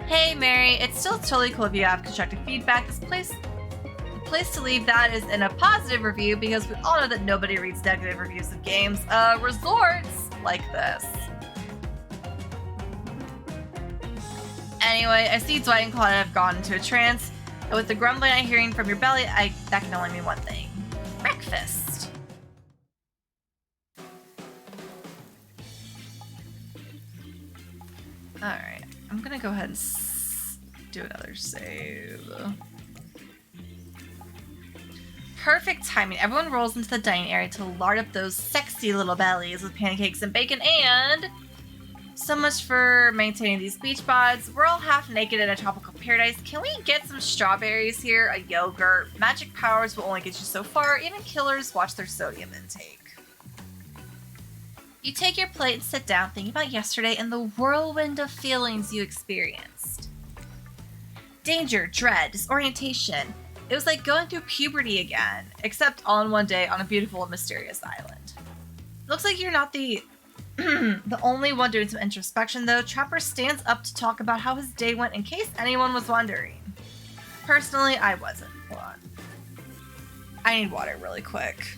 S1: Hey, Mary, it's still totally cool if you have constructive feedback. The place to leave that is in a positive review because we all know that nobody reads negative reviews of games. Resorts like this. Anyway, I see Dwight and Claudia have gone into a trance, and with the grumbling I'm hearing from your belly, that can only mean one thing. Breakfast. Alright, I'm gonna go ahead and do another save. Perfect timing. Everyone rolls into the dining area to lard up those sexy little bellies with pancakes and bacon, and so much for maintaining these beach bods. We're all half naked in a tropical paradise. Can we get some strawberries here? A yogurt? Magic powers will only get you so far. Even killers watch their sodium intake. You take your plate and sit down, thinking about yesterday and the whirlwind of feelings you experienced. Danger, dread, disorientation. It was like going through puberty again, except all in one day on a beautiful and mysterious island. Looks like you're not the only one doing some introspection, though. Trapper stands up to talk about how his day went in case anyone was wondering. Personally, I wasn't. Hold on. I need water really quick.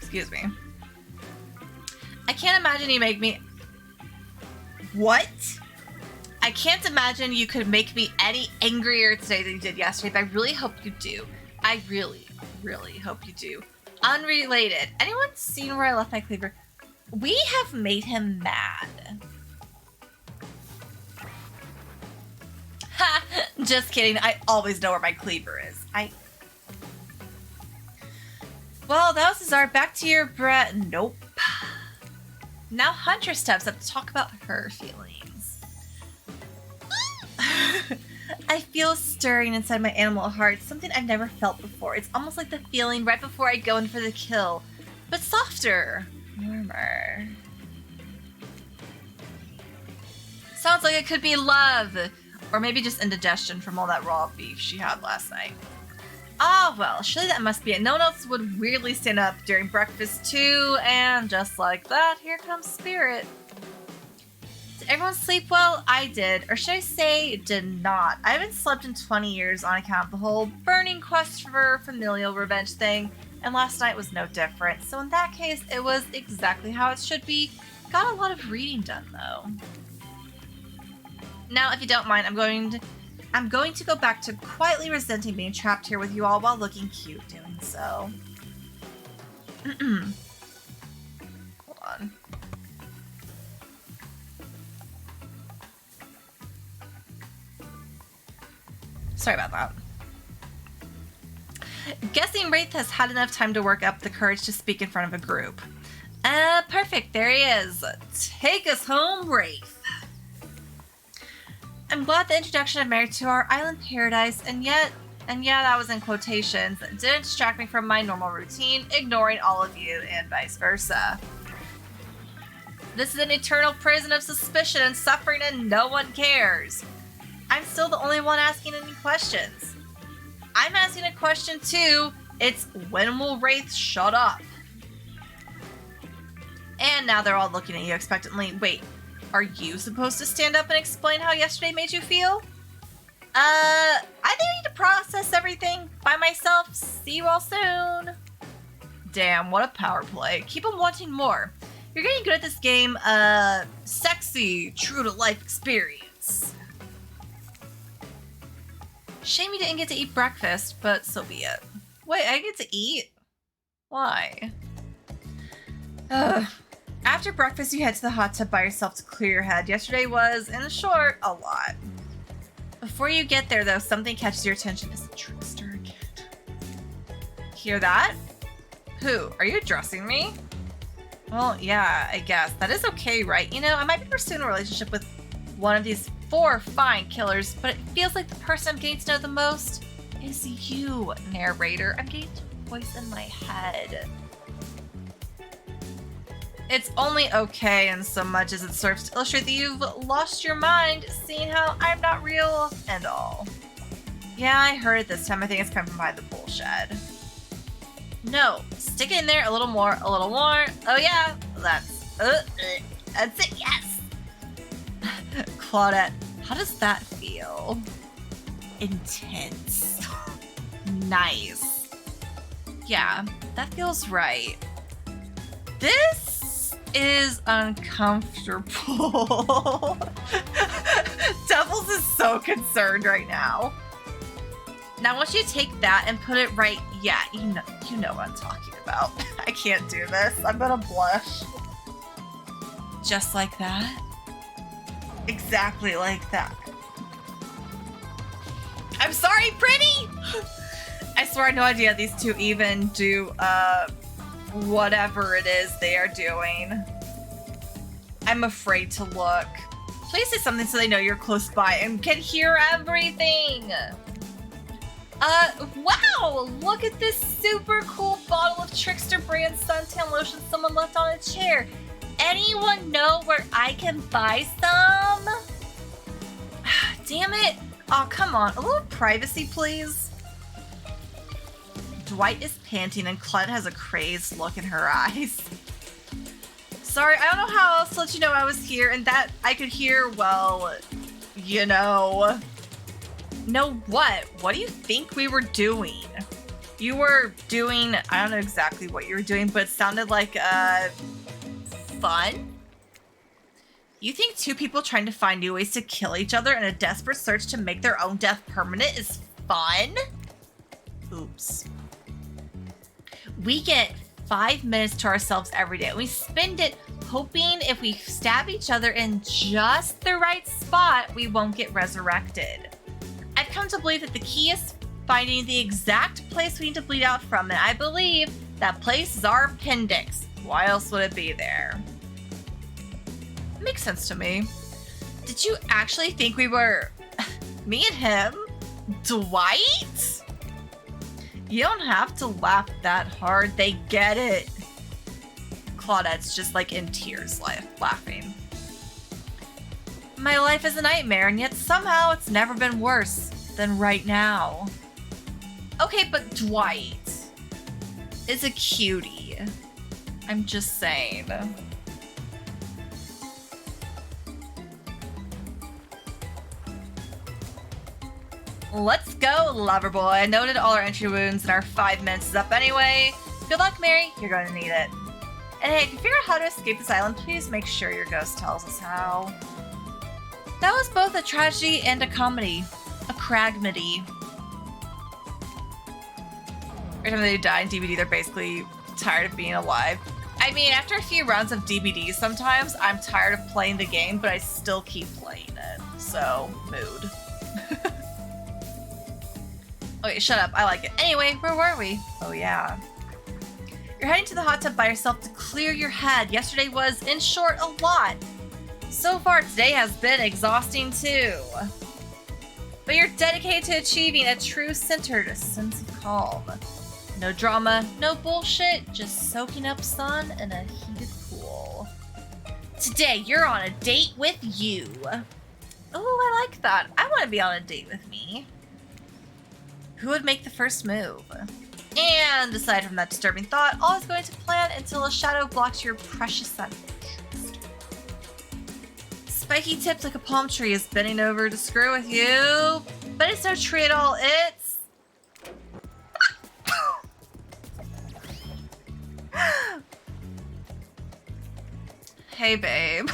S1: Excuse me. I can't imagine you make me... What? I can't imagine you could make me any angrier today than you did yesterday, but I really hope you do. I really, really hope you do. Unrelated. Anyone seen where I left my cleaver? We have made him mad. Ha! Just kidding. I always know where my cleaver is. Well, that was Cesar. Back to your breath. Nope. Now Hunter steps up to talk about her feelings. I feel stirring inside my animal heart, something I've never felt before. It's almost like the feeling right before I go in for the kill, but softer, warmer. Sounds like it could be love, or maybe just indigestion from all that raw beef she had last night. Ah, well, surely that must be it. No one else would weirdly stand up during breakfast too, and just like that, here comes Spirit. Did everyone sleep well? I did, or should I say, did not. I haven't slept in 20 years on account of the whole burning quest for familial revenge thing, and last night was no different. So in that case, it was exactly how it should be. Got a lot of reading done, though. Now, if you don't mind, I'm going to go back to quietly resenting being trapped here with you all while looking cute doing so. Hold on. Sorry about that. Guessing Wraith has had enough time to work up the courage to speak in front of a group. Perfect. There he is. Take us home, Wraith. I'm glad the introduction of Mary to our island paradise, and yet that was in quotations, didn't distract me from my normal routine, ignoring all of you and vice versa. This is an eternal prison of suspicion and suffering, and no one cares. I'm still the only one asking any questions. I'm asking a question too. It's when will Wraith shut up? And now they're all looking at you expectantly. Wait, are you supposed to stand up and explain how yesterday made you feel? I think I need to process everything by myself. See you all soon. Damn, what a power play. Keep them wanting more. You're getting good at this game. Sexy, true to life experience. Shame you didn't get to eat breakfast, but so be it. Wait, I get to eat? Why? After breakfast, you head to the hot tub by yourself to clear your head. Yesterday was, in short, a lot. Before you get there, though, something catches your attention. It's the trickster again. Hear that? Who? Are you addressing me? Well, yeah, I guess. That is okay, right? You know, I might be pursuing a relationship with one of these 4 fine killers, but it feels like the person I'm getting to know the most is you, narrator. I'm getting a voice in my head. It's only okay in so much as it serves to illustrate that you've lost your mind, seeing how I'm not real and all. Yeah, I heard it this time. I think it's coming from behind the bullshed. No, stick it in there a little more, a little more. Oh yeah, that's it, yes! Claudette, how does that feel? Intense. Nice. Yeah, that feels right. This is uncomfortable. Devils is so concerned right now. Now, once you take that and put it right, yeah, you know what I'm talking about. I can't do this. I'm gonna blush. Just like that. Exactly like that. I'm sorry, pretty! I swear I had no idea these two even do, whatever it is they are doing. I'm afraid to look. Please say something so they know you're close by and can hear everything. Wow! Look at this super cool bottle of Trickster brand suntan lotion someone left on a chair. Anyone know where I can buy some? Damn it. Oh, come on. A little privacy, please. Dwight is panting and Claudette has a crazed look in her eyes. Sorry, I don't know how else to let you know I was here and that I could hear, well, you know. Know what? What do you think we were doing? You were doing, I don't know exactly what you were doing, but it sounded like, fun? You think two people trying to find new ways to kill each other in a desperate search to make their own death permanent is fun? Oops. We get 5 minutes to ourselves every day. We spend it hoping if we stab each other in just the right spot, we won't get resurrected. I've come to believe that the key is finding the exact place we need to bleed out from, and I believe that place is our appendix. Why else would it be there? Makes sense to me. Did you actually think we were... me and him? Dwight? You don't have to laugh that hard. They get it. Claudette's just like in tears laughing. My life is a nightmare, and yet somehow it's never been worse than right now. Okay, but Dwight is a cutie. I'm just saying. Let's go, lover boy. I noted all our entry wounds and our 5 minutes is up anyway. Good luck, Mary. You're going to need it. And hey, if you figure out how to escape this island, please make sure your ghost tells us how. That was both a tragedy and a comedy. A cragmedy. Every time they die in DBD, they're basically tired of being alive. I mean, after a few rounds of DBD, sometimes I'm tired of playing the game, but I still keep playing it. So, mood. Okay, shut up. I like it. Anyway, where were we? Oh, yeah. You're heading to the hot tub by yourself to clear your head. Yesterday was, in short, a lot. So far, today has been exhausting, too. But you're dedicated to achieving a true centered sense of calm. No drama, no bullshit, just soaking up sun in a heated pool. Today, you're on a date with you. Oh, I like that. I want to be on a date with me. Who would make the first move? And aside from that disturbing thought, all is going to plan until a shadow blocks your precious sun. Spiky tipped like a palm tree is bending over to screw with you. But it's no tree at all, it's... Hey, babe.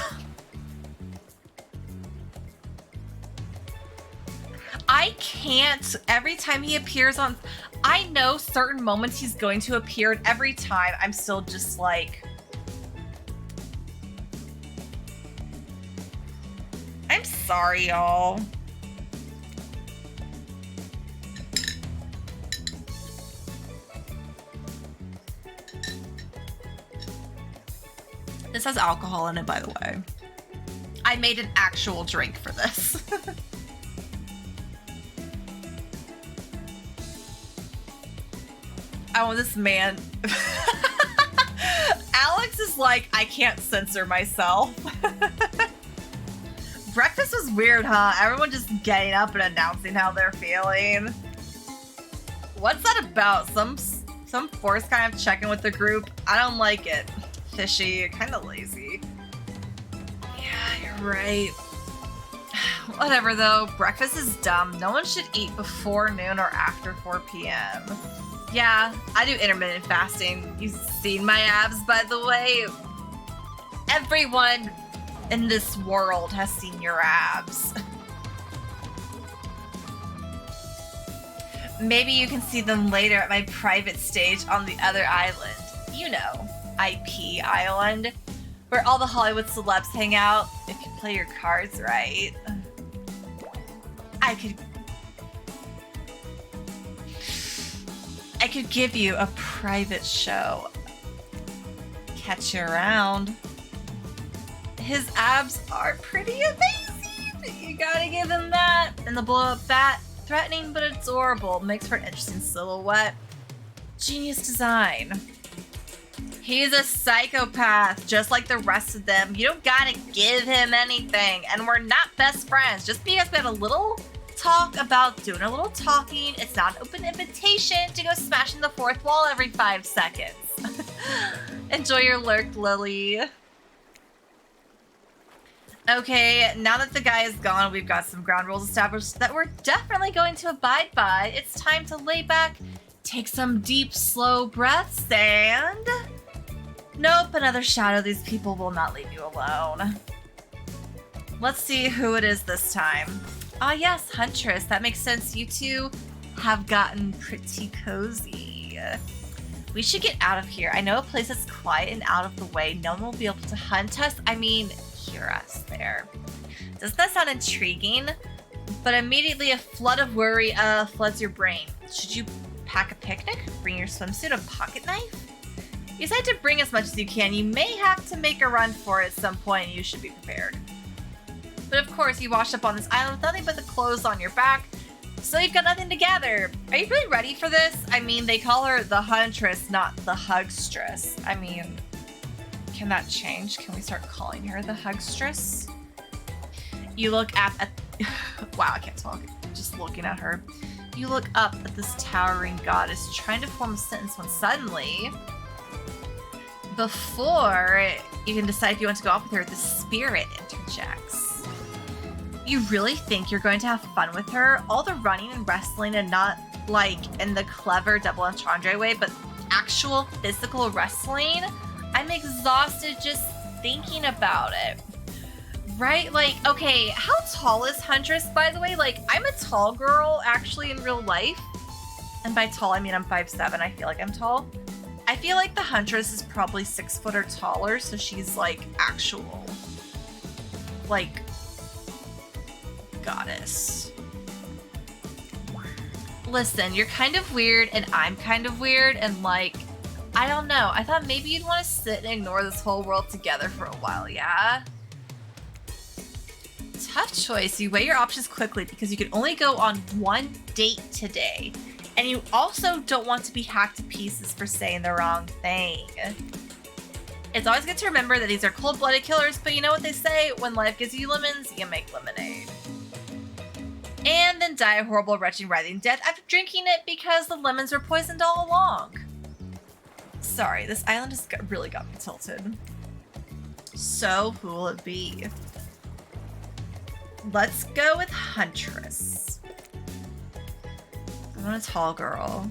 S1: I can't. Every time he appears on... I know certain moments he's going to appear, and every time I'm still just like... I'm sorry, y'all. This has alcohol in it, by the way. I made an actual drink for this. I want this man. Alex is like, I can't censor myself. Breakfast was weird, huh? Everyone just getting up and announcing how they're feeling. What's that about? Some force kind of checking with the group? I don't like it. Fishy, kind of lazy. Yeah, you're right. Whatever though, breakfast is dumb. No one should eat before noon or after 4 p.m. Yeah, I do intermittent fasting. You've seen my abs, by the way. Everyone in this world has seen your abs. Maybe you can see them later at my private stage on the other island. You know, IP Island, where all the Hollywood celebs hang out, if you play your cards right. I could give you a private show. Catch you around. His abs are pretty amazing. You gotta give him that. And the blow up bat, threatening but adorable, makes for an interesting silhouette. Genius design. He's a psychopath, just like the rest of them. You don't gotta give him anything. And we're not best friends. Just because we had a little talk about doing a little talking, it's not an open invitation to go smashing the fourth wall every 5 seconds. Enjoy your lurk, Lily. Okay, now that the guy is gone, we've got some ground rules established that we're definitely going to abide by. It's time to lay back, take some deep, slow breaths, and... Nope, another shadow. These people will not leave you alone. Let's see who it is this time. Ah, yes, Huntress. That makes sense. You two have gotten pretty cozy. We should get out of here. I know a place that's quiet and out of the way. No one will be able to hunt us. I mean, hear us there. Doesn't that sound intriguing? But immediately a flood of worry floods your brain. Should you pack a picnic? Bring your swimsuit, a pocket knife? You decide to bring as much as you can. You may have to make a run for it at some point. You should be prepared. But of course, you washed up on this island with nothing but the clothes on your back, so you've got nothing to gather. Are you really ready for this? I mean, they call her the Huntress, not the Hugstress. I mean, can that change? Can we start calling her the Hugstress? You look up at... wow, I can't talk. Just looking at her. You look up at this towering goddess, trying to form a sentence when suddenly... Before you can decide if you want to go off with her, the spirit interjects. You really think you're going to have fun with her? All the running and wrestling, and not like in the clever double entendre way, but actual physical wrestling? I'm exhausted just thinking about it. Right? Like, okay, how tall is Huntress, by the way? Like, I'm a tall girl, actually, in real life. And by tall, I mean I'm 5'7". I feel like I'm tall. I feel like the Huntress is probably 6 foot or taller, so she's like actual, like, goddess. Listen, you're kind of weird and I'm kind of weird, and like, I don't know. I thought maybe you'd want to sit and ignore this whole world together for a while, yeah? Tough choice. You weigh your options quickly because you can only go on one date today. And you also don't want to be hacked to pieces for saying the wrong thing. It's always good to remember that these are cold-blooded killers, but you know what they say, when life gives you lemons, you make lemonade. And then die a horrible, wretched, writhing death after drinking it because the lemons were poisoned all along. Sorry, this island just really got me tilted. So, who will it be? Let's go with Huntress. I want a tall girl.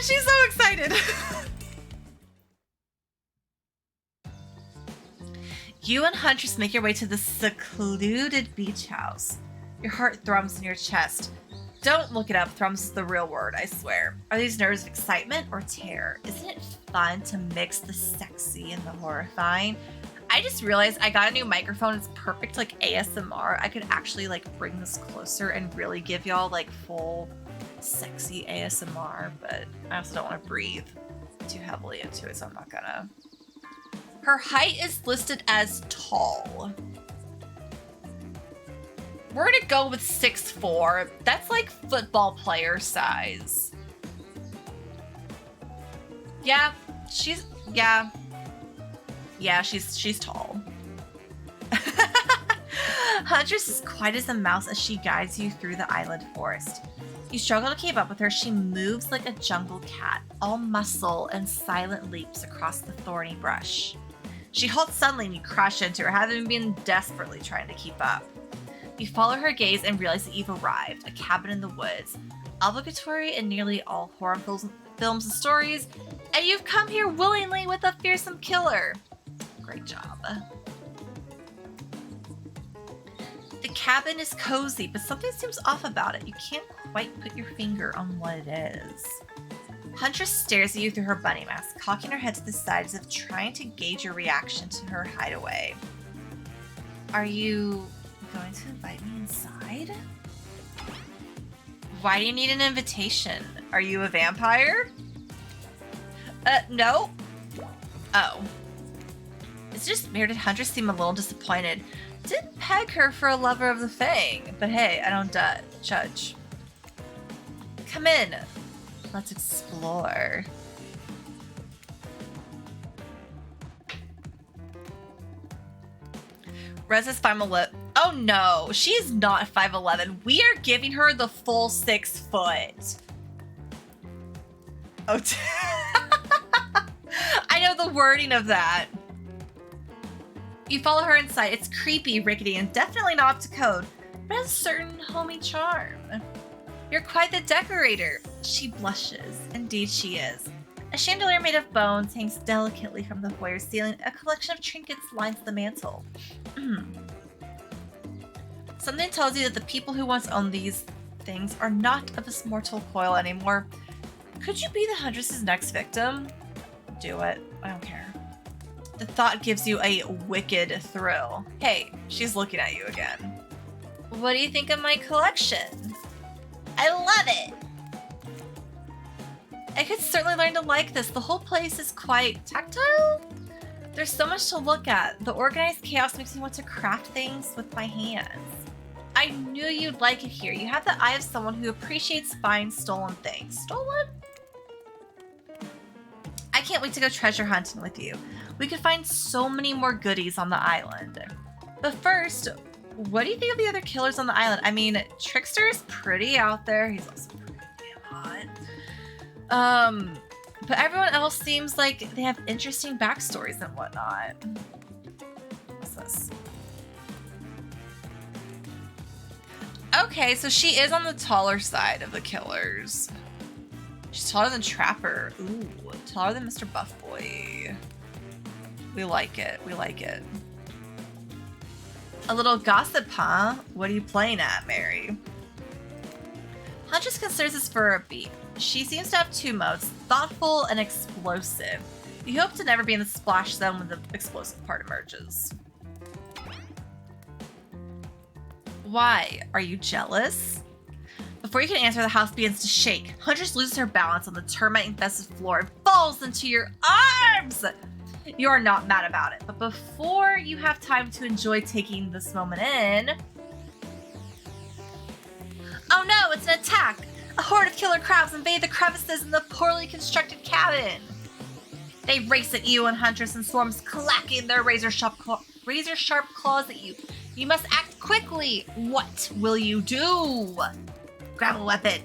S1: She's so excited. You and Huntress make your way to the secluded beach house. Your heart thrums in your chest. Don't look it up. Thrums is the real word, I swear. Are these nerves of excitement or terror? Isn't it fun to mix the sexy and the horrifying? I just realized I got a new microphone. It's perfect like ASMR. I could actually like bring this closer and really give y'all like full sexy ASMR, but I also don't want to breathe too heavily into it, so I'm not gonna. Her height is listed as tall. We're gonna go with 6'4". That's like football player size. Yeah, she's tall. Huntress is quiet as a mouse as she guides you through the island forest. You struggle to keep up with her. She moves like a jungle cat, all muscle and silent leaps across the thorny brush. She halts suddenly and you crash into her, having been desperately trying to keep up. You follow her gaze and realize that you've arrived, a cabin in the woods, obligatory in nearly all horror films and stories, and you've come here willingly with a fearsome killer. Great job. The cabin is cozy, but something seems off about it. You can't quite put your finger on what it is. Huntress stares at you through her bunny mask, cocking her head to the side as if trying to gauge your reaction to her hideaway. Are you going to invite me inside? Why do you need an invitation? Are you a vampire? No. Oh. It's just weird. Did Huntress seem a little disappointed? Didn't peg her for a lover of the Fang, but hey, I don't judge. Come in. Let's explore. Rez is 5'11". Oh no, she is not 5'11". We are giving her the full 6 foot. Oh, I know the wording of that. You follow her inside. It's creepy, rickety, and definitely not up to code, but has a certain homey charm. You're quite the decorator. She blushes. Indeed she is. A chandelier made of bones hangs delicately from the foyer ceiling. A collection of trinkets lines the mantel. Something tells you that the people who once owned these things are not of this mortal coil anymore. Could you be the Huntress's next victim? Do it. I don't care. The thought gives you a wicked thrill. Hey, she's looking at you again. What do you think of my collection? I love it! I could certainly learn to like this. The whole place is quite tactile. There's so much to look at. The organized chaos makes me want to craft things with my hands. I knew you'd like it here. You have the eye of someone who appreciates fine stolen things. Stolen? I can't wait to go treasure hunting with you. We could find so many more goodies on the island. But first, what do you think of the other killers on the island? I mean, Trickster is pretty out there. He's also pretty damn hot. But everyone else seems like they have interesting backstories and whatnot. What's this? Okay, so she is on the taller side of the killers. She's taller than Trapper. Ooh, taller than Mr. Buff Boy. We like it. We like it. A little gossip, huh? What are you playing at, Mary? Huntress considers this for a beat. She seems to have two modes, thoughtful and explosive. You hope to never be in the splash zone when the explosive part emerges. Why? Are you jealous? Before you can answer, the house begins to shake. Huntress loses her balance on the termite-infested floor and falls into your arms! You are not mad about it, but before you have time to enjoy taking this moment in... Oh no, it's an attack! A horde of killer crabs invade the crevices in the poorly constructed cabin. They race at you and Huntress in swarms, clacking their razor-sharp claws at you. You must act quickly. What will you do? Grab a weapon.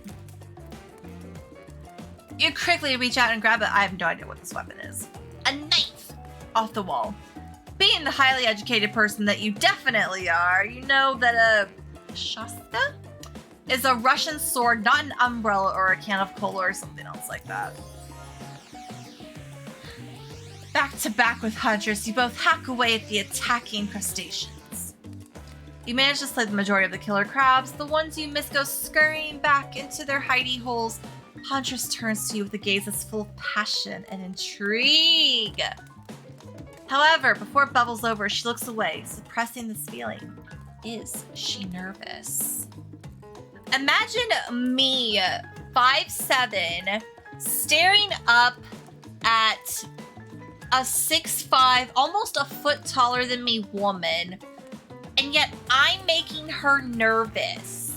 S1: You quickly reach out and grab it. I have no idea what this weapon is. A knife off the wall. Being the highly educated person that you definitely are, you know that a shasta is a Russian sword, not an umbrella or a can of cola or something else like that. Back to back with Huntress, you both hack away at the attacking crustaceans. You manage to slay the majority of the killer crabs. The ones you miss go scurrying back into their hidey holes. Huntress turns to you with a gaze that's full of passion and intrigue. However, before it bubbles over, she looks away, suppressing this feeling. Is she nervous? Imagine me, 5'7", staring up at a 6'5", almost a foot taller than me woman, and yet I'm making her nervous.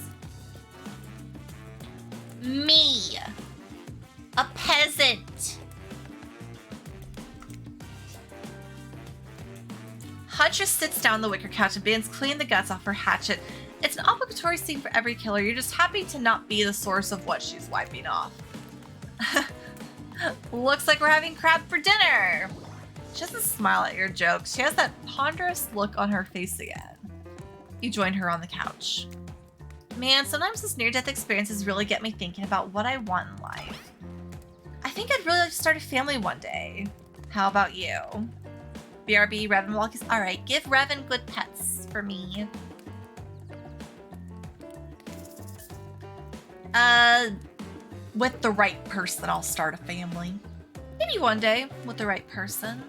S1: Me, a peasant. Huntress sits down on the wicker couch and begins cleaning the guts off her hatchet. It's an obligatory scene for every killer. You're just happy to not be the source of what she's wiping off. Looks like we're having crab for dinner. She doesn't smile at your jokes. She has that ponderous look on her face again. You join her on the couch. Man, sometimes this near-death experiences really get me thinking about what I want in life. I think I'd really like to start a family one day. How about you? BRB, Revan Walkies. All right, give Revan good pets for me. With the right person, I'll start a family. Maybe one day with the right person.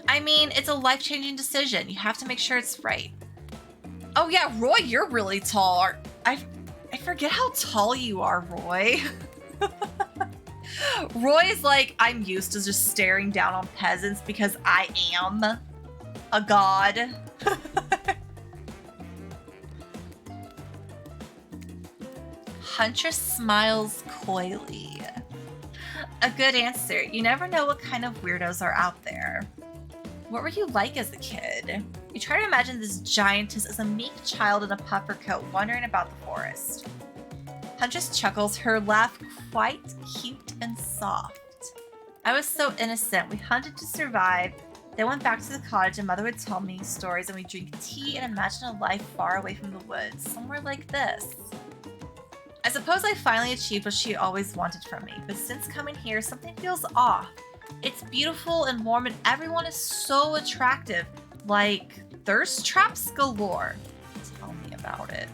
S1: I mean, it's a life-changing decision. You have to make sure it's right. Oh yeah, Roy, you're really tall. I forget how tall you are, Roy. Roy is like, I'm used to just staring down on peasants because I am a god. Huntress smiles coyly. A good answer. You never know what kind of weirdos are out there. What were you like as a kid? You try to imagine this giantess as a meek child in a puffer coat wandering about the forest. Huntress chuckles, her laugh quite cute and soft. I was so innocent. We hunted to survive, then went back to the cottage and Mother would tell me stories and we'd drink tea and imagine a life far away from the woods, somewhere like this. I suppose I finally achieved what she always wanted from me, but since coming here, something feels off. It's beautiful and warm and everyone is so attractive, like thirst traps galore. Tell me about it.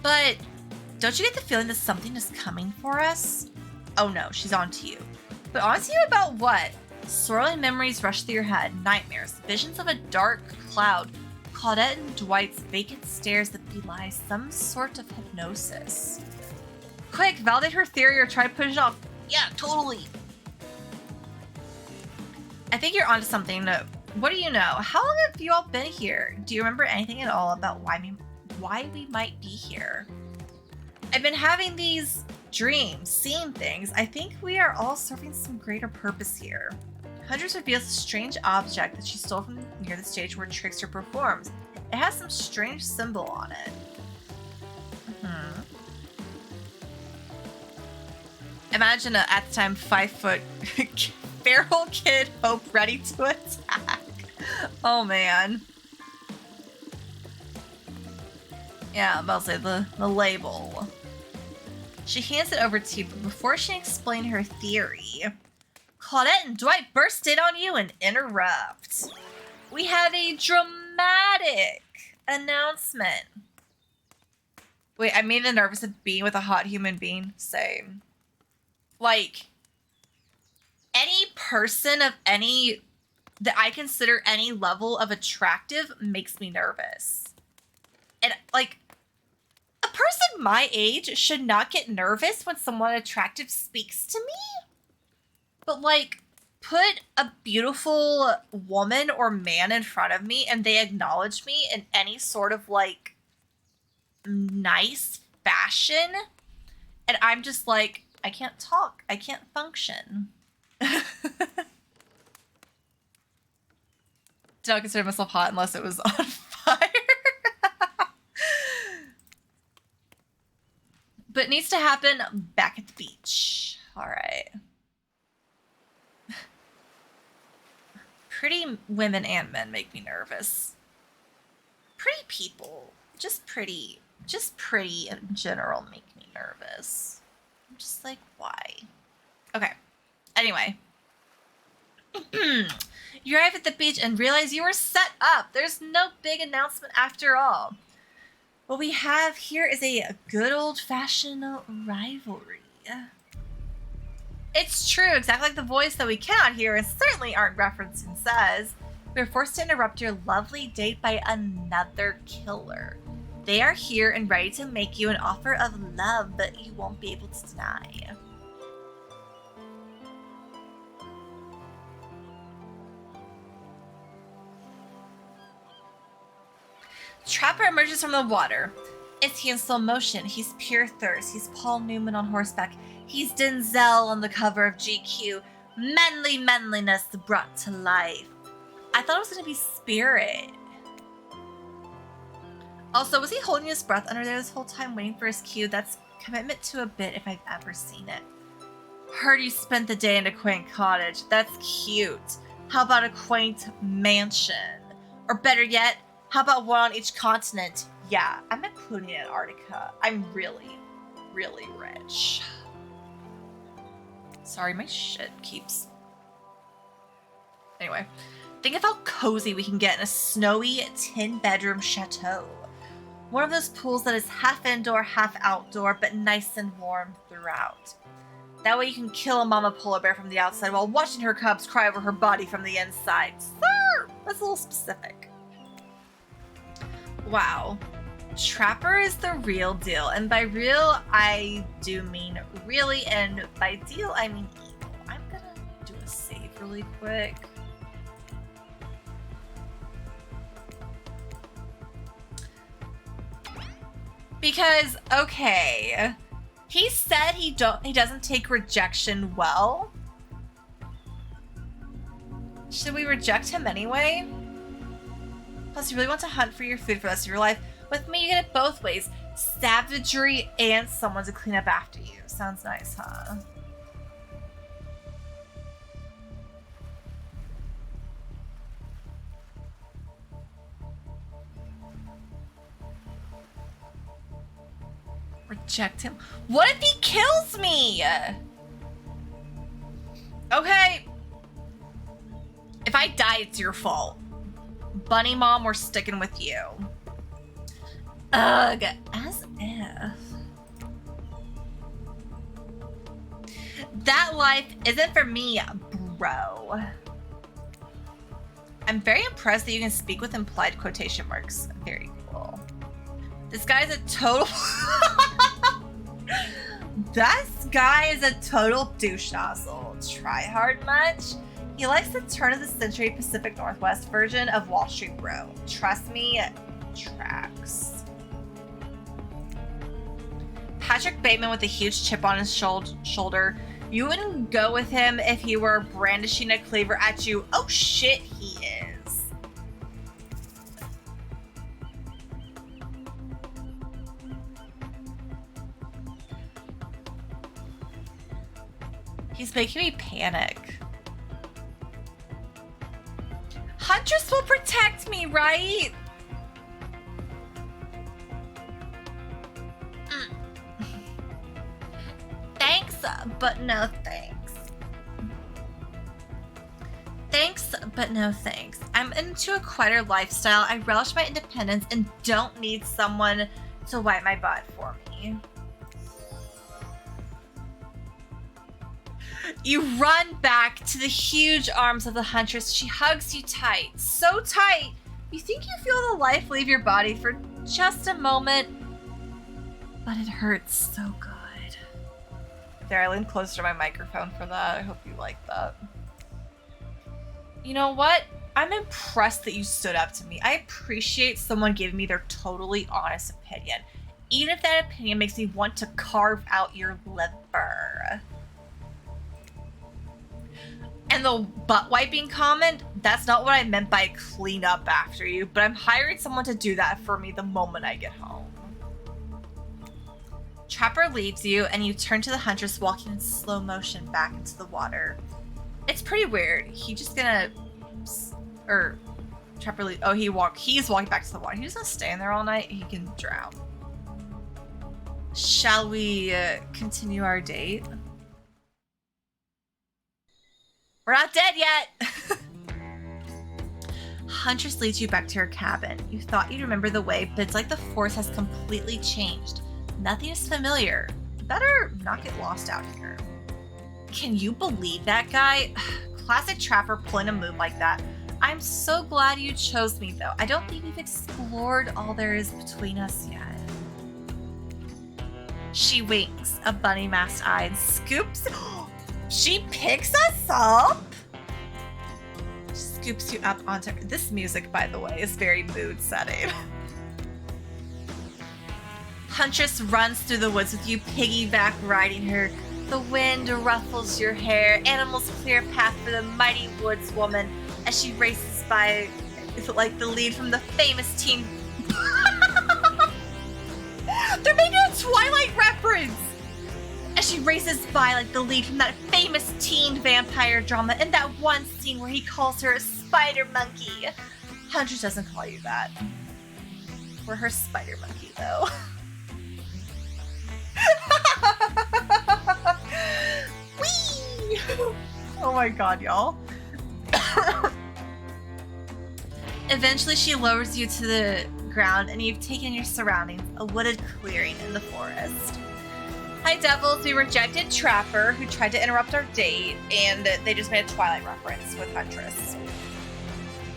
S1: But don't you get the feeling that something is coming for us? Oh no, she's on to you. But on to you about what? Swirling memories rush through your head, nightmares, visions of a dark cloud, Claudette and Dwight's vacant stares that belie some sort of hypnosis. Quick, validate her theory or try to push it off. Yeah, totally. I think you're onto something. What do you know? How long have you all been here? Do you remember anything at all about why we might be here? I've been having these dreams, seeing things. I think we are all serving some greater purpose here. Huntress reveals a strange object that she stole from near the stage where Trickster performs. It has some strange symbol on it. Imagine at the time 5-foot feral kid Hope ready to attack. Oh man. Yeah, I'm about to say the label. She hands it over to you, but before she can explain her theory, Claudette and Dwight burst in on you and interrupt. We have a dramatic announcement. Wait, I made it nervous of being with a hot human being. Same. Like, any person of any, that I consider any level of attractive makes me nervous. And, like, a person my age should not get nervous when someone attractive speaks to me. But, like, put a beautiful woman or man in front of me and they acknowledge me in any sort of, like, nice fashion. And I'm just like, I can't talk. I can't function. Did not consider myself hot unless it was on fire. But it needs to happen back at the beach. All right. Pretty women and men make me nervous. Pretty people, just pretty in general make me nervous. I'm just like, why? Okay. Anyway. You arrive at the beach and realize you were set up. There's no big announcement after all. What we have here is a good old-fashioned rivalry. It's true, exactly like the voice that we cannot hear and certainly aren't referencing says. We are forced to interrupt your lovely date by another killer. They are here and ready to make you an offer of love, but you won't be able to deny. Trapper emerges from the water. Is he in slow motion? He's pure thirst. He's Paul Newman on horseback. He's Denzel on the cover of GQ. Manliness brought to life. I thought it was going to be Spirit. Also, was he holding his breath under there this whole time waiting for his cue? That's commitment to a bit if I've ever seen it. Heard you spent the day in a quaint cottage. That's cute. How about a quaint mansion? Or better yet, how about one on each continent? Yeah, I'm including Antarctica. I'm really, really rich. Sorry, my shit keeps... Anyway, think of how cozy we can get in a snowy 10-bedroom chateau. One of those pools that is half indoor, half outdoor, but nice and warm throughout. That way you can kill a mama polar bear from the outside while watching her cubs cry over her body from the inside. Sir, that's a little specific. Wow. Trapper is the real deal. And by real, I do mean really. And by deal, I mean evil. I'm gonna do a save really quick. Because, okay, he said he doesn't take rejection well. Should we reject him anyway? Plus, you really want to hunt for your food for the rest of your life. With me, you get it both ways. Savagery and someone to clean up after you. Sounds nice, huh? Reject him? What if he kills me? Okay. If I die, it's your fault. Bunny Mom, we're sticking with you. Ugh, as if. That life isn't for me, bro. I'm very impressed that you can speak with implied quotation marks. Very cool. This guy's a total... This guy is a total douche nozzle. Try hard much? He likes the turn of the century Pacific Northwest version of Wall Street Bro. Trust me, tracks. Patrick Bateman with a huge chip on his shoulder. You wouldn't go with him if he were brandishing a cleaver at you. Oh shit, he is. He's making me panic. Huntress will protect me, right? Thanks, but no thanks. Thanks, but no thanks. I'm into a quieter lifestyle. I relish my independence and don't need someone to wipe my butt for me. You run back to the huge arms of the Huntress. She hugs you tight. So tight, you think you feel the life leave your body for just a moment, but it hurts so good. There, I leaned closer to my microphone for that. I hope you like that. You know what? I'm impressed that you stood up to me. I appreciate someone giving me their totally honest opinion. even if that opinion makes me want to carve out your liver. And the butt wiping comment, that's not what I meant by clean up after you, but I'm hiring someone to do that for me the moment I get home. Trapper leaves you, and you turn to the Huntress walking in slow motion back into the water. It's pretty weird. He's walking back to the water. He's just gonna stay in there all night. He can drown. Shall we continue our date? We're not dead yet! Huntress leads you back to her cabin. You thought you'd remember the way, but it's like the forest has completely changed. Nothing is familiar. Better not get lost out here. Can you believe that guy? Classic Trapper pulling a move like that. I'm so glad you chose me, though. I don't think we've explored all there is between us yet. She winks, a bunny-masked eye, and scoops. She picks us up? Scoops you up onto her. This music, by the way, is very mood-setting. Huntress runs through the woods with you, piggyback riding her. The wind ruffles your hair. Animals clear a path for the mighty woodswoman as she races by like the lead from the famous teen. They're making a Twilight reference! As she races by like the lead from that famous teen vampire drama in that one scene where he calls her a spider monkey. Huntress doesn't call you that. We're her spider monkey, though. Whee! Oh my god, y'all. Eventually, she lowers you to the ground, and you've taken your surroundings, a wooded clearing in the forest. Hi, Devils. We rejected Trapper, who tried to interrupt our date, and they just made a Twilight reference with Huntress.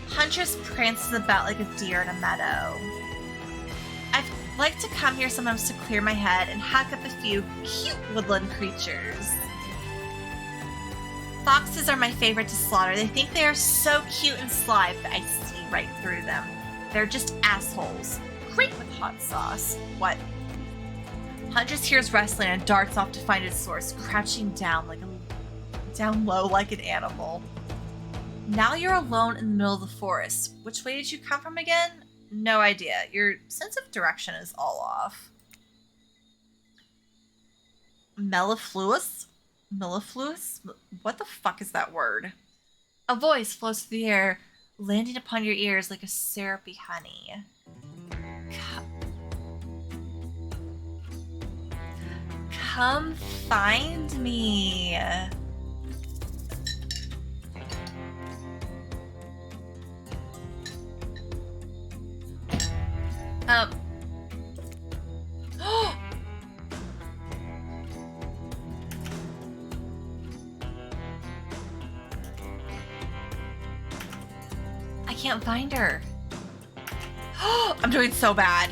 S1: Huntress prances about like a deer in a meadow. I'd like to come here sometimes to clear my head and hack up a few cute woodland creatures. Foxes are my favorite to slaughter. They think they are so cute and sly, but I see right through them. They're just assholes. Great with hot sauce. What? Huntress hears rustling and darts off to find its source, crouching down low like an animal. Now you're alone in the middle of the forest. Which way did you come from again? No idea. Your sense of direction is all off. Mellifluous? Mellifluous? What the fuck is that word? A voice floats through the air, landing upon your ears like a syrupy honey. Come find me. I can't find her. I'm doing so bad.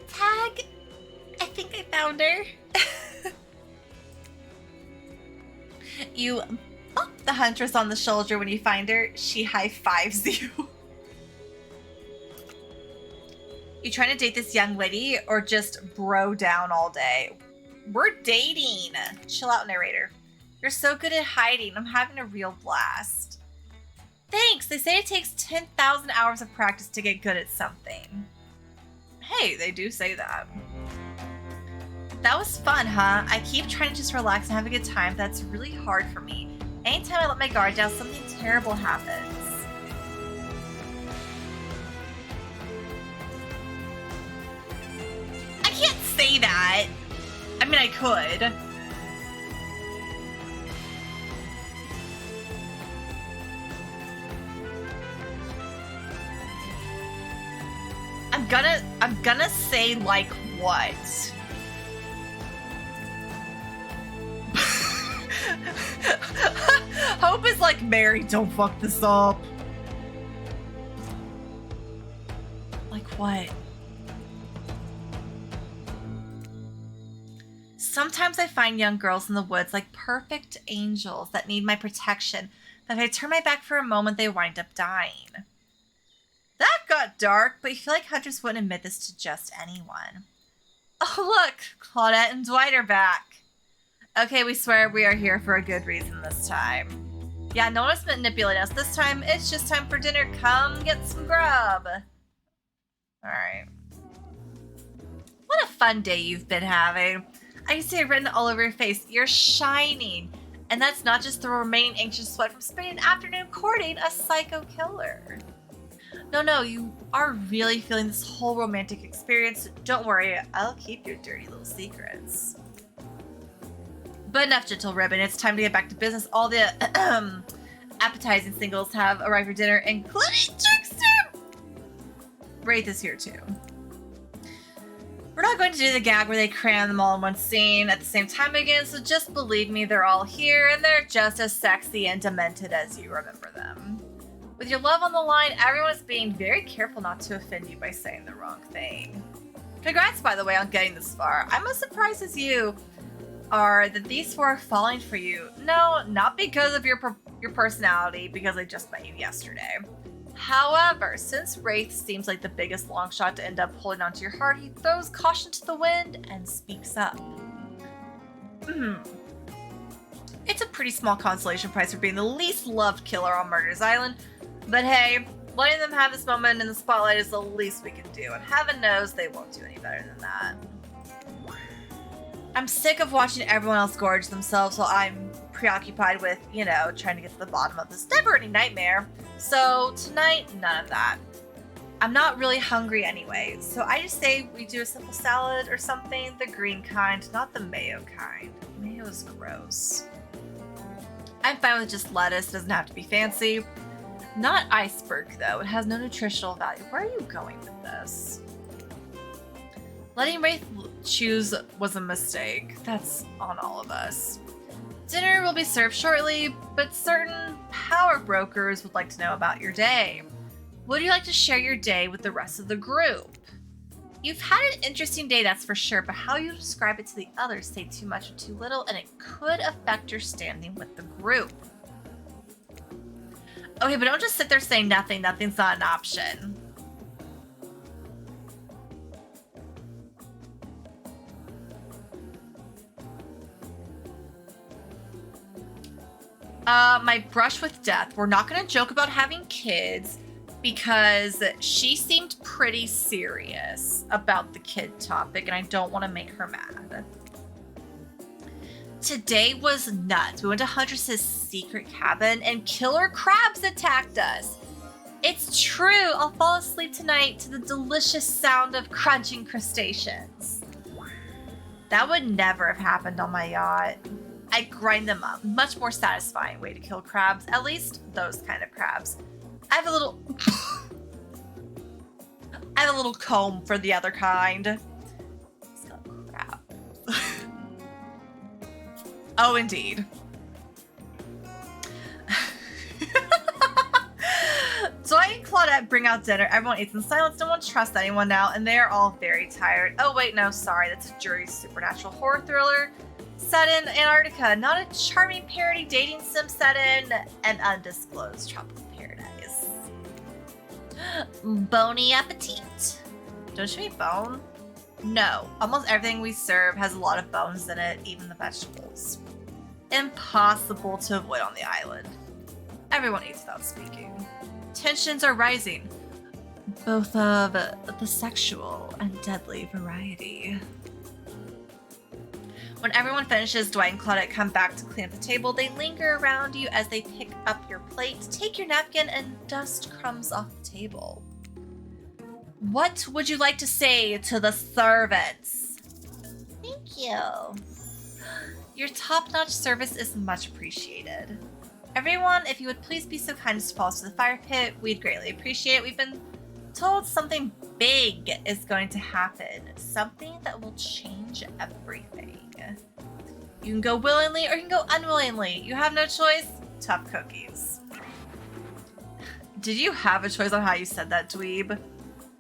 S1: Tag. I think I found her. You bump the Huntress on the shoulder when you find her. She high-fives you. You trying to date this young lady or just bro down all day? We're dating. Chill out, narrator. You're so good at hiding. I'm having a real blast. Thanks. They say it takes 10,000 hours of practice to get good at something. Hey, they do say that. That was fun, huh? I keep trying to just relax and have a good time. That's really hard for me. Anytime I let my guard down, something terrible happens. I can't say that. I mean, I could. I'm gonna say, like, what? Hope is like, Mary, don't fuck this up. Like what? Sometimes I find young girls in the woods like perfect angels that need my protection, but if I turn my back for a moment, they wind up dying. That got dark, but you feel like hunters wouldn't admit this to just anyone. Oh, look, Claudette and Dwight are back. Okay, we swear we are here for a good reason this time. Yeah, no one's manipulating us this time. It's just time for dinner. Come get some grub. All right. What a fun day you've been having. I can see it written all over your face. You're shining. And that's not just the remaining anxious sweat from spending an afternoon courting a psycho killer. No, you are really feeling this whole romantic experience. Don't worry, I'll keep your dirty little secrets. But enough, gentle ribbon. It's time to get back to business. All the appetizing singles have arrived for dinner, including Trickster. Wraith is here too. We're not going to do the gag where they cram them all in one scene at the same time again, so just believe me, they're all here, and they're just as sexy and demented as you remember them. With your love on the line, everyone is being very careful not to offend you by saying the wrong thing. Congrats, by the way, on getting this far. I'm as surprised as you are that these four are falling for you. No, not because of your personality, because I just met you yesterday. However, since Wraith seems like the biggest long shot to end up holding onto your heart, he throws caution to the wind and speaks up. It's a pretty small consolation prize for being the least loved killer on Murder's Island, but hey, letting them have this moment in the spotlight is the least we can do, and heaven knows they won't do any better than that. I'm sick of watching everyone else gorge themselves while I'm preoccupied with, trying to get to the bottom of this never-ending nightmare. So tonight, none of that. I'm not really hungry anyway, so I just say we do a simple salad or something, the green kind, not the mayo kind. Mayo is gross. I'm fine with just lettuce, it doesn't have to be fancy. Not iceberg though, it has no nutritional value. Where are you going with this? Letting Wraith choose was a mistake. That's on all of us. Dinner will be served shortly, but certain power brokers would like to know about your day. Would you like to share your day with the rest of the group? You've had an interesting day, that's for sure, but how you describe it to the others say too much or too little, and it could affect your standing with the group. Okay, but don't just sit there saying nothing. Nothing's not an option. My brush with death. We're not going to joke about having kids because she seemed pretty serious about the kid topic and I don't want to make her mad. Today was nuts. We went to Huntress's secret cabin and killer crabs attacked us. It's true. I'll fall asleep tonight to the delicious sound of crunching crustaceans. That would never have happened on my yacht. I grind them up. Much more satisfying way to kill crabs. At least those kind of crabs. I have a little comb for the other kind. Crap. Oh, indeed. Dwight and Claudette bring out dinner. Everyone eats in silence. No one trusts anyone now, and they are all very tired. Oh, wait, no, sorry. That's a jury supernatural horror thriller set in Antarctica. Not a charming parody dating sim set in an undisclosed tropical paradise. Bony appetit. Don't you eat bone? No. Almost everything we serve has a lot of bones in it, even the vegetables. Impossible to avoid on the island. Everyone eats without speaking. Tensions are rising, both of the sexual and deadly variety. When everyone finishes, Dwight and Claudette come back to clean up the table. They linger around you as they pick up your plate, take your napkin, and dust crumbs off the table. What would you like to say to the servants? Thank you. Your top-notch service is much appreciated. Everyone, if you would please be so kind as to follow us to the fire pit, we'd greatly appreciate it. We've been told something big is going to happen. Something that will change everything. You can go willingly or you can go unwillingly. You have no choice. Tough cookies. Did you have a choice on how you said that, dweeb?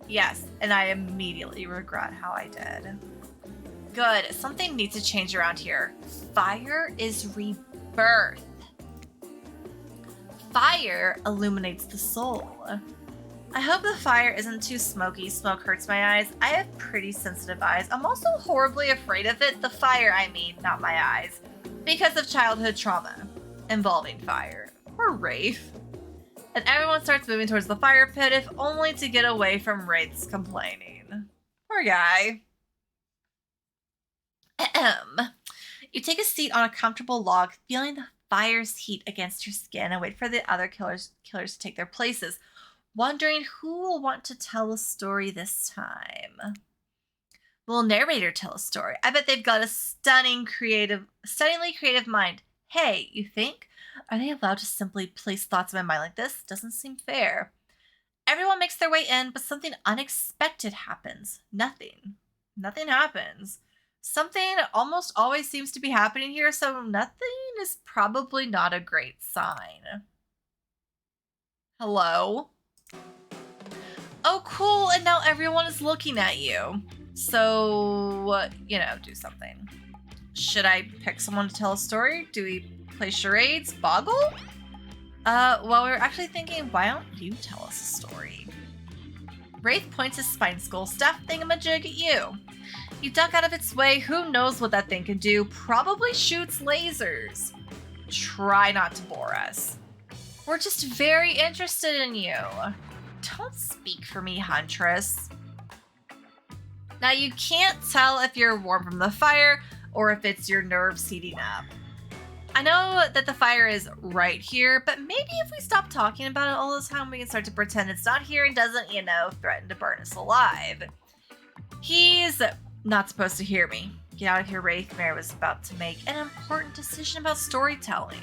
S1: Yes, and I immediately regret how I did. Good. Something needs to change around here. Fire is rebirth. Fire illuminates the soul. I hope the fire isn't too smoky. Smoke hurts my eyes. I have pretty sensitive eyes. I'm also horribly afraid of it. The fire, I mean, not my eyes. Because of childhood trauma involving fire. Poor Wraith. And everyone starts moving towards the fire pit, if only to get away from Wraith's complaining. Poor guy. You take a seat on a comfortable log, feeling the fire's heat against your skin, and wait for the other killers to take their places, wondering who will want to tell a story this time. Will narrator tell a story? I bet they've got a stunningly creative mind. Hey, you think? Are they allowed to simply place thoughts in my mind like this? Doesn't seem fair. Everyone makes their way in, but something unexpected happens. Nothing happens. Something almost always seems to be happening here, so nothing is probably not a great sign. Hello? Oh, cool, and now everyone is looking at you. So, do something. Should I pick someone to tell a story? Do we play charades? Boggle? Well, we were actually thinking, why don't you tell us a story? Wraith points his spine skull stuffed thingamajig at you. You duck out of its way. Who knows what that thing can do? Probably shoots lasers. Try not to bore us. We're just very interested in you. Don't speak for me, Huntress. Now, you can't tell if you're warm from the fire or if it's your nerves heating up. I know that the fire is right here, but maybe if we stop talking about it all the time, we can start to pretend it's not here and doesn't, threaten to burn us alive. He's not supposed to hear me. Get out of here, Wraith. Mary was about to make an important decision about storytelling.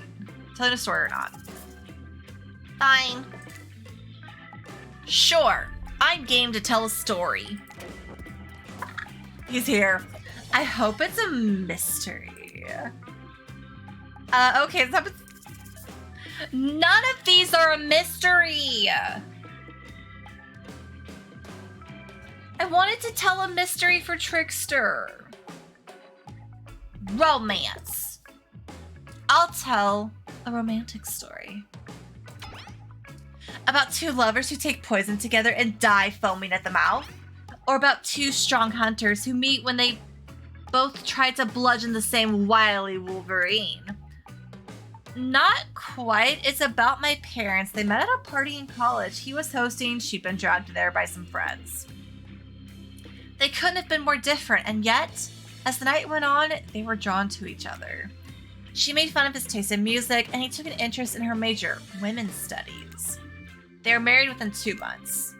S1: Telling a story or not. Fine. Sure. I'm game to tell a story. He's here. I hope it's a mystery. Okay. None of these are a mystery. I wanted to tell a mystery for Trickster. Romance. I'll tell a romantic story. About two lovers who take poison together and die foaming at the mouth. Or about two strong hunters who meet when they both try to bludgeon the same wily Wolverine. Not quite. It's about my parents. They met at a party in college. He was hosting. She'd been dragged there by some friends. They couldn't have been more different, and yet, as the night went on, they were drawn to each other. She made fun of his taste in music, and he took an interest in her major, women's studies. They were married within 2 months.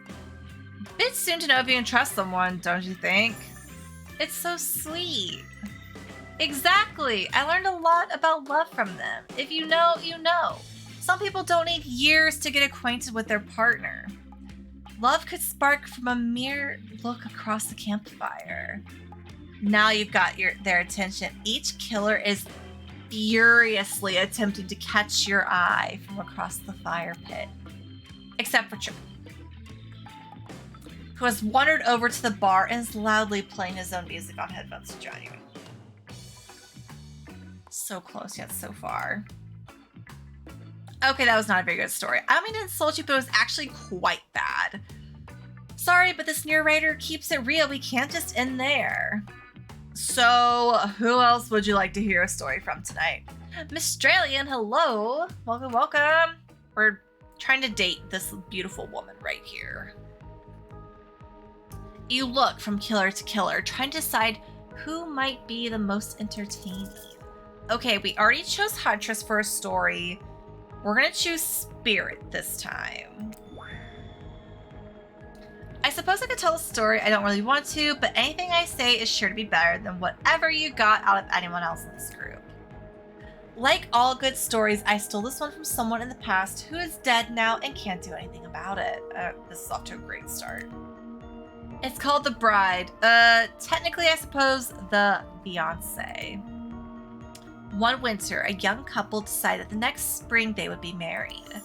S1: Bit soon to know if you can trust someone, don't you think? It's so sweet. Exactly. I learned a lot about love from them. If you know, you know. Some people don't need years to get acquainted with their partner. Love could spark from a mere look across the campfire. Now you've got their attention. Each killer is furiously attempting to catch your eye from across the fire pit. Except for Chip, who has wandered over to the bar and is loudly playing his own music on headphones to join you. So close yet so far. Okay, that was not a very good story. I don't mean to insult you, but it was actually quite bad. Sorry, but this narrator keeps it real. We can't just end there. So, who else would you like to hear a story from tonight? Miss Australian, hello. Welcome, welcome. We're trying to date this beautiful woman right here. You look from killer to killer, trying to decide who might be the most entertaining. Okay, we already chose Huntress for a story. We're gonna choose Spirit this time. I suppose I could tell a story. I don't really want to, but anything I say is sure to be better than whatever you got out of anyone else in this group. Like all good stories, I stole this one from someone in the past who is dead now and can't do anything about it. This is off to a great start. It's called The Bride. Technically, I suppose, the fiancé. One winter, a young couple decided the next spring they would be married.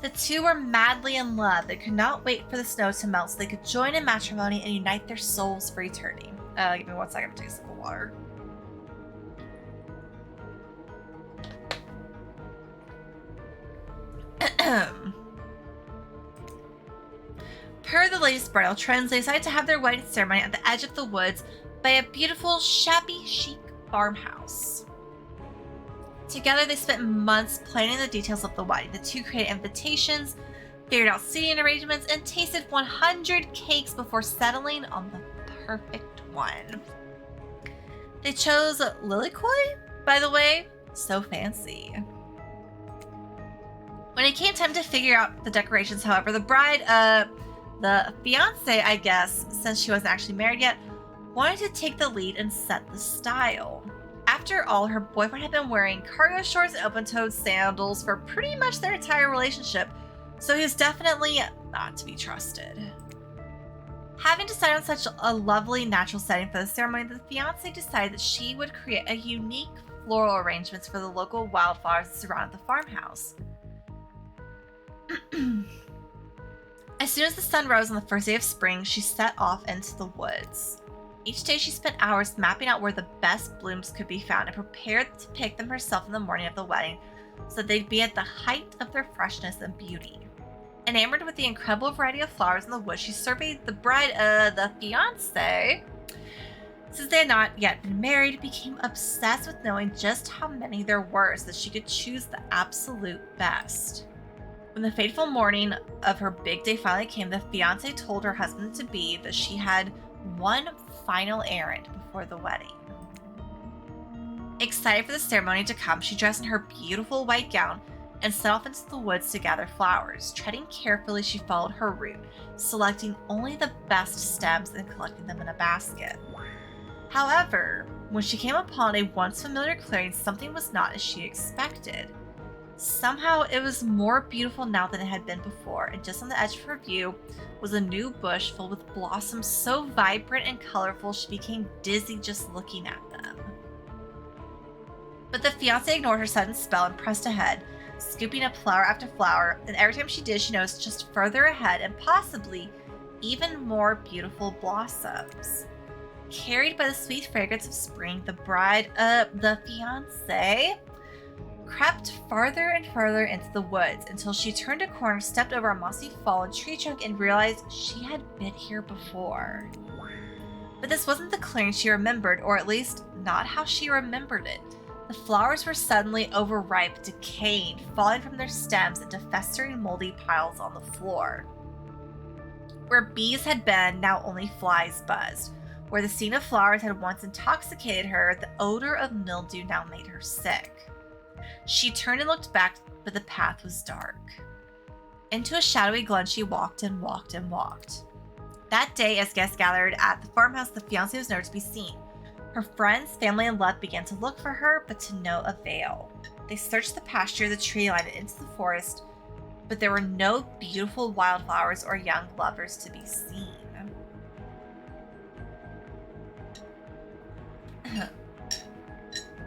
S1: The two were madly in love. They could not wait for the snow to melt so they could join in matrimony and unite their souls for eternity. Give me 1 second to take a sip of water. Per the latest bridal trends, they decided to have their wedding ceremony at the edge of the woods by a beautiful, shabby chic farmhouse. Together, they spent months planning the details of the wedding. The two created invitations, figured out seating arrangements, and tasted 100 cakes before settling on the perfect one. They chose Lilikoi, by the way, so fancy. When it came time to figure out the decorations, however, the bride, the fiance, I guess, since she wasn't actually married yet, wanted to take the lead and set the style. After all, her boyfriend had been wearing cargo shorts and open-toed sandals for pretty much their entire relationship, so he was definitely not to be trusted. Having decided on such a lovely natural setting for the ceremony, the fiancé decided that she would create a unique floral arrangements for the local wildflowers that surrounded the farmhouse. As soon as the sun rose on the first day of spring, she set off into the woods. Each day she spent hours mapping out where the best blooms could be found and prepared to pick them herself in the morning of the wedding so that they'd be at the height of their freshness and beauty. Enamored with the incredible variety of flowers in the woods, she surveyed the bride, the fiancé. Since they had not yet been married, became obsessed with knowing just how many there were so that she could choose the absolute best. When the fateful morning of her big day finally came, the fiancé told her husband-to-be that she had one final errand before the wedding. Excited for the ceremony to come, she dressed in her beautiful white gown and set off into the woods to gather flowers. Treading carefully, she followed her route, selecting only the best stems and collecting them in a basket. However, when she came upon a once familiar clearing, something was not as she expected. Somehow, it was more beautiful now than it had been before, and just on the edge of her view was a new bush filled with blossoms so vibrant and colorful she became dizzy just looking at them. But the fiancé ignored her sudden spell and pressed ahead, scooping up flower after flower, and every time she did, she noticed just further ahead and possibly even more beautiful blossoms. Carried by the sweet fragrance of spring, the fiancé crept farther and farther into the woods until she turned a corner, stepped over a mossy fallen tree trunk, and realized she had been here before. But this wasn't the clearing she remembered, or at least not how she remembered it. The flowers were suddenly overripe, decaying, falling from their stems into festering moldy piles on the floor. Where bees had been, now only flies buzzed. Where the scene of flowers had once intoxicated her, the odor of mildew now made her sick. She turned and looked back, but the path was dark. Into a shadowy glen she walked and walked and walked. That day, as guests gathered at the farmhouse, the fiancé was nowhere to be seen. Her friends, family, and love began to look for her, but to no avail. They searched the pasture, the tree line, and into the forest, but there were no beautiful wildflowers or young lovers to be seen.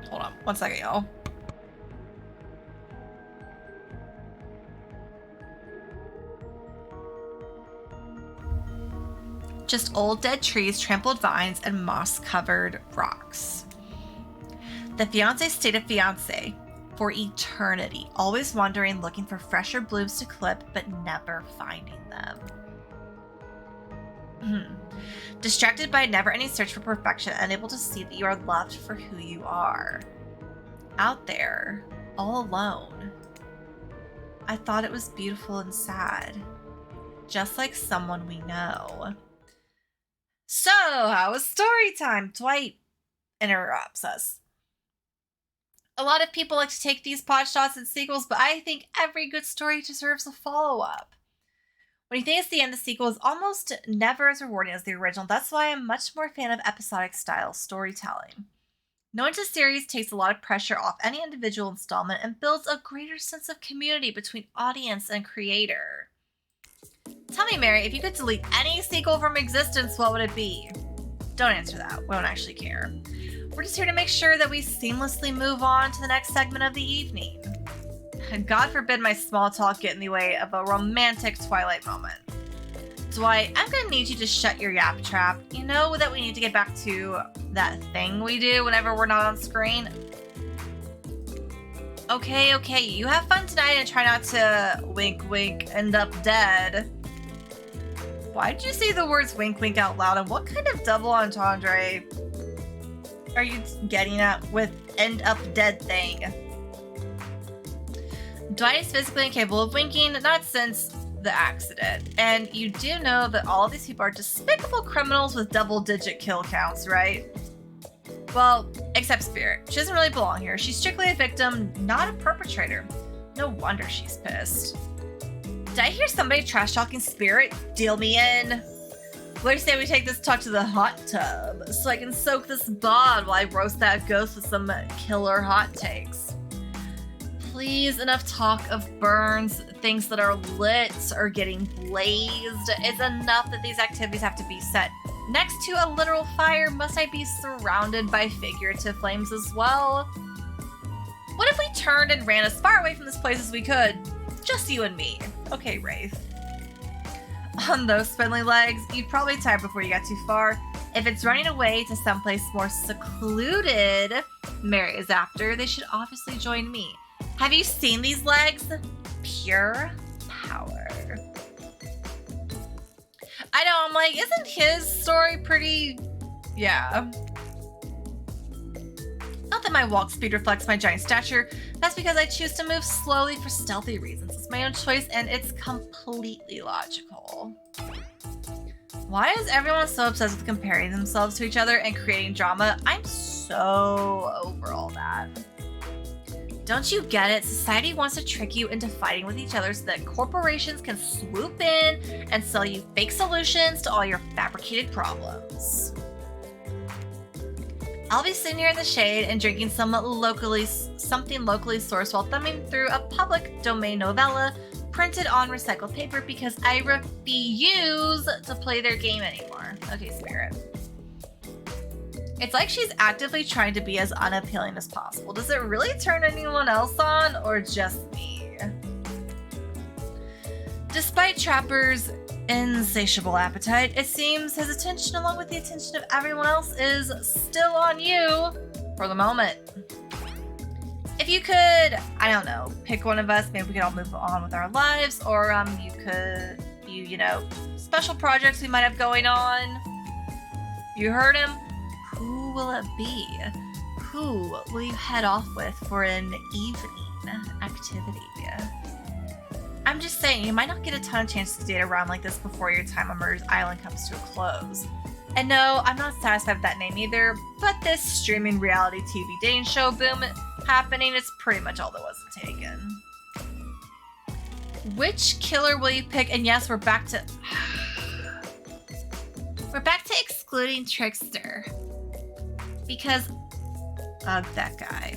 S1: Hold on, 1 second, y'all. Just old dead trees, trampled vines, and moss-covered rocks. The fiancé stayed a fiancé for eternity, always wandering, looking for fresher blooms to clip, but never finding them. Distracted by a never-ending search for perfection, unable to see that you are loved for who you are. Out there, all alone. I thought it was beautiful and sad, just like someone we know. So, how was story time? Dwight interrupts us. A lot of people like to take these pot shots and sequels, but I think every good story deserves a follow-up. When you think it's the end, the sequel is almost never as rewarding as the original. That's why I'm much more a fan of episodic style storytelling. Knowing a series takes a lot of pressure off any individual installment and builds a greater sense of community between audience and creator. Tell me, Mary, if you could delete any sequel from existence, what would it be? Don't answer that. We don't actually care. We're just here to make sure that we seamlessly move on to the next segment of the evening. God forbid my small talk get in the way of a romantic Twilight moment. Dwight, I'm gonna need you to shut your yap trap. You know that we need to get back to that thing we do whenever we're not on screen? Okay, okay, you have fun tonight and try not to wink wink end up dead. Why did you say the words wink wink out loud, and what kind of double entendre are you getting at with end up dead thing? Dwight is physically incapable of winking, not since the accident. And you do know that all of these people are despicable criminals with double-digit kill counts, right? Well, except Spirit. She doesn't really belong here. She's strictly a victim, not a perpetrator. No wonder she's pissed. Did I hear somebody trash-talking Spirit? Deal me in. What do you say we take this talk to the hot tub so I can soak this bod while I roast that ghost with some killer hot takes? Please, enough talk of burns, things that are lit or getting blazed. It's enough that these activities have to be set next to a literal fire. Must I be surrounded by figurative flames as well? What if we turned and ran as far away from this place as we could? Just you and me. Okay, Wraith. On those spindly legs, you'd probably tire before you got too far. If it's running away to someplace more secluded, Mary is after, they should obviously join me. Have you seen these legs? Pure power. I know, I'm like, isn't his story pretty... Yeah. Not that my walk speed reflects my giant stature. That's because I choose to move slowly for stealthy reasons. It's my own choice, and it's completely logical. Why is everyone so obsessed with comparing themselves to each other and creating drama? I'm so over all that. Don't you get it? Society wants to trick you into fighting with each other so that corporations can swoop in and sell you fake solutions to all your fabricated problems. I'll be sitting here in the shade and drinking something locally sourced while thumbing through a public domain novella printed on recycled paper because I refuse to play their game anymore. Okay, Spirit. It's like she's actively trying to be as unappealing as possible. Does it really turn anyone else on, or just me? Despite Trapper's insatiable appetite, it seems his attention, along with the attention of everyone else, is still on you for the moment. If you could, I don't know, pick one of us, maybe we could all move on with our lives, or you know, special projects we might have going on. You heard him? Who will it be? Who will you head off with for an evening activity? I'm just saying, you might not get a ton of chances to date around like this before your time on Murder's Island comes to a close. And no, I'm not satisfied with that name either, but this streaming reality TV dating show boom happening is pretty much all that was taken. Which killer will you pick? And yes, we're back to excluding Trickster. Because of that guy.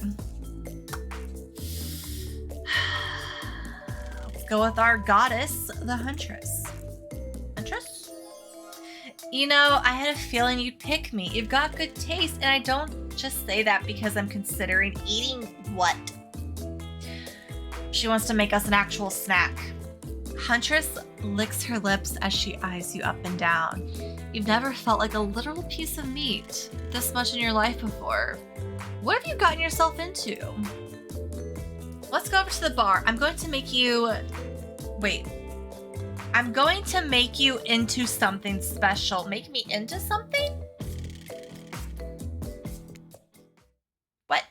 S1: Let's go with our goddess, the Huntress. Huntress? You know, I had a feeling you'd pick me. You've got good taste, and I don't just say that because I'm considering eating what? She wants to make us an actual snack. Huntress licks her lips as she eyes you up and down. You've never felt like a literal piece of meat this much in your life before. What have you gotten yourself into? Let's go over to the bar. I'm going to make you into something special. Make me into something? What?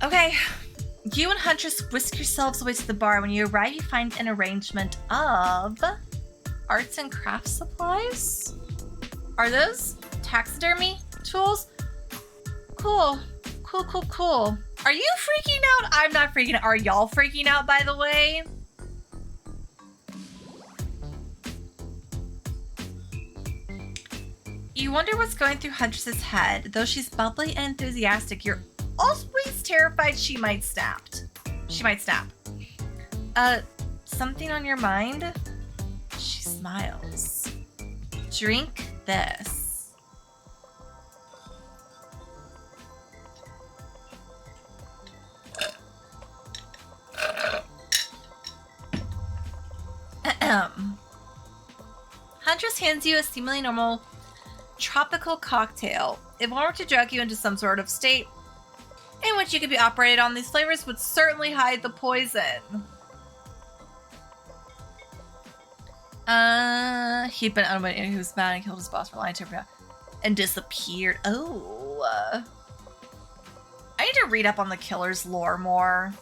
S1: Okay. You and Huntress whisk yourselves away to the bar. When you arrive, you find an arrangement of arts and crafts supplies. Are those taxidermy tools? Cool. Cool. Are you freaking out? I'm not freaking out. Are y'all freaking out, by the way? You wonder what's going through Huntress's head. Though she's bubbly and enthusiastic, you're always terrified she might snap. Something on your mind? She smiles. Drink this. Huntress hands you a seemingly normal tropical cocktail. If one were to drug you into some sort of state in which you could be operated on, these flavors would certainly hide the poison. He'd been unwitting, he was mad and killed his boss for lying to him and disappeared. Oh. I need to read up on the killer's lore more.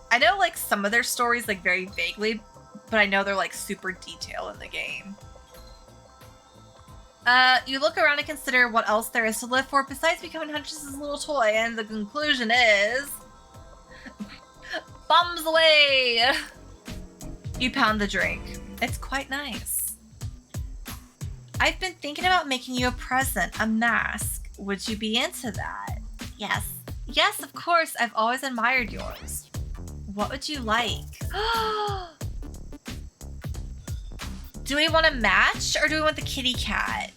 S1: I know, like, some of their stories, like, very vaguely, but I know they're, like, super detailed in the game. You look around and consider what else there is to live for besides becoming Huntress's little toy, and the conclusion is... bombs away! You pound the drink. It's quite nice. I've been thinking about making you a present, a mask. Would you be into that? Yes. Yes, of course. I've always admired yours. What would you like? Do we want to match or do we want the kitty cat?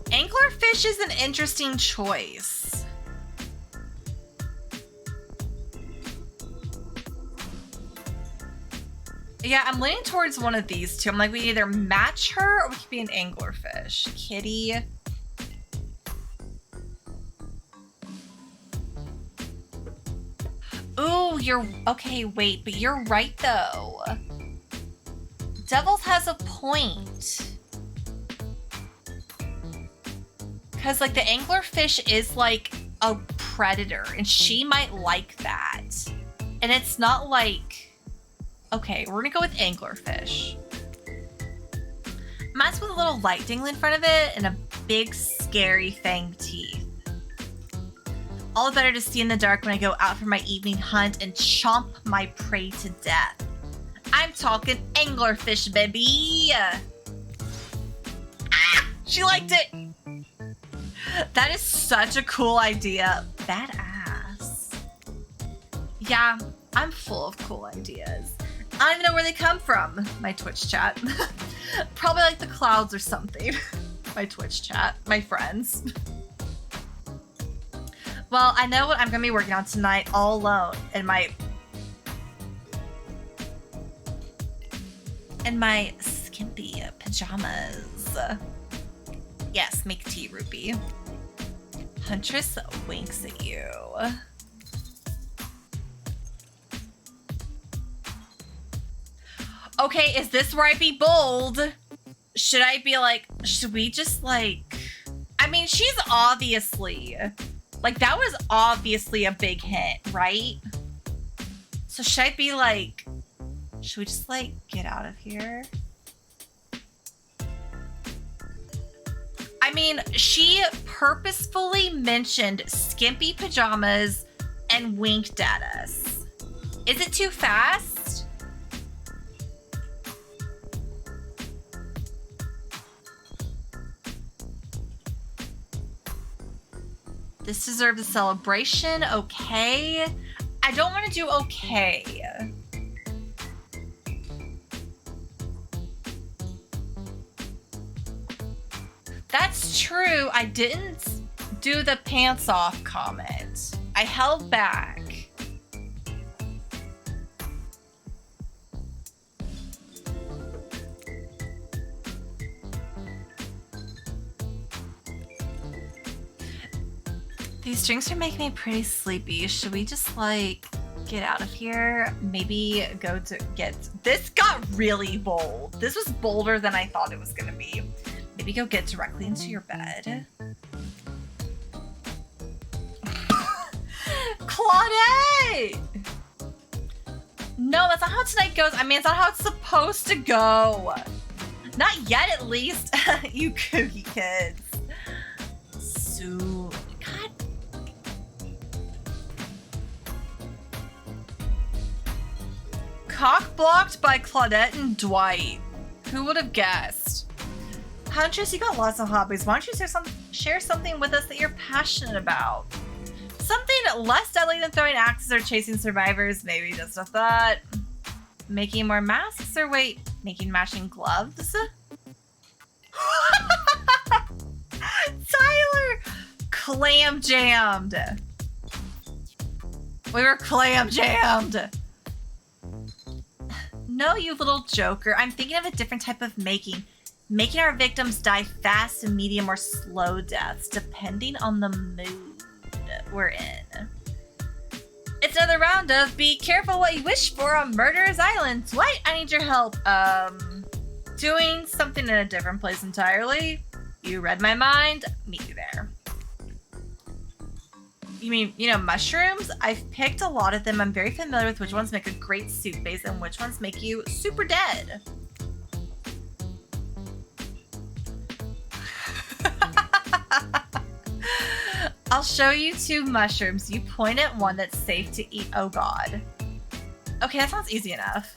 S1: Anglerfish is an interesting choice. Yeah, I'm leaning towards one of these two. I'm like, we either match her or we could be an anglerfish. Kitty. Ooh, you're... Okay, wait, but you're right, though. Devils has a point. Because, like, the anglerfish is, like, a predator, and she might like that. And it's not like... Okay, we're gonna go with anglerfish. Mine's with a little light dingle in front of it and a big, scary fang teeth. All the better to see in the dark when I go out for my evening hunt and chomp my prey to death. I'm talking anglerfish, baby! Ah! She liked it! That is such a cool idea. Badass. Yeah, I'm full of cool ideas. I don't even know where they come from. My Twitch chat. Probably like the clouds or something. My Twitch chat. My friends. Well, I know what I'm going to be working on tonight all alone in my skimpy pajamas. Yes, make tea, Rupee. Huntress winks at you. Okay, is this where I be bold? Should I be like, should we just like... I mean, she's obviously... Like, that was obviously a big hit, right? So should I be like... Should we just like, get out of here? I mean, she purposefully mentioned skimpy pajamas and winked at us. Is it too fast? This deserves a celebration. Okay. I don't want to do okay. That's true. I didn't do the pants off comment. I held back. These drinks are making me pretty sleepy. Should we just like get out of here? Maybe go to get... This got really bold. This was bolder than I thought it was gonna be. Maybe go get directly into your bed. Claudette! No, that's not how tonight goes. I mean, it's not how it's supposed to go. Not yet, at least. You kooky kids. So... God. Cock blocked by Claudette and Dwight. Who would have guessed? Huntress, you got lots of hobbies. Why don't you share something with us that you're passionate about? Something less deadly than throwing axes or chasing survivors. Maybe just a thought. Making more masks or wait, making matching gloves? Tyler! Clam jammed. We were clam jammed. No, you little joker. I'm thinking of a different type of making. Making our victims die fast and medium or slow deaths, depending on the mood we're in. It's another round of be careful what you wish for on Murderer's Island. Dwight, I need your help. Doing something in a different place entirely. You read my mind. Meet you there. You mean, mushrooms? I've picked a lot of them. I'm very familiar with which ones make a great soup base and which ones make you super dead. I'll show you 2 mushrooms. You point at one that's safe to eat. Oh god. Okay, that sounds easy enough.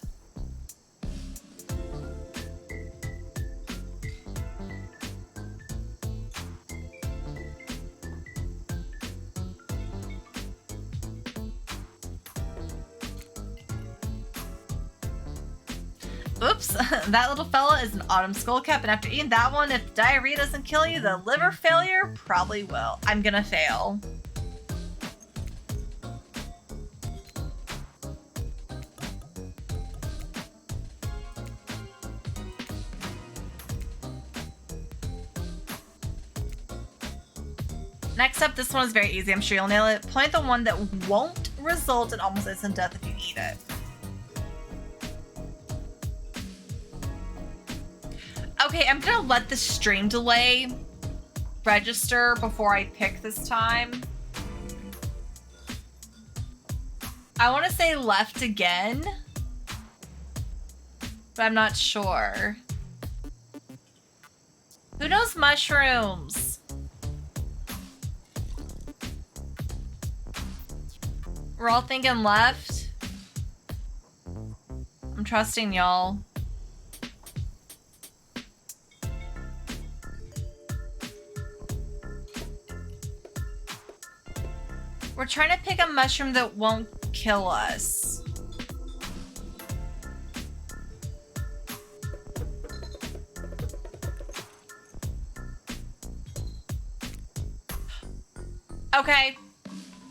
S1: Oops, that little fella is an autumn skullcap, and after eating that one, if diarrhea doesn't kill you, the liver failure probably will. I'm gonna fail. Next up, this one is very easy. I'm sure you'll nail it. Point the one that won't result in almost instant death if you eat it. Okay, I'm gonna let the stream delay register before I pick this time. I want to say left again, but I'm not sure. Who knows mushrooms? We're all thinking left. I'm trusting y'all. We're trying to pick a mushroom that won't kill us. Okay.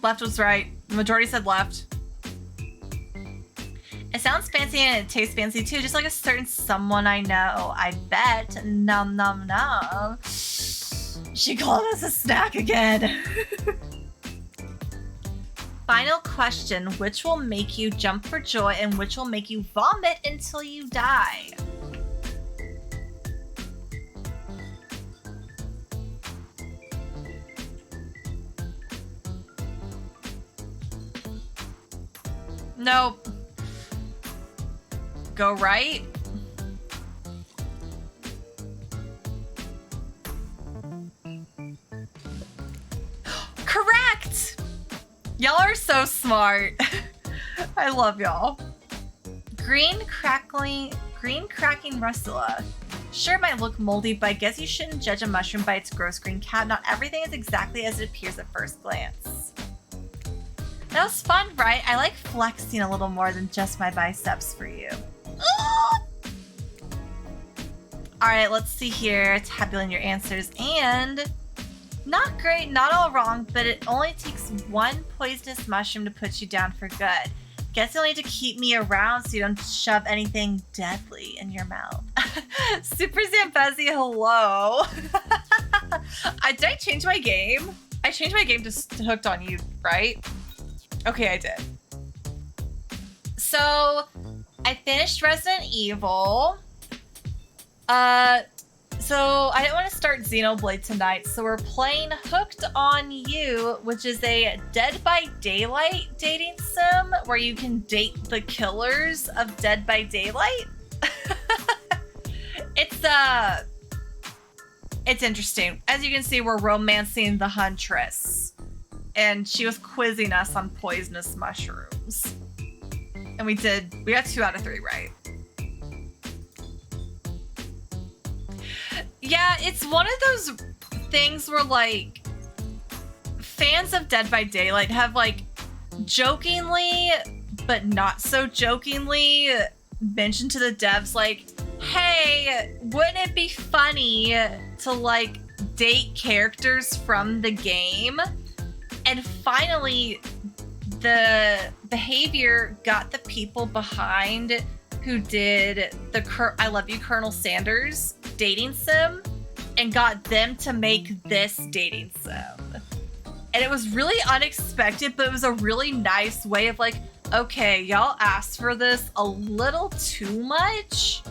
S1: Left was right. The majority said left. It sounds fancy and it tastes fancy too, just like a certain someone I know. I bet. Nom nom nom. She called us a snack again. Final question, which will make you jump for joy and which will make you vomit until you die? Nope. Go right? Correct! Y'all are so smart. I love y'all. Green cracking russula. Sure, it might look moldy, but I guess you shouldn't judge a mushroom by its gross green cap. Not everything is exactly as it appears at first glance. That was fun, right? I like flexing a little more than just my biceps for you. Alright, let's see here. Tabulating your answers. And not great, not all wrong, but it only takes 1 poisonous mushroom to put you down for good. Guess you'll need to keep me around so you don't shove anything deadly in your mouth. Super Zambezi, hello. Did I change my game? I changed my game to Hooked on You, right? Okay, I did. So, I finished Resident Evil. So I didn't want to start Xenoblade tonight, so we're playing Hooked on You, which is a Dead by Daylight dating sim where you can date the killers of Dead by Daylight. It's interesting. As you can see, we're romancing the Huntress, and she was quizzing us on poisonous mushrooms. And we got 2 out of 3 right. Yeah, it's one of those things where, like, fans of Dead by Daylight have, like, jokingly, but not so jokingly, mentioned to the devs, like, hey, wouldn't it be funny to, like, date characters from the game? And finally, the behavior got the people behind who did the I Love You, Colonel Sanders dating sim and got them to make this dating sim. And it was really unexpected, but it was a really nice way of like, okay, y'all asked for this a little too much,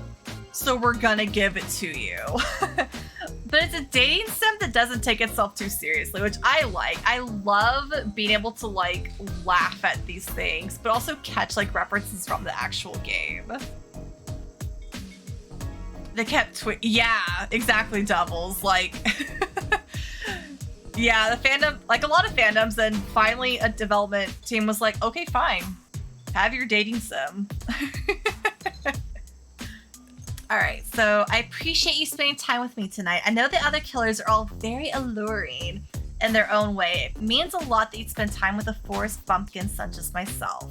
S1: so we're gonna give it to you. But it's a dating sim that doesn't take itself too seriously, which I like. I love being able to like laugh at these things, but also catch like references from the actual game. They kept yeah, exactly, Doubles. Like, yeah, the fandom, like a lot of fandoms, and finally a development team was like, okay, fine, have your dating sim. All right, so I appreciate you spending time with me tonight. I know the other killers are all very alluring in their own way. It means a lot that you'd spend time with a forest bumpkin such as myself.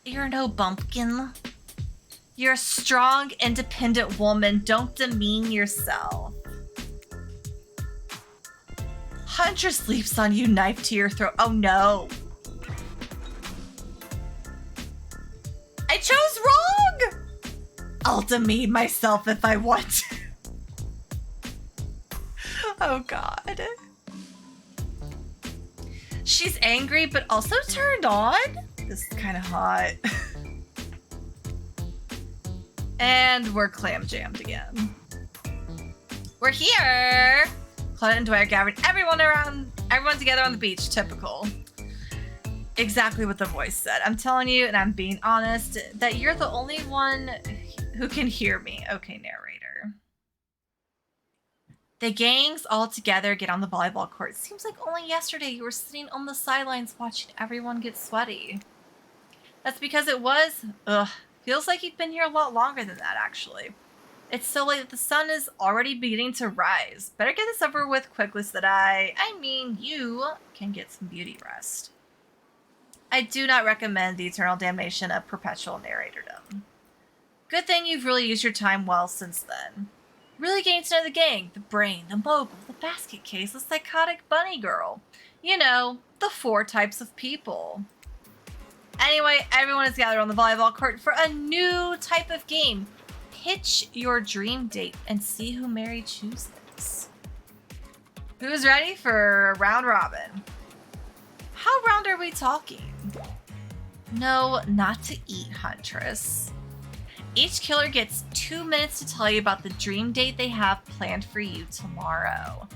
S1: You're no bumpkin. You're a strong, independent woman. Don't demean yourself. Huntress leaps on you, knife to your throat. Oh no. I chose wrong! I'll demean myself if I want to. Oh god. She's angry, but also turned on? This is kind of hot. And we're clam jammed again. We're here! Claudia and Dwyer gathered everyone together on the beach. Typical. Exactly what the voice said. I'm telling you, and I'm being honest, that you're the only one who can hear me. Okay, narrator. The gangs all together get on the volleyball court. Seems like only yesterday you were sitting on the sidelines watching everyone get sweaty. That's because it was... feels like you've been here a lot longer than that, actually. It's so late that the sun is already beginning to rise. Better get this over with quickly so that you can get some beauty rest. I do not recommend the eternal damnation of perpetual narratordom. Good thing you've really used your time well since then. Really getting to know the gang, the brain, the mogul, the basket case, the psychotic bunny girl. You know, the 4 types of people. Anyway, everyone is gathered on the volleyball court for a new type of game. Pitch your dream date and see who Mary chooses. Who's ready for a round robin? How round are we talking? No, not to eat, Huntress. Each killer gets 2 minutes to tell you about the dream date they have planned for you tomorrow.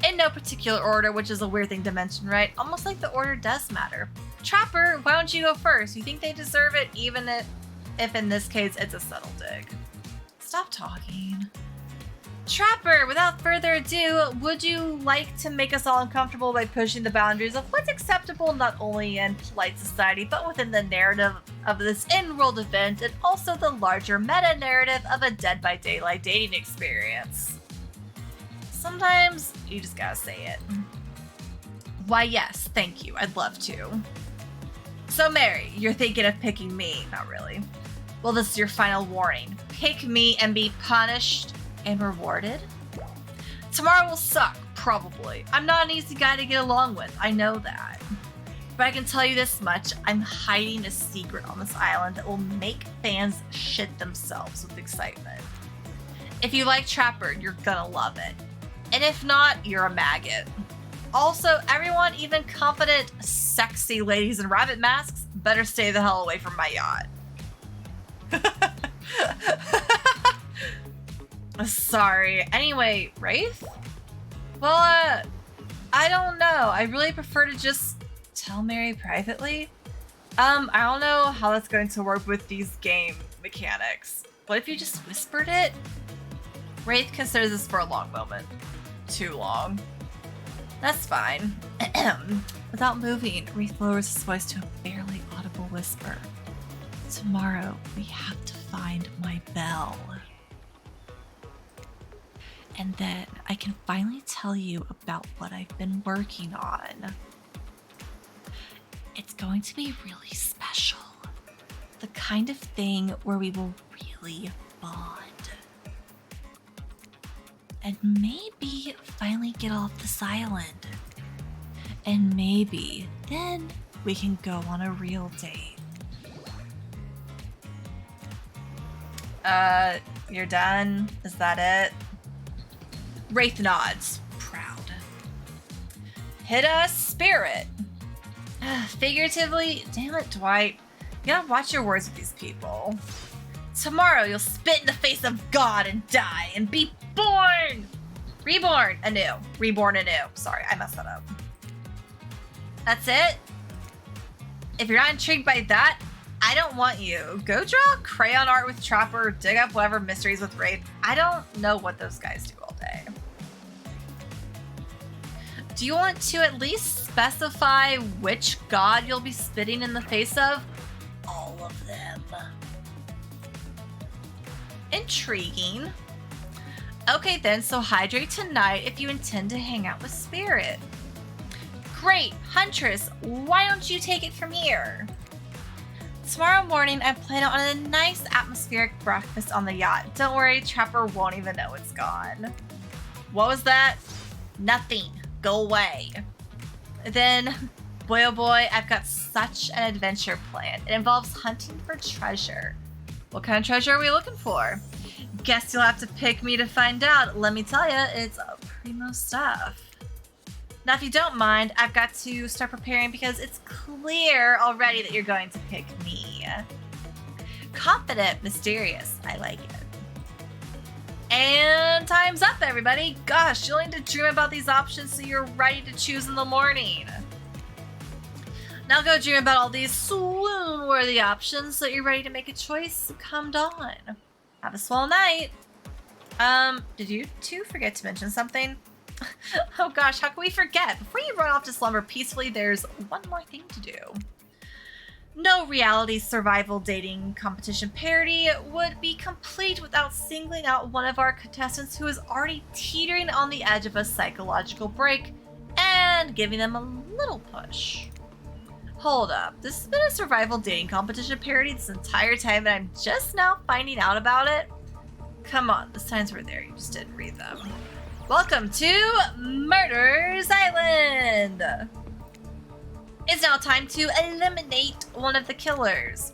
S1: In no particular order, which is a weird thing to mention, right? Almost like the order does matter. Trapper, why don't you go first? You think they deserve it, even if in this case it's a subtle dig. Stop talking. Trapper, without further ado, would you like to make us all uncomfortable by pushing the boundaries of what's acceptable not only in polite society, but within the narrative of this in-world event, and also the larger meta-narrative of a Dead by Daylight dating experience? Sometimes you just gotta say it. Why, yes, thank you. I'd love to. So, Mary, you're thinking of picking me. Not really. Well, this is your final warning. Pick me and be punished and rewarded. Tomorrow will suck, probably. I'm not an easy guy to get along with. I know that. But I can tell you this much. I'm hiding a secret on this island that will make fans shit themselves with excitement. If you like Trapper, you're gonna love it. And if not, you're a maggot. Also, everyone, even confident, sexy ladies in rabbit masks, better stay the hell away from my yacht. Sorry. Anyway, Wraith? Well, I don't know. I really prefer to just tell Mary privately. I don't know how that's going to work with these game mechanics. What if you just whispered it? Wraith considers this for a long moment. Too long. That's fine. Without moving, Wraith lowers his voice to a barely audible whisper. Tomorrow, we have to find my bell. And then I can finally tell you about what I've been working on. It's going to be really special. The kind of thing where we will really bond. And maybe finally get off this island And maybe then we can go on a real date. You're done? Is that it? Wraith nods. Proud. Hit us, spirit. Figuratively, damn it, Dwight. You gotta watch your words with these people. Tomorrow you'll spit in the face of God and die and be born! Reborn anew. Reborn anew. Sorry, I messed that up. That's it? If you're not intrigued by that, I don't want you. Go draw crayon art with Trapper, dig up whatever mysteries with Wraith. I don't know what those guys do all day. Do you want to at least specify which god you'll be spitting in the face of? All of them. Intriguing. Okay then, so hydrate tonight if you intend to hang out with Spirit. Great, Huntress, why don't you take it from here? Tomorrow morning, I plan on a nice atmospheric breakfast on the yacht. Don't worry, Trapper won't even know it's gone. What was that? Nothing. Go away. Then, boy oh boy, I've got such an adventure planned. It involves hunting for treasure. What kind of treasure are we looking for? Guess you'll have to pick me to find out. Let me tell you, it's primo stuff. Now, if you don't mind, I've got to start preparing because it's clear already that you're going to pick me. Confident, mysterious. I like it. And time's up, everybody. Gosh, you'll need to dream about these options so you're ready to choose in the morning. Now go dream about all these swoon-worthy options so that you're ready to make a choice come dawn. Have a swell night. Did you two forget to mention something? Oh gosh, how can we forget? Before you run off to slumber peacefully, there's one more thing to do. No reality survival dating competition parody would be complete without singling out one of our contestants who is already teetering on the edge of a psychological break and giving them a little push. Hold up, this has been a survival dating competition parody this entire time and I'm just now finding out about it? Come on, the signs were there, you just didn't read them. Welcome to Murder's Island! It's now time to eliminate one of the killers.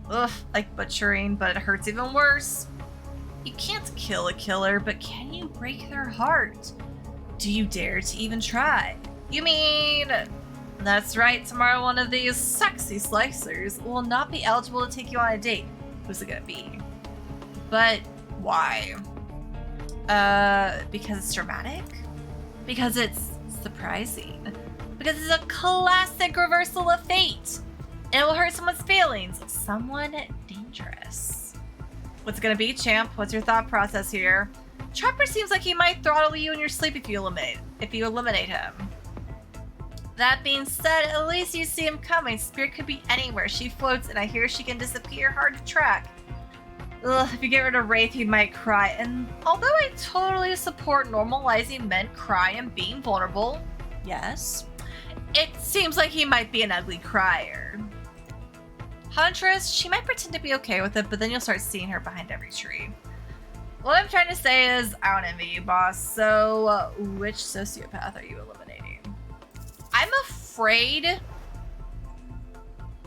S1: Ugh, like butchering, but it hurts even worse. You can't kill a killer, but can you break their heart? Do you dare to even try? You mean... That's right, tomorrow one of these sexy slicers will not be eligible to take you on a date. Who's it gonna be? But why? Because it's dramatic? Because it's surprising? Because it's a classic reversal of fate. And it will hurt someone's feelings. Someone dangerous. What's it gonna be, champ? What's your thought process here? Trapper seems like he might throttle you in your sleep if you eliminate him. That being said, at least you see him coming. Spirit could be anywhere. She floats and I hear she can disappear hard to track. Ugh, if you get rid of Wraith, he might cry. And although I totally support normalizing men crying and being vulnerable, yes, it seems like he might be an ugly crier. Huntress, she might pretend to be okay with it, but then you'll start seeing her behind every tree. What I'm trying to say is, I don't envy you, boss. So, which sociopath are you eliminating? I'm afraid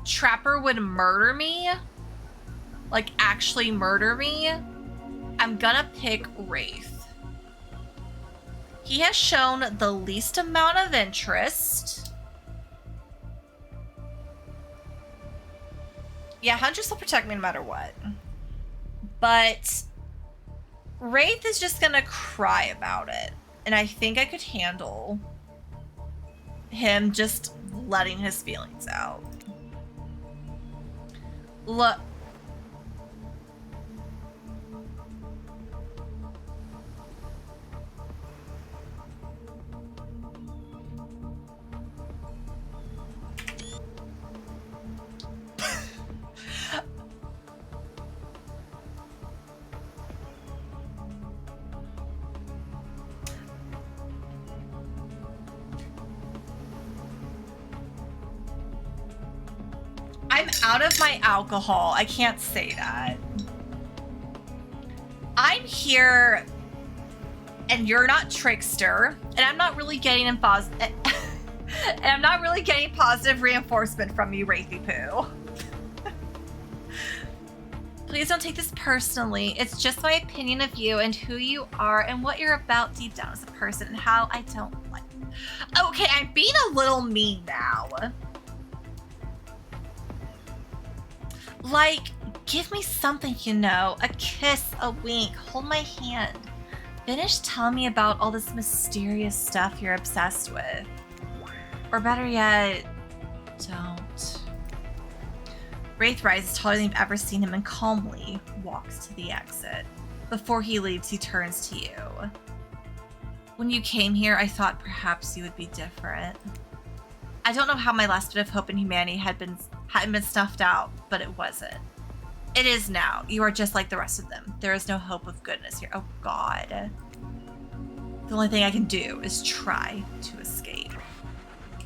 S1: Trapper would murder me. Like, actually murder me. I'm gonna pick Wraith. He has shown the least amount of interest. Yeah, Huntress will protect me no matter what. But Wraith is just gonna cry about it. And I think I could handle him just letting his feelings out. Look. I'm out of my alcohol. I can't say that. I'm here and you're not Trickster and I'm not really getting involved. And I'm not really getting positive reinforcement from you, Wraithy Poo. Please don't take this personally. It's just my opinion of you and who you are and what you're about deep down as a person and how I don't like it. Okay, I'm being a little mean now. Like, give me something, you know. A kiss, a wink, hold my hand. Finish telling me about all this mysterious stuff you're obsessed with. Or better yet, don't. Wraith rises taller than you've ever seen him and calmly walks to the exit. Before he leaves, he turns to you. When you came here, I thought perhaps you would be different. I don't know how my last bit of hope in humanity hadn't been snuffed out, but it wasn't. It is now. You are just like the rest of them. There is no hope of goodness here. Oh, God. The only thing I can do is try to escape.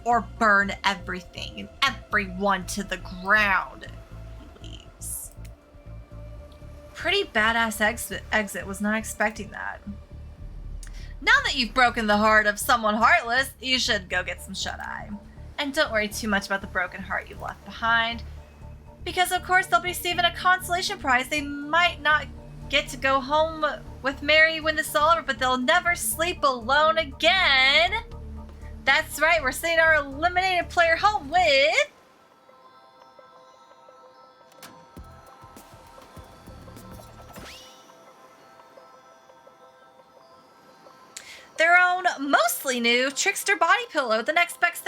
S1: Or burn everything and everyone to the ground. He leaves. Pretty badass exit. Was not expecting that. Now that you've broken the heart of someone heartless, you should go get some shut-eye. And don't worry too much about the broken heart you left behind. Because of course they'll be receiving a consolation prize. They might not get to go home with Mary when this is all over, but they'll never sleep alone again. That's right, we're sending our eliminated player home with... their own mostly new Trickster body pillow. The next best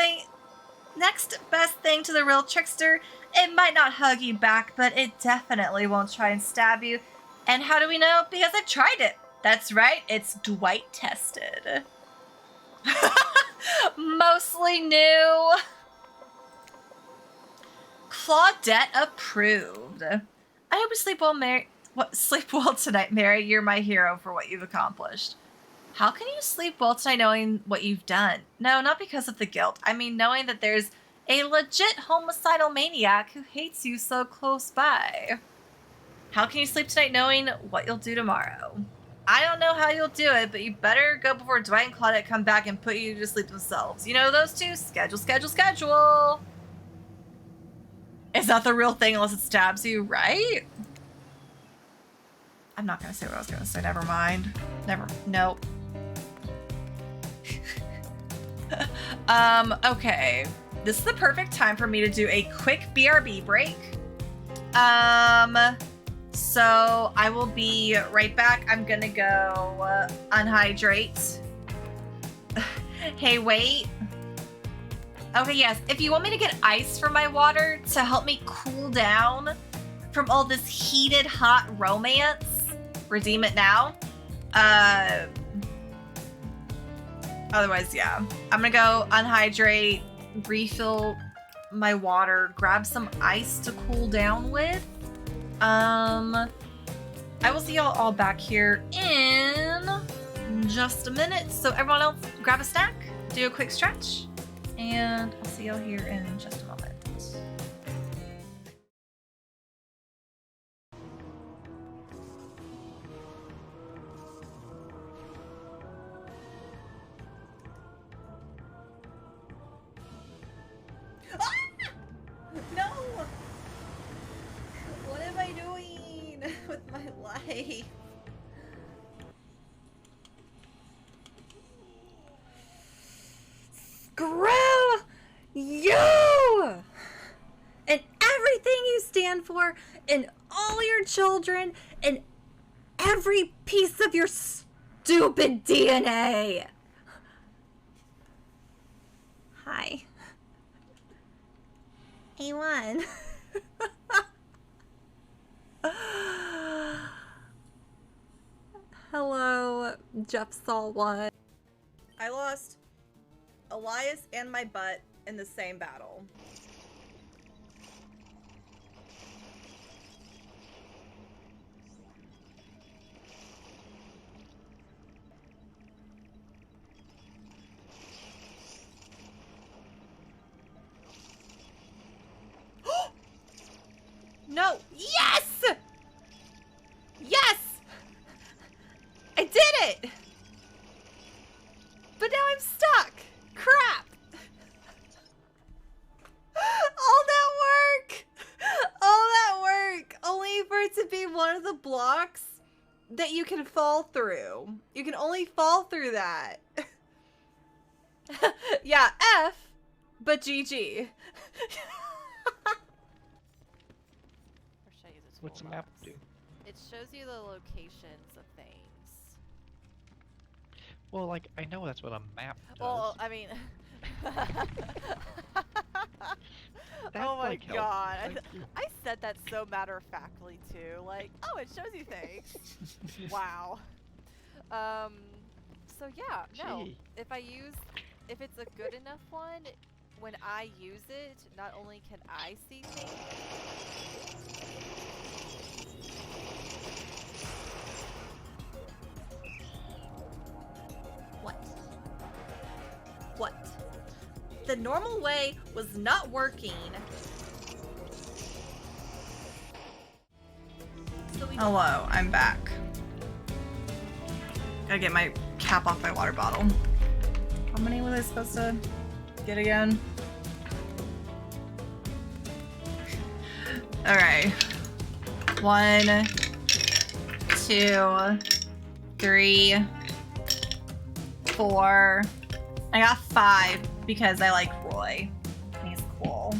S1: thing to the real Trickster. It might not hug you back, but it definitely won't try and stab you. And how do we know? Because I've tried it. That's right, it's Dwight tested. Mostly new. Claudette approved. I hope you sleep well, Mary. Sleep well tonight, Mary. You're my hero for what you've accomplished. How can you sleep well tonight knowing what you've done? No, not because of the guilt. I mean, knowing that there's a legit homicidal maniac who hates you so close by. How can you sleep tonight knowing what you'll do tomorrow? I don't know how you'll do it, but you better go before Dwight and Claudette come back and put you to sleep themselves. You know those two? Schedule, schedule, schedule. It's not the real thing unless it stabs you, right? I'm not going to say what I was going to say. Never mind. Nope. Okay. This is the perfect time for me to do a quick BRB break. So I will be right back. I'm gonna go unhydrate. Hey, wait. Okay, yes. If you want me to get ice for my water to help me cool down from all this heated, hot romance, redeem it now. Otherwise, yeah. I'm gonna go unhydrate, refill my water, grab some ice to cool down with. I will see y'all all back here in just a minute. So everyone else, grab a snack, do a quick stretch, and I'll see y'all here in just a moment.
S2: No! What am I doing with my life? Screw you! And everything you stand for, and all your children, and every piece of your stupid DNA! Hi. A1. Hello, Jeff Saul 1. I lost Elias and my butt in the same battle. No! Yes! Yes! I did it! But now I'm stuck! Crap! rocks that you can fall through. You can only fall through that. Yeah, F, but GG.
S3: What's the map do?
S4: It shows you the locations of things.
S3: Well, like, I know that's what a map does.
S4: Well, I mean...
S3: That,
S4: oh my
S3: like, helps.
S4: god.
S3: Thank you.
S4: I said that so matter-of-factly too. Like, oh, it shows you things. Wow. So yeah, no.
S3: Gee.
S4: If it's a good enough one, when I use it, not only can I see things.
S2: What? The normal way was not working. So we
S1: Hello, I'm back. Gotta get my cap off my water bottle. How many was I supposed to get again? Alright. 1, 2, 3, 4. I got 5 because I like Roy. He's cool.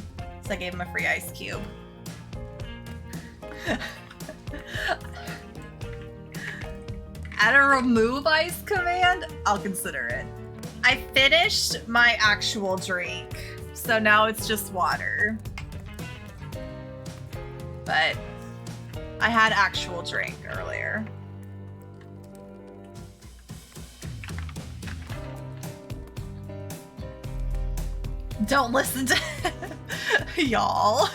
S1: So I gave him a free ice cube. Add a remove ice command? I'll consider it. I finished my actual drink, so now it's just water. But I had actual drink earlier. Don't listen to y'all.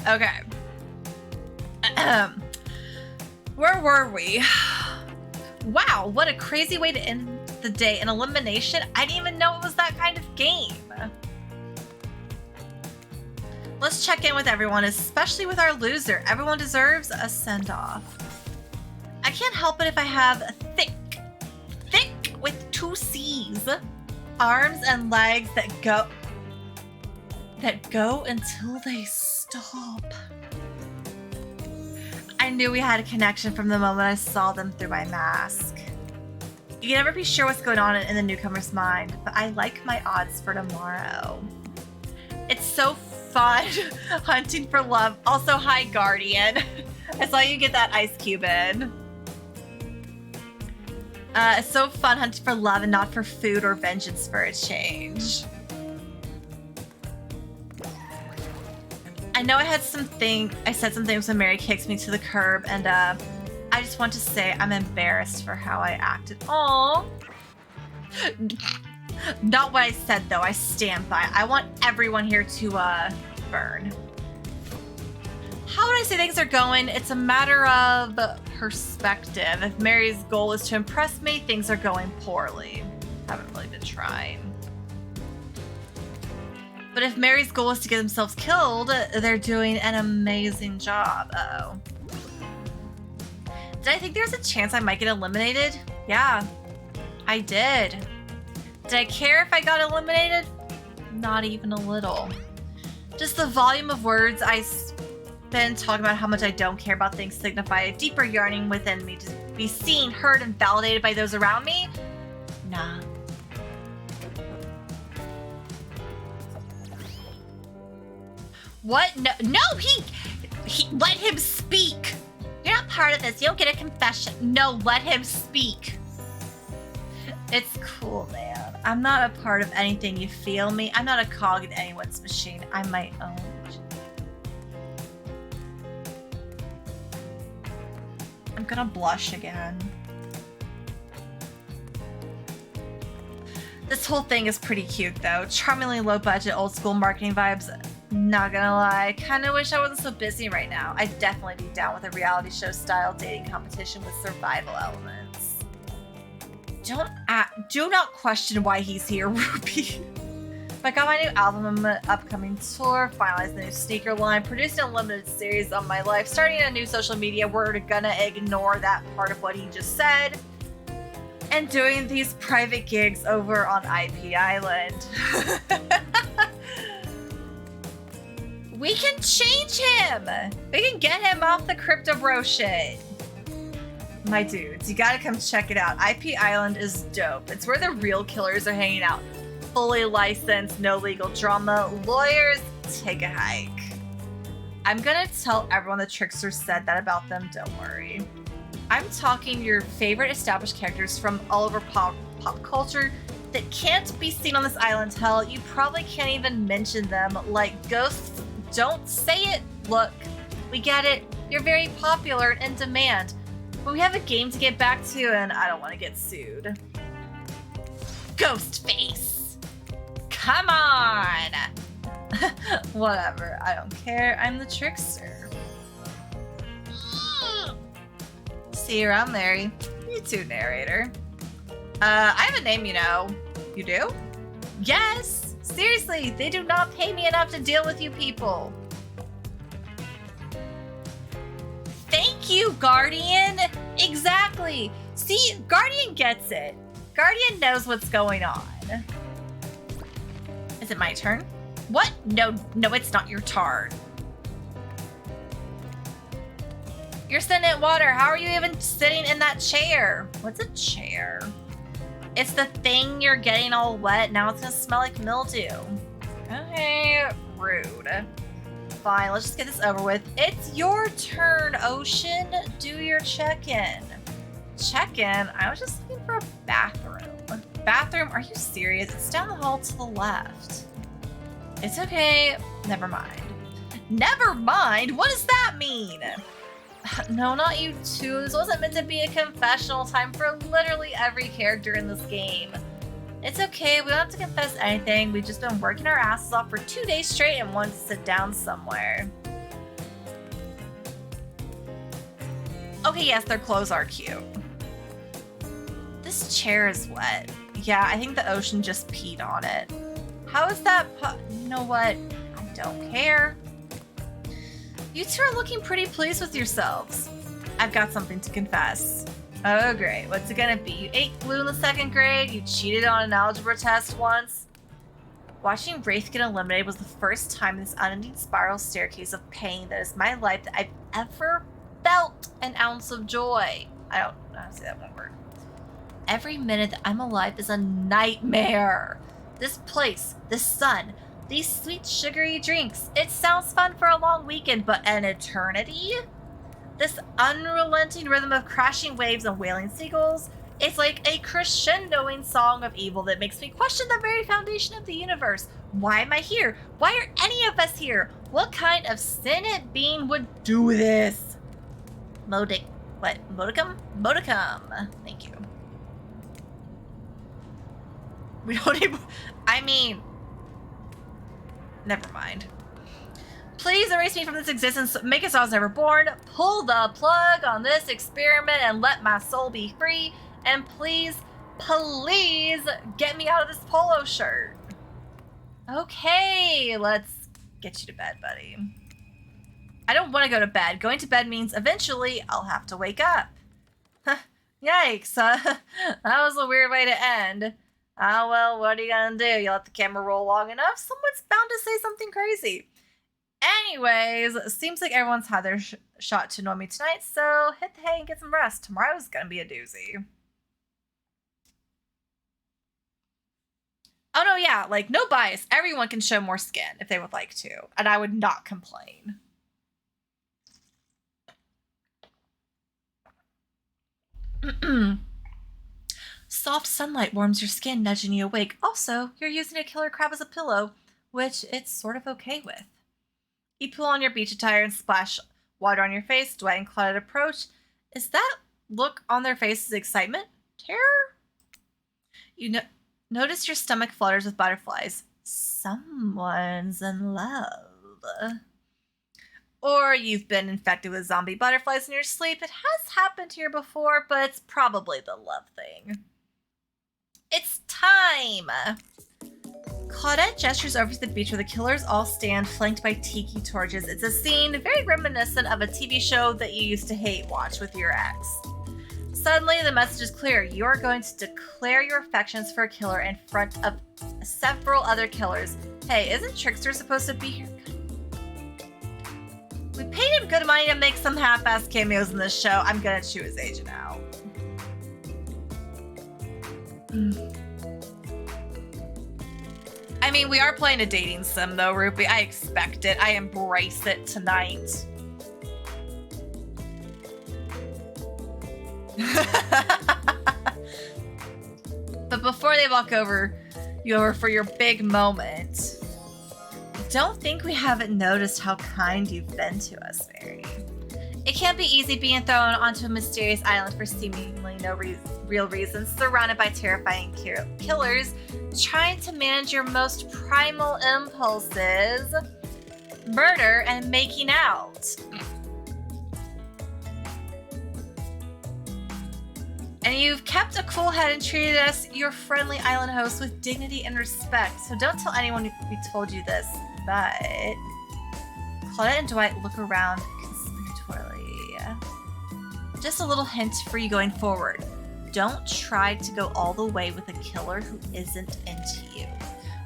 S1: Okay. Where were we? Wow, what a crazy way to end the day. An elimination? I didn't even know it was that kind of game. Let's check in with everyone, especially with our loser. Everyone deserves a send-off. I can't help it if I have thick with 2 C's. Arms and legs that go until they stop. I knew we had a connection from the moment I saw them through my mask. You can never be sure what's going on in the newcomer's mind, but I like my odds for tomorrow. It's so fun hunting for love. Also, hi, Guardian. I saw you get that ice cube in. It's so fun hunting for love and not for food or vengeance for a change. I know I said some things when Mary kicked me to the curb, and I just want to say I'm embarrassed for how I acted. Aww. Not what I said though, I stand by. I want everyone here to burn. How would I say things are going? It's a matter of perspective. If Mary's goal is to impress me, things are going poorly. Haven't really been trying. But if Mary's goal is to get themselves killed, they're doing an amazing job. Uh-oh. Did I think there's a chance I might get eliminated? Yeah, I did. Did I care if I got eliminated? Not even a little. Just the volume of words I spend talking about how much I don't care about things signify a deeper yearning within me to be seen, heard, and validated by those around me? Nah. What? No, he let him speak. You're not part of this. You don't get a confession. No, let him speak. It's cool, man. I'm not a part of anything, you feel me? I'm not a cog in anyone's machine. I'm my own. I'm gonna blush again. This whole thing is pretty cute, though. Charmingly low budget, old school marketing vibes. Not gonna lie, kinda wish I wasn't so busy right now. I'd definitely be down with a reality show style dating competition with survival elements. Do not question why he's here, Ruby. I got my new album, upcoming tour, finalized the new sneaker line, produced an unlimited series on my life, starting a new social media. We're gonna ignore that part of what he just said. And doing these private gigs over on IP Island. We can change him! We can get him off the Crypto Bro shit. My dudes, you gotta come check it out. IP Island is dope. It's where the real killers are hanging out. Fully licensed, no legal drama. Lawyers, take a hike. I'm gonna tell everyone the Trickster said that about them, don't worry. I'm talking your favorite established characters from all over pop culture that can't be seen on this island. Hell, you probably can't even mention them, like ghosts. Don't say it. Look, we get it. You're very popular and in demand. But we have a game to get back to, and I don't want to get sued. Ghostface! Come on! Whatever, I don't care. I'm the Trickster. See you around, Larry. You too, narrator. I have a name, you know. You do? Yes! Seriously, they do not pay me enough to deal with you people. Thank you, Guardian! Exactly! See, Guardian gets it. Guardian knows what's going on. Is it my turn? What? No, it's not your turn. You're sitting in water. How are you even sitting in that chair? What's a chair? It's the thing you're getting all wet. Now it's gonna smell like mildew. Okay, rude. Fine, let's just get this over with. It's your turn, Ocean. Do your check-in. Check-in? I was just looking for a bathroom. Bathroom? Are you serious? It's down the hall to the left. It's okay. Never mind. Never mind? What does that mean? No, not you two. This wasn't meant to be a confessional time for literally every character in this game. It's okay. We don't have to confess anything. We've just been working our asses off for 2 days straight and wanted to sit down somewhere. Okay, yes, their clothes are cute. This chair is wet. Yeah, I think the Ocean just peed on it. How is that you know what? I don't care. You two are looking pretty pleased with yourselves. I've got something to confess. Oh, great. What's it gonna be? You ate glue in the 2nd grade? You cheated on an algebra test once? Watching Wraith get eliminated was the first time in this unending spiral staircase of pain that is my life that I've ever felt an ounce of joy. I don't know how to say that one word. Every minute that I'm alive is a nightmare. This place, this sun, these sweet sugary drinks. It sounds fun for a long weekend, but an eternity? This unrelenting rhythm of crashing waves and wailing seagulls, it's like a crescendoing song of evil that makes me question the very foundation of the universe. Why am I here? Why are any of us here? What kind of sentient being would do this? Modicum? Modicum. Thank you. We don't even... I mean... Never mind. Please erase me from this existence. Make it so I was never born. Pull the plug on this experiment and let my soul be free. And please, please get me out of this polo shirt. Okay, let's get you to bed, buddy. I don't want to go to bed. Going to bed means eventually I'll have to wake up. Yikes. That was a weird way to end. Ah, well, what are you gonna do? You let the camera roll long enough? Someone's bound to say something crazy. Anyways, seems like everyone's had their shot to annoy me tonight, so hit the hay and get some rest. Tomorrow's gonna be a doozy. Oh no, yeah, like, no bias. Everyone can show more skin if they would like to, and I would not complain. Soft sunlight warms your skin, nudging you awake. Also, you're using a killer crab as a pillow, which it's sort of okay with. You pull on your beach attire and splash water on your face. Dwight and Claudette approach. Is that look on their faces excitement? Terror? You notice your stomach flutters with butterflies. Someone's in love. Or you've been infected with zombie butterflies in your sleep. It has happened here before, but it's probably the love thing. It's time! Claudette gestures over to the beach where the killers all stand, flanked by tiki torches. It's a scene very reminiscent of a TV show that you used to hate watch with your ex. Suddenly, the message is clear. You are going to declare your affections for a killer in front of several other killers. Hey, isn't Trickster supposed to be here? We paid him good money to make some half-ass cameos in this show. I'm gonna chew his agent out. I mean, we are playing a dating sim though, Rupee. I expect it. I embrace it tonight. But before they walk you over for your big moment, I don't think we haven't noticed how kind you've been to us, Mary. It can't be easy being thrown onto a mysterious island for seemingly no real reason, surrounded by terrifying killers, trying to manage your most primal impulses, murder and making out. And you've kept a cool head and treated us, your friendly island host, with dignity and respect. So don't tell anyone we told you this, but Claudette and Dwight look around conspiratorially. Just a little hint for you going forward. Don't try to go all the way with a killer who isn't into you.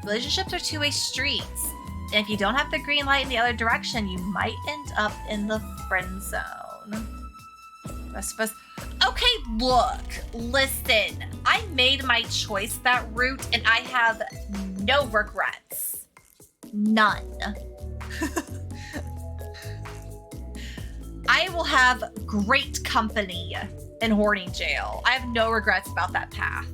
S1: Relationships are two-way streets. And if you don't have the green light in the other direction, you might end up in the friend zone. Rest of us. Okay, look, listen. I made my choice that route, and I have no regrets. None. I will have great company in Horny Jail. I have no regrets about that path.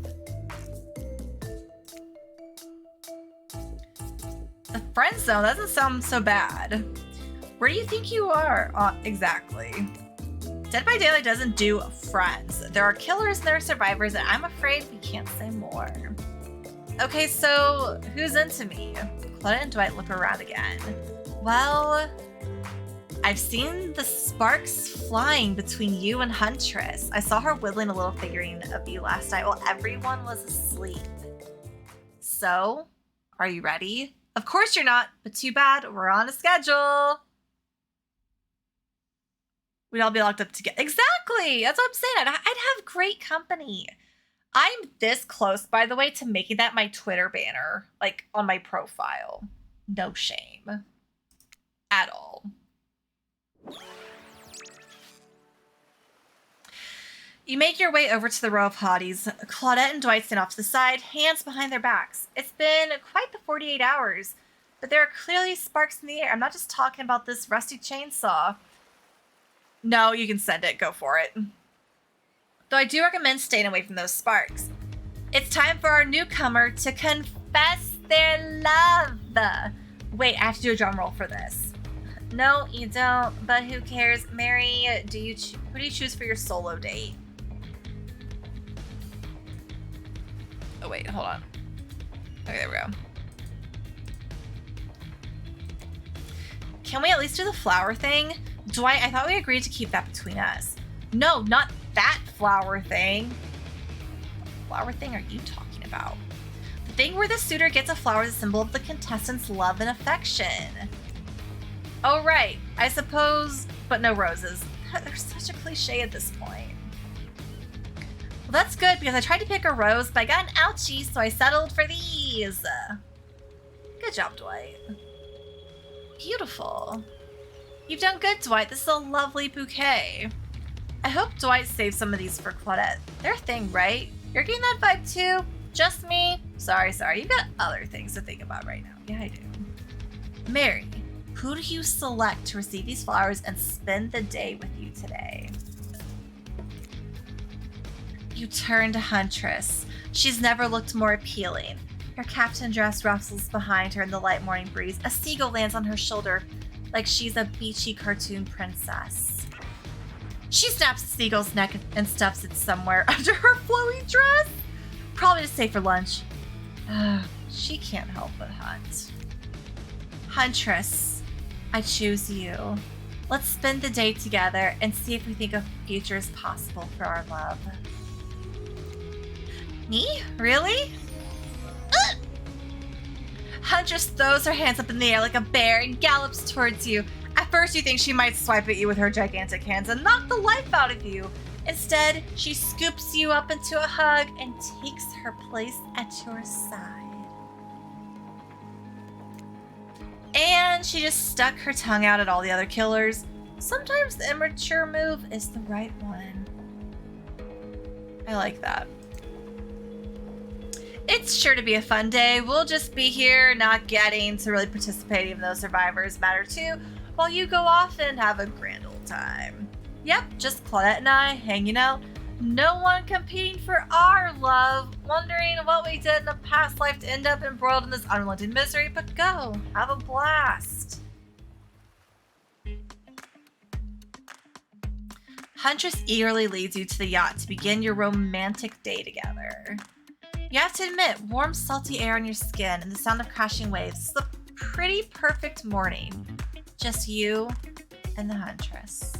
S1: The friend zone doesn't sound so bad. Where do you think you are exactly? Dead by Daylight doesn't do friends. There are killers and there are survivors, and I'm afraid we can't say more. Okay, so who's into me? Claudette and Dwight look around again. Well, I've seen the sparks flying between you and Huntress. I saw her whittling a little figurine of you last night while everyone was asleep. So, are you ready? Of course you're not, but too bad, we're on a schedule. We'd all be locked up together. Exactly! That's what I'm saying. I'd have great company. I'm this close, by the way, to making that my Twitter banner, like on my profile. No shame. At all. You make your way over to the row of hotties. Claudette and Dwight stand off to the side, hands behind their backs. It's been quite the 48 hours, but there are clearly sparks in the air. I'm not just talking about this rusty chainsaw. No, you can send it. Go for it. Though I do recommend staying away from those sparks. It's time for our newcomer to confess their love. Wait, I have to do a drum roll for this. No, you don't, but who cares? Mary, who do you choose for your solo date? Oh, wait, hold on. Okay, there we go. Can we at least do the flower thing? Dwight, I thought we agreed to keep that between us. No, not that flower thing. What flower thing are you talking about? The thing where the suitor gets a flower as a symbol of the contestant's love and affection. Oh, right. I suppose, but no roses. They're such a cliche at this point. Well, that's good because I tried to pick a rose, but I got an ouchie, so I settled for these. Good job, Dwight. Beautiful. You've done good, Dwight. This is a lovely bouquet. I hope Dwight saved some of these for Claudette. Their thing, right? You're getting that vibe too? Just me? Sorry. You've got other things to think about right now. Yeah, I do. Mary, who do you select to receive these flowers and spend the day with you today? You turn to Huntress. She's never looked more appealing. Her kaftan dress rustles behind her in the light morning breeze. A seagull lands on her shoulder like she's a beachy cartoon princess. She snaps the seagull's neck and stuffs it somewhere under her flowy dress. Probably to stay for lunch. She can't help but hunt. Huntress, I choose you. Let's spend the day together and see if we think a future is possible for our love. Me? Really? Huntress throws her hands up in the air like a bear and gallops towards you. At first, you think she might swipe at you with her gigantic hands and knock the life out of you. Instead, she scoops you up into a hug and takes her place at your side. And then she just stuck her tongue out at all the other killers. Sometimes the immature move is the right one. I like that. It's sure to be a fun day. We'll just be here not getting to really participate even though survivors matter too, while you go off and have a grand old time. Yep, just Claudette and I hanging out. No one competing for our love, wondering what we did in a past life to end up embroiled in this unrelenting misery, but go, have a blast. Huntress eagerly leads you to the yacht to begin your romantic day together. You have to admit, warm, salty air on your skin and the sound of crashing waves is a pretty perfect morning. Just you and the Huntress.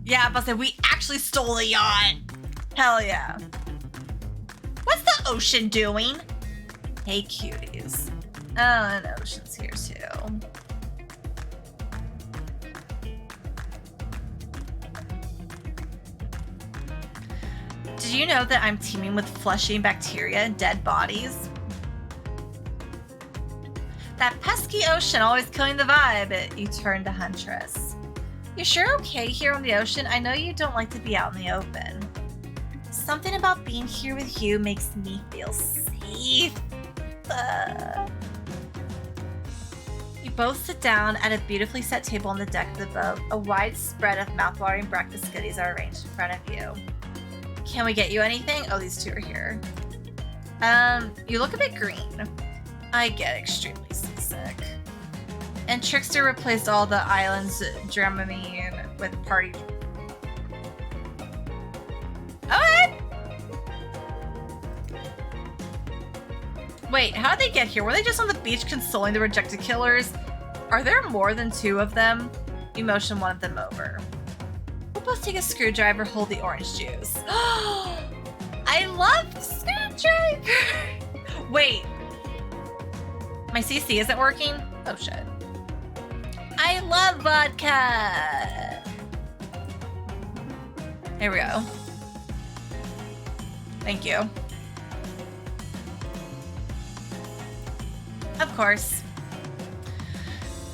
S1: Yeah, but we actually stole a yacht. Hell yeah. What's the ocean doing? Hey, cuties. Oh, and Ocean's here too. Did you know that I'm teaming with flesh-eating bacteria and dead bodies? That pesky ocean always killing the vibe. You turn to Huntress. You're sure okay here on the ocean? I know you don't like to be out in the open. Something about being here with you makes me feel safe. You both sit down at a beautifully set table on the deck of the boat. A wide spread of mouthwatering breakfast goodies are arranged in front of you. Can we get you anything? Oh, these two are here. You look a bit green. I get extremely seasick. And Trickster replaced all the island's Dramamine with party. Okay. Wait, how did they get here? Were they just on the beach consoling the rejected killers? Are there more than two of them? You motion one of them over. We'll both take a screwdriver, hold the orange juice. I love screwdriver! Wait. My CC isn't working? Oh shit. I love vodka! Here we go. Thank you. Of course.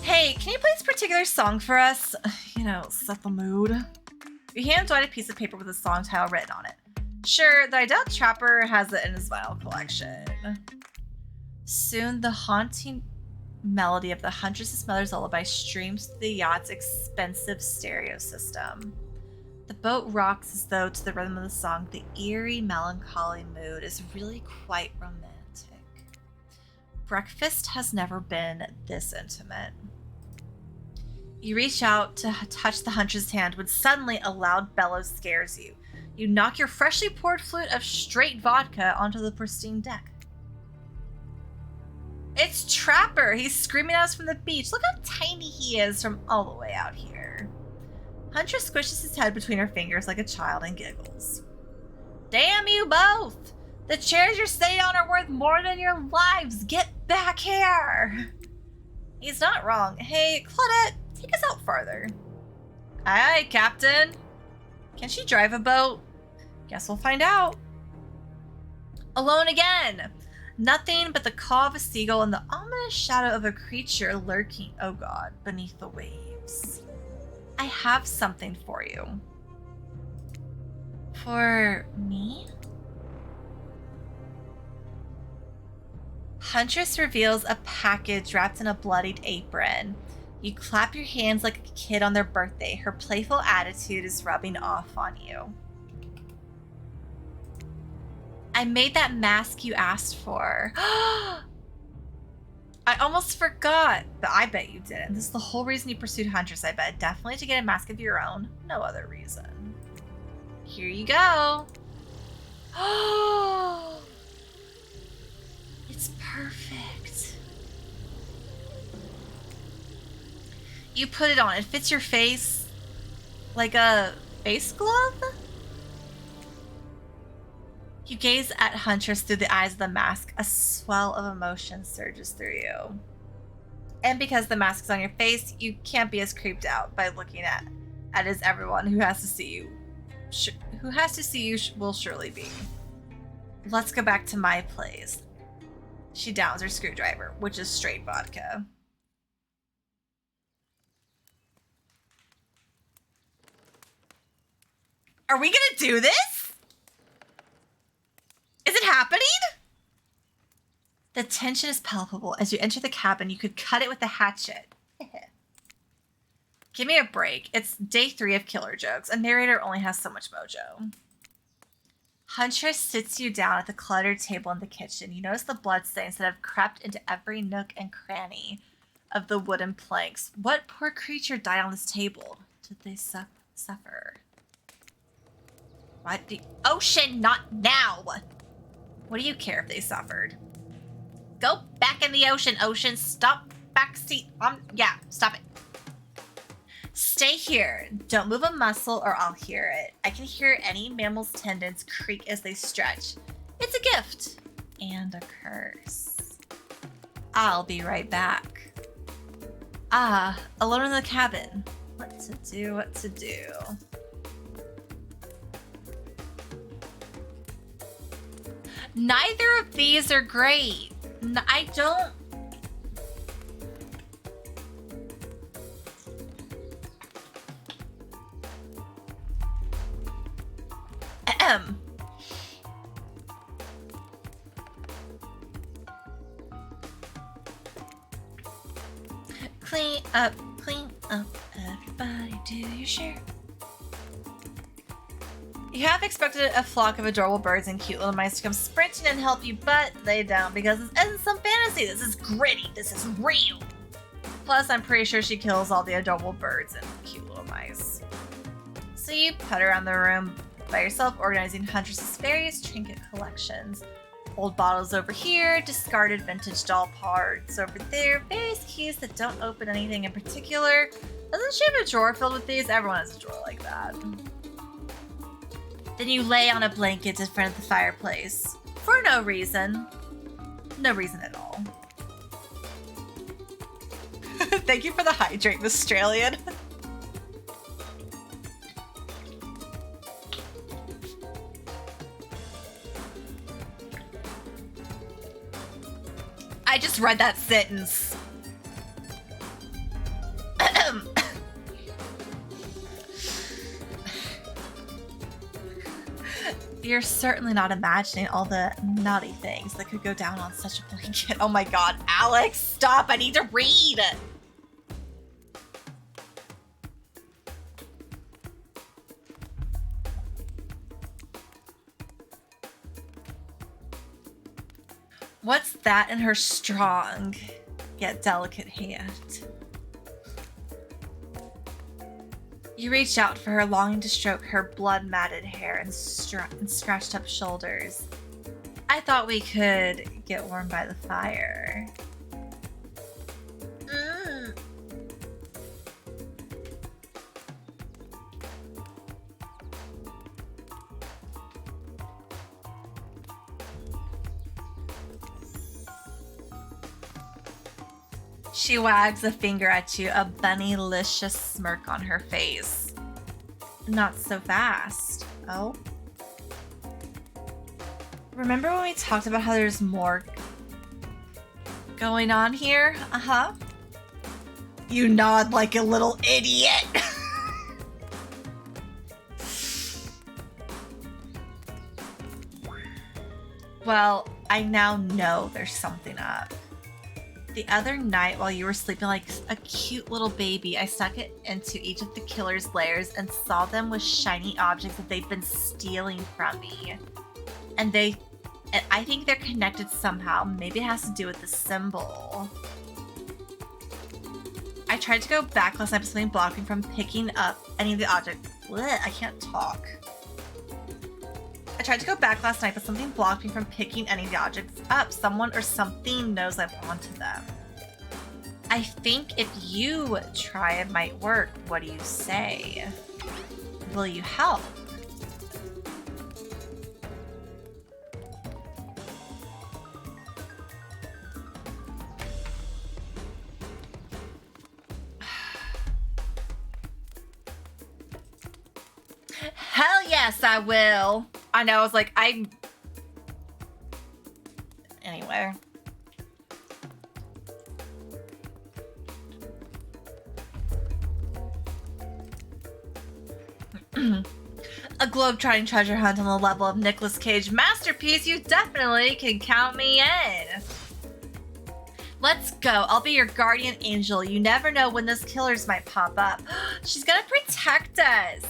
S1: Hey, can you play this particular song for us? You know, set the mood. You hand Dwight a piece of paper with a song title written on it. Sure, though I doubt Trapper has it in his vinyl collection. Soon, the haunting melody of the Huntress's mother's lullaby streams through the yacht's expensive stereo system. The boat rocks as though to the rhythm of the song, the eerie, melancholy mood is really quite romantic. Breakfast has never been this intimate. You reach out to touch the Huntress's hand when suddenly a loud bellow scares you. You knock your freshly poured flute of straight vodka onto the pristine deck. It's Trapper! He's screaming at us from the beach. Look how tiny he is from all the way out here. Huntress squishes his head between her fingers like a child and giggles. Damn you both! The chairs you're sitting on are worth more than your lives! Get back here! He's not wrong. Hey, Claudette, take us out farther. Aye, aye, Captain. Can she drive a boat? Guess we'll find out. Alone again! Nothing but the caw of a seagull and the ominous shadow of a creature lurking, oh god, beneath the waves. I have something for you. For me? Huntress reveals a package wrapped in a bloodied apron. You clap your hands like a kid on their birthday. Her playful attitude is rubbing off on you. I made that mask you asked for. I almost forgot, but I bet you didn't. This is the whole reason you pursued Huntress, I bet. Definitely to get a mask of your own. No other reason. Here you go. Oh, it's perfect. You put it on. It fits your face like a face glove? You gaze at Huntress through the eyes of the mask. A swell of emotion surges through you. And because the mask is on your face, you can't be as creeped out by looking at as everyone who has to see you. Will surely be. Let's go back to my place. She downs her screwdriver, which is straight vodka. Are we gonna do this? Is it happening? The tension is palpable. As you enter the cabin, you could cut it with a hatchet. Give me a break. It's day 3 of killer jokes. A narrator only has so much mojo. Huntress sits you down at the cluttered table in the kitchen. You notice the bloodstains that have crept into every nook and cranny of the wooden planks. What poor creature died on this table? Did they suffer? What? The ocean, not now! What do you care if they suffered? Go back in the ocean, ocean. Stop backseat. Yeah, stop it. Stay here. Don't move a muscle or I'll hear it. I can hear any mammal's tendons creak as they stretch. It's a gift. And a curse. I'll be right back. Ah, alone in the cabin. What to do, what to do. Neither of these are great. I don't... Ahem. Clean up, everybody do your share. You have expected a flock of adorable birds and cute little mice to come sprinting and help you, but they don't, because this isn't some fantasy. This is gritty. This is real. Plus, I'm pretty sure she kills all the adorable birds and cute little mice. So you put around the room by yourself, organizing Huntress's various trinket collections. Old bottles over here, discarded vintage doll parts over there, various keys that don't open anything in particular. Doesn't she have a drawer filled with these? Everyone has a drawer like that. Then you lay on a blanket in front of the fireplace. For no reason. No reason at all. Thank you for the hydrate, Australian. I just read that sentence. You're certainly not imagining all the naughty things that could go down on such a blanket. Oh my god, Alex, stop! I need to read! What's that in her strong yet delicate hand? You reach out for her, longing to stroke her blood-matted hair and scratched up shoulders. I thought we could get warm by the fire. She wags a finger at you, a bunnylicious smirk on her face. Not so fast. Oh? Remember when we talked about how there's more going on here? Uh-huh. You nod like a little idiot. Well, I now know there's something up. The other night, while you were sleeping like a cute little baby, I snuck it into each of the killer's lairs and saw them with shiny objects that they'd been stealing from me. And I think they're connected somehow. Maybe it has to do with the symbol. I tried to go back last night, but something blocked me from picking up any of the objects. Blech, I can't talk. I tried to go back last night, but something blocked me from picking any of the objects up. Someone or something knows I've wanted them. I think if you try, it might work. What do you say? Will you help? Hell yes, I will. I know, I was like, Anyway. A globe-trotting treasure hunt on the level of Nicolas Cage masterpiece, you definitely can count me in. Let's go. I'll be your guardian angel. You never know when those killers might pop up. She's gonna protect us.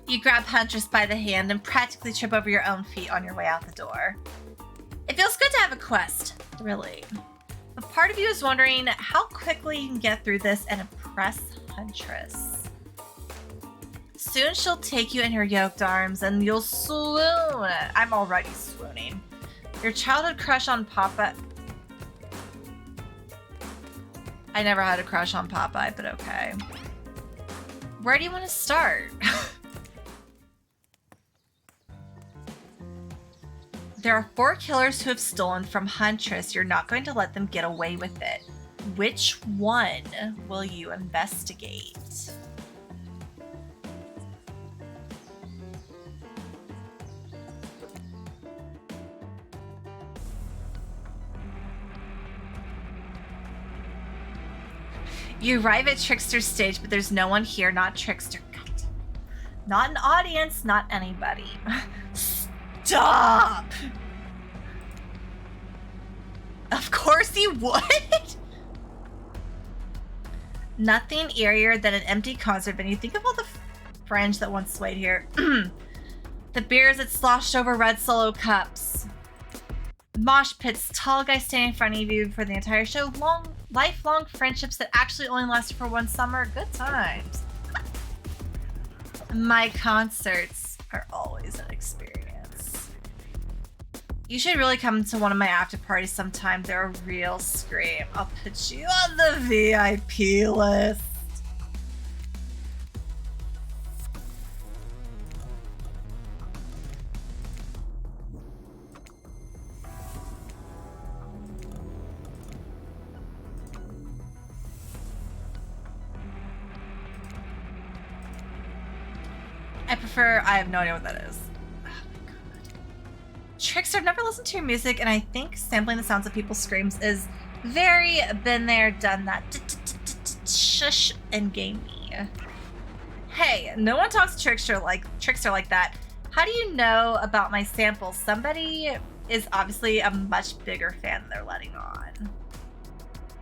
S1: You grab Huntress by the hand and practically trip over your own feet on your way out the door. It feels good to have a quest, really. But part of you is wondering how quickly you can get through this and impress Huntress. Soon she'll take you in her yoked arms and you'll swoon. I'm already swooning. Your childhood crush on Papa. I never had a crush on Popeye, but okay. Where do you want to start? There are 4 killers who have stolen from Huntress. You're not going to let them get away with it. Which one will you investigate? You arrive at Trickster's stage, but there's no one here, not Trickster. Cut. Not an audience, not anybody. Stop! Of course you would! Nothing eerier than an empty concert venue. Think of all the fringe that once swayed here. The beers that sloshed over red Solo cups. Mosh pits, tall guy standing in front of you for the entire show. Lifelong friendships that actually only lasted for one summer. Good times. My concerts are always an experience. You should really come to one of my after parties sometime. They're a real scream. I'll put you on the VIP list. I have no idea what that is. Oh my god. Trickster, I've never listened to your music, and I think sampling the sounds of people's screams is very been there, done that. Shush and gamey. Hey, no one talks to Trickster like that. How do you know about my samples? Somebody is obviously a much bigger fan than they're letting on.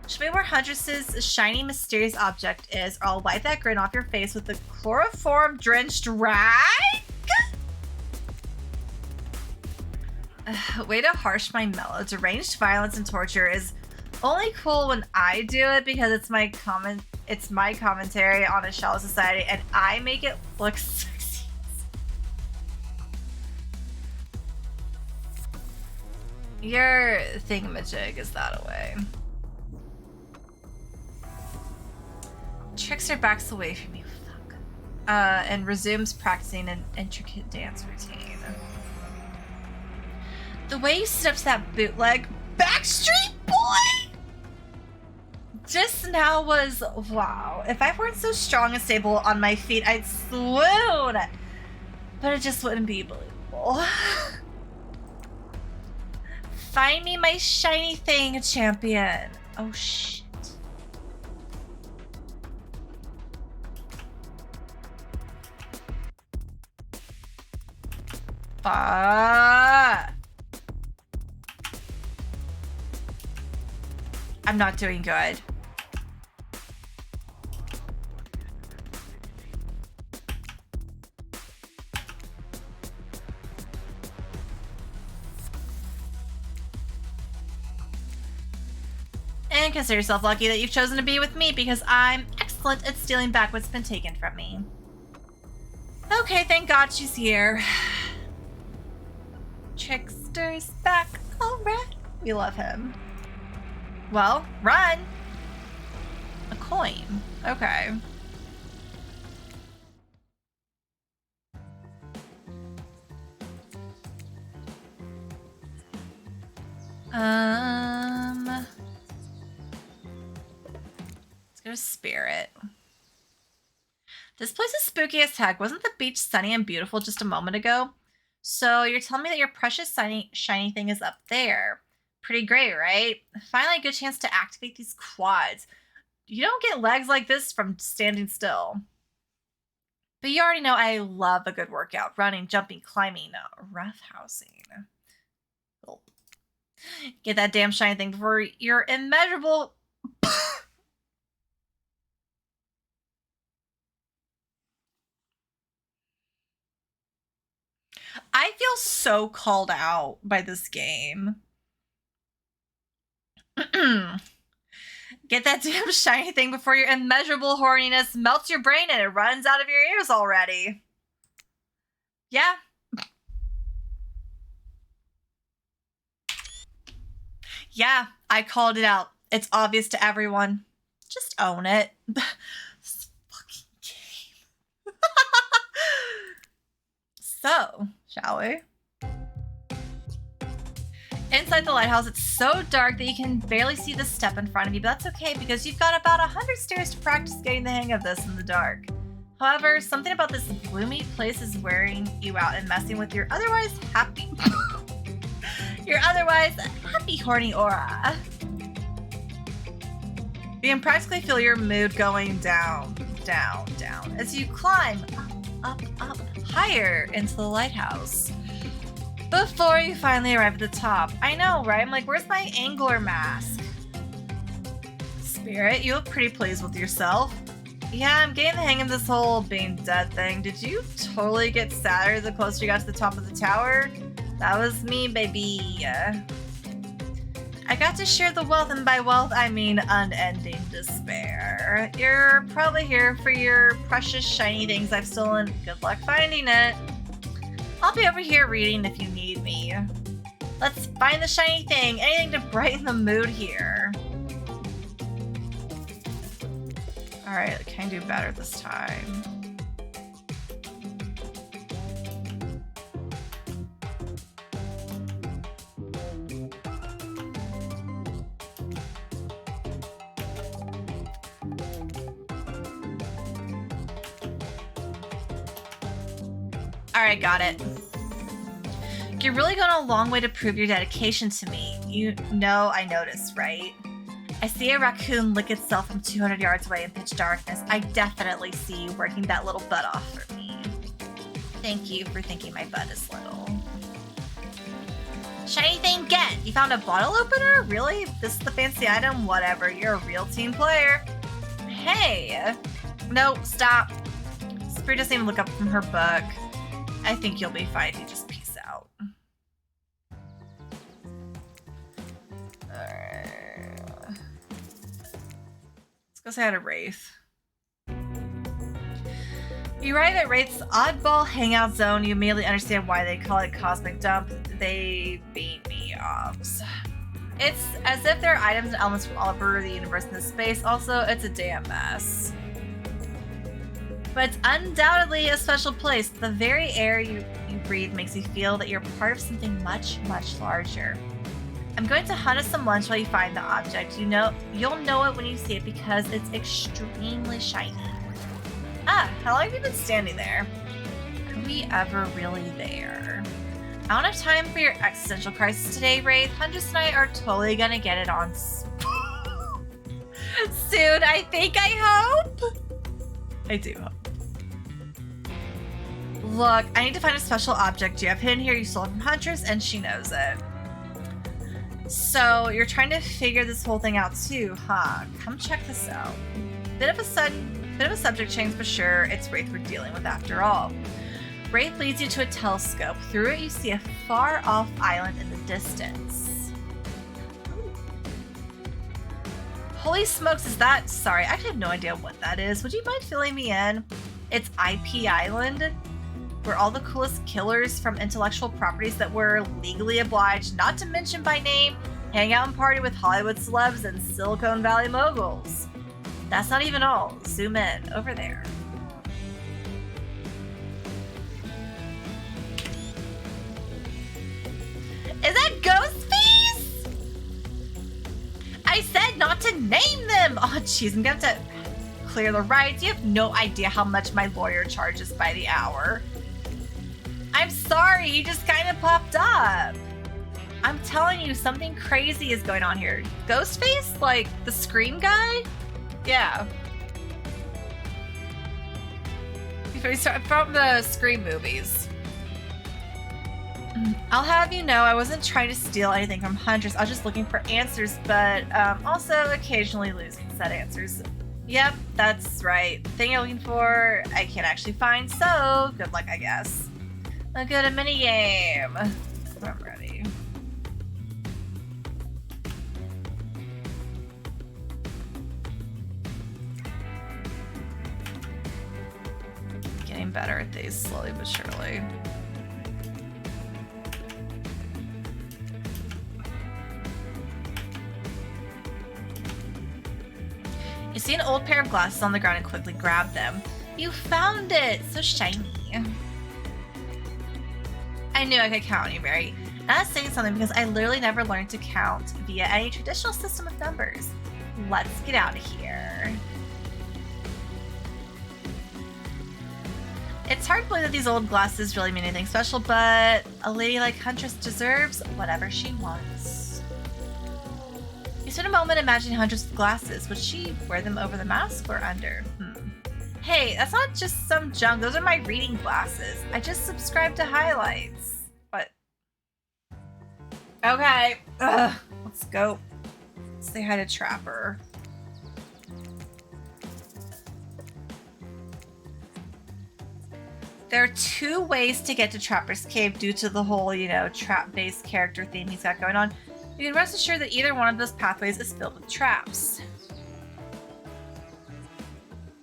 S1: Show me where Huntress's shiny, mysterious object is, or I'll wipe that grin off your face with the chloroform-drenched rag? Way to harsh my mellow. Deranged violence and torture is only cool when I do it because it's my commentary on a shallow society, and I make it look sexy. Your thingamajig is that away. Trickster backs away from you, fuck. And resumes practicing an intricate dance routine. The way you sit up to that bootleg Backstreet Boy just now was wow. If I weren't so strong and stable on my feet, I'd swoon. But it just wouldn't be believable. Find me my shiny thing, champion. Oh shit. I'm not doing good. And consider yourself lucky that you've chosen to be with me because I'm excellent at stealing back what's been taken from me. Okay, thank God she's here. Trickster's back. All right. We love him. Well, run. A coin. Okay. Let's go to Spirit. This place is spooky as heck. Wasn't the beach sunny and beautiful just a moment ago? So you're telling me that your precious shiny thing is up there. Pretty great, right? Finally a good chance to activate these quads. You don't get legs like this from standing still. But you already know I love a good workout. Running, jumping, climbing, roughhousing. Oh. Get that damn shiny thing before your immeasurable... I feel so called out by this game. Get that damn shiny thing before your immeasurable horniness melts your brain and it runs out of your ears already. Yeah. Yeah, I called it out. It's obvious to everyone. Just own it. This fucking game. So, shall we? Inside the lighthouse, it's so dark that you can barely see the step in front of you, but that's okay because you've got about 100 stairs to practice getting the hang of this in the dark. However, something about this gloomy place is wearing you out and messing with your otherwise happy horny aura. You can practically feel your mood going down, down, down as you climb up, higher into the lighthouse. Before you finally arrive at the top. I know, right? I'm like, where's my angler mask? Spirit, you look pretty pleased with yourself. Yeah, I'm getting the hang of this whole being dead thing. Did you totally get sadder the closer you got to the top of the tower? That was me, baby. I got to share the wealth, and by wealth, I mean unending despair. You're probably here for your precious shiny things I've stolen. Good luck finding it. I'll be over here reading if you need me. Let's find the shiny thing. Anything to brighten the mood here. Alright, I can do better this time. Alright, got it. You're really going a long way to prove your dedication to me. You know I noticed, right? I see a raccoon lick itself from 200 yards away in pitch darkness. I definitely see you working that little butt off for me. Thank you for thinking my butt is little. Shiny thing get! You found a bottle opener? Really? This is the fancy item? Whatever, you're a real team player. Hey! No, stop. Spirit doesn't even look up from her book. I think you'll be fine. You just peace out. Alright. Let's go say hi to Wraith. You arrive at Wraith's oddball hangout zone. You immediately understand why they call it Cosmic Dump. They beat me off. It's as if there are items and elements from all over the universe in this space. Also, it's a damn mess. But it's undoubtedly a special place. The very air you breathe makes you feel that you're part of something much, much larger. I'm going to hunt us some lunch while you find the object. You'll know it when you see it because it's extremely shiny. Ah, how long have you been standing there? Are we ever really there? I don't have time for your existential crisis today, Wraith. Huntress and I are totally gonna get it on soon, I think, I hope? I do hope. Look, I need to find a special object you have hidden here you stole from Huntress, and she knows it. So, you're trying to figure this whole thing out too, huh? Come check this out. Bit of a subject change, but sure, it's Wraith we're dealing with after all. Wraith leads you to a telescope. Through it, you see a far-off island in the distance. Holy smokes, is that... Sorry, I have no idea what that is. Would you mind filling me in? It's IP Island, where all the coolest killers from intellectual properties that we're legally obliged, not to mention by name, hang out and party with Hollywood celebs and Silicon Valley moguls. That's not even all. Zoom in, over there. Is that Ghostface? I said not to name them! Oh jeez, I'm gonna have to clear the rights. You have no idea how much my lawyer charges by the hour. I'm sorry, you just kind of popped up. I'm telling you, something crazy is going on here. Ghostface? Like, the Scream guy? Yeah. We from the Scream movies. I'll have you know, I wasn't trying to steal anything from Huntress. I was just looking for answers, but also occasionally losing said answers. Yep, that's right. The thing you're looking for, I can't actually find, so good luck, I guess. I'll go to minigame. I'm ready. Getting better at these slowly but surely. You see an old pair of glasses on the ground and quickly grab them. You found it! So shiny. I knew I could count on you, Mary. And that's saying something because I literally never learned to count via any traditional system of numbers. Let's get out of here. It's hard to believe that these old glasses really mean anything special, but a lady like Huntress deserves whatever she wants. You spent a moment imagining Huntress with glasses. Would she wear them over the mask or under? Hey, that's not just some junk. Those are my reading glasses. I just subscribed to highlights. What? Okay. Ugh. Let's go. Say hi to Trapper. There are 2 ways to get to Trapper's Cave due to the whole, trap-based character theme he's got going on. You can rest assured that either one of those pathways is filled with traps.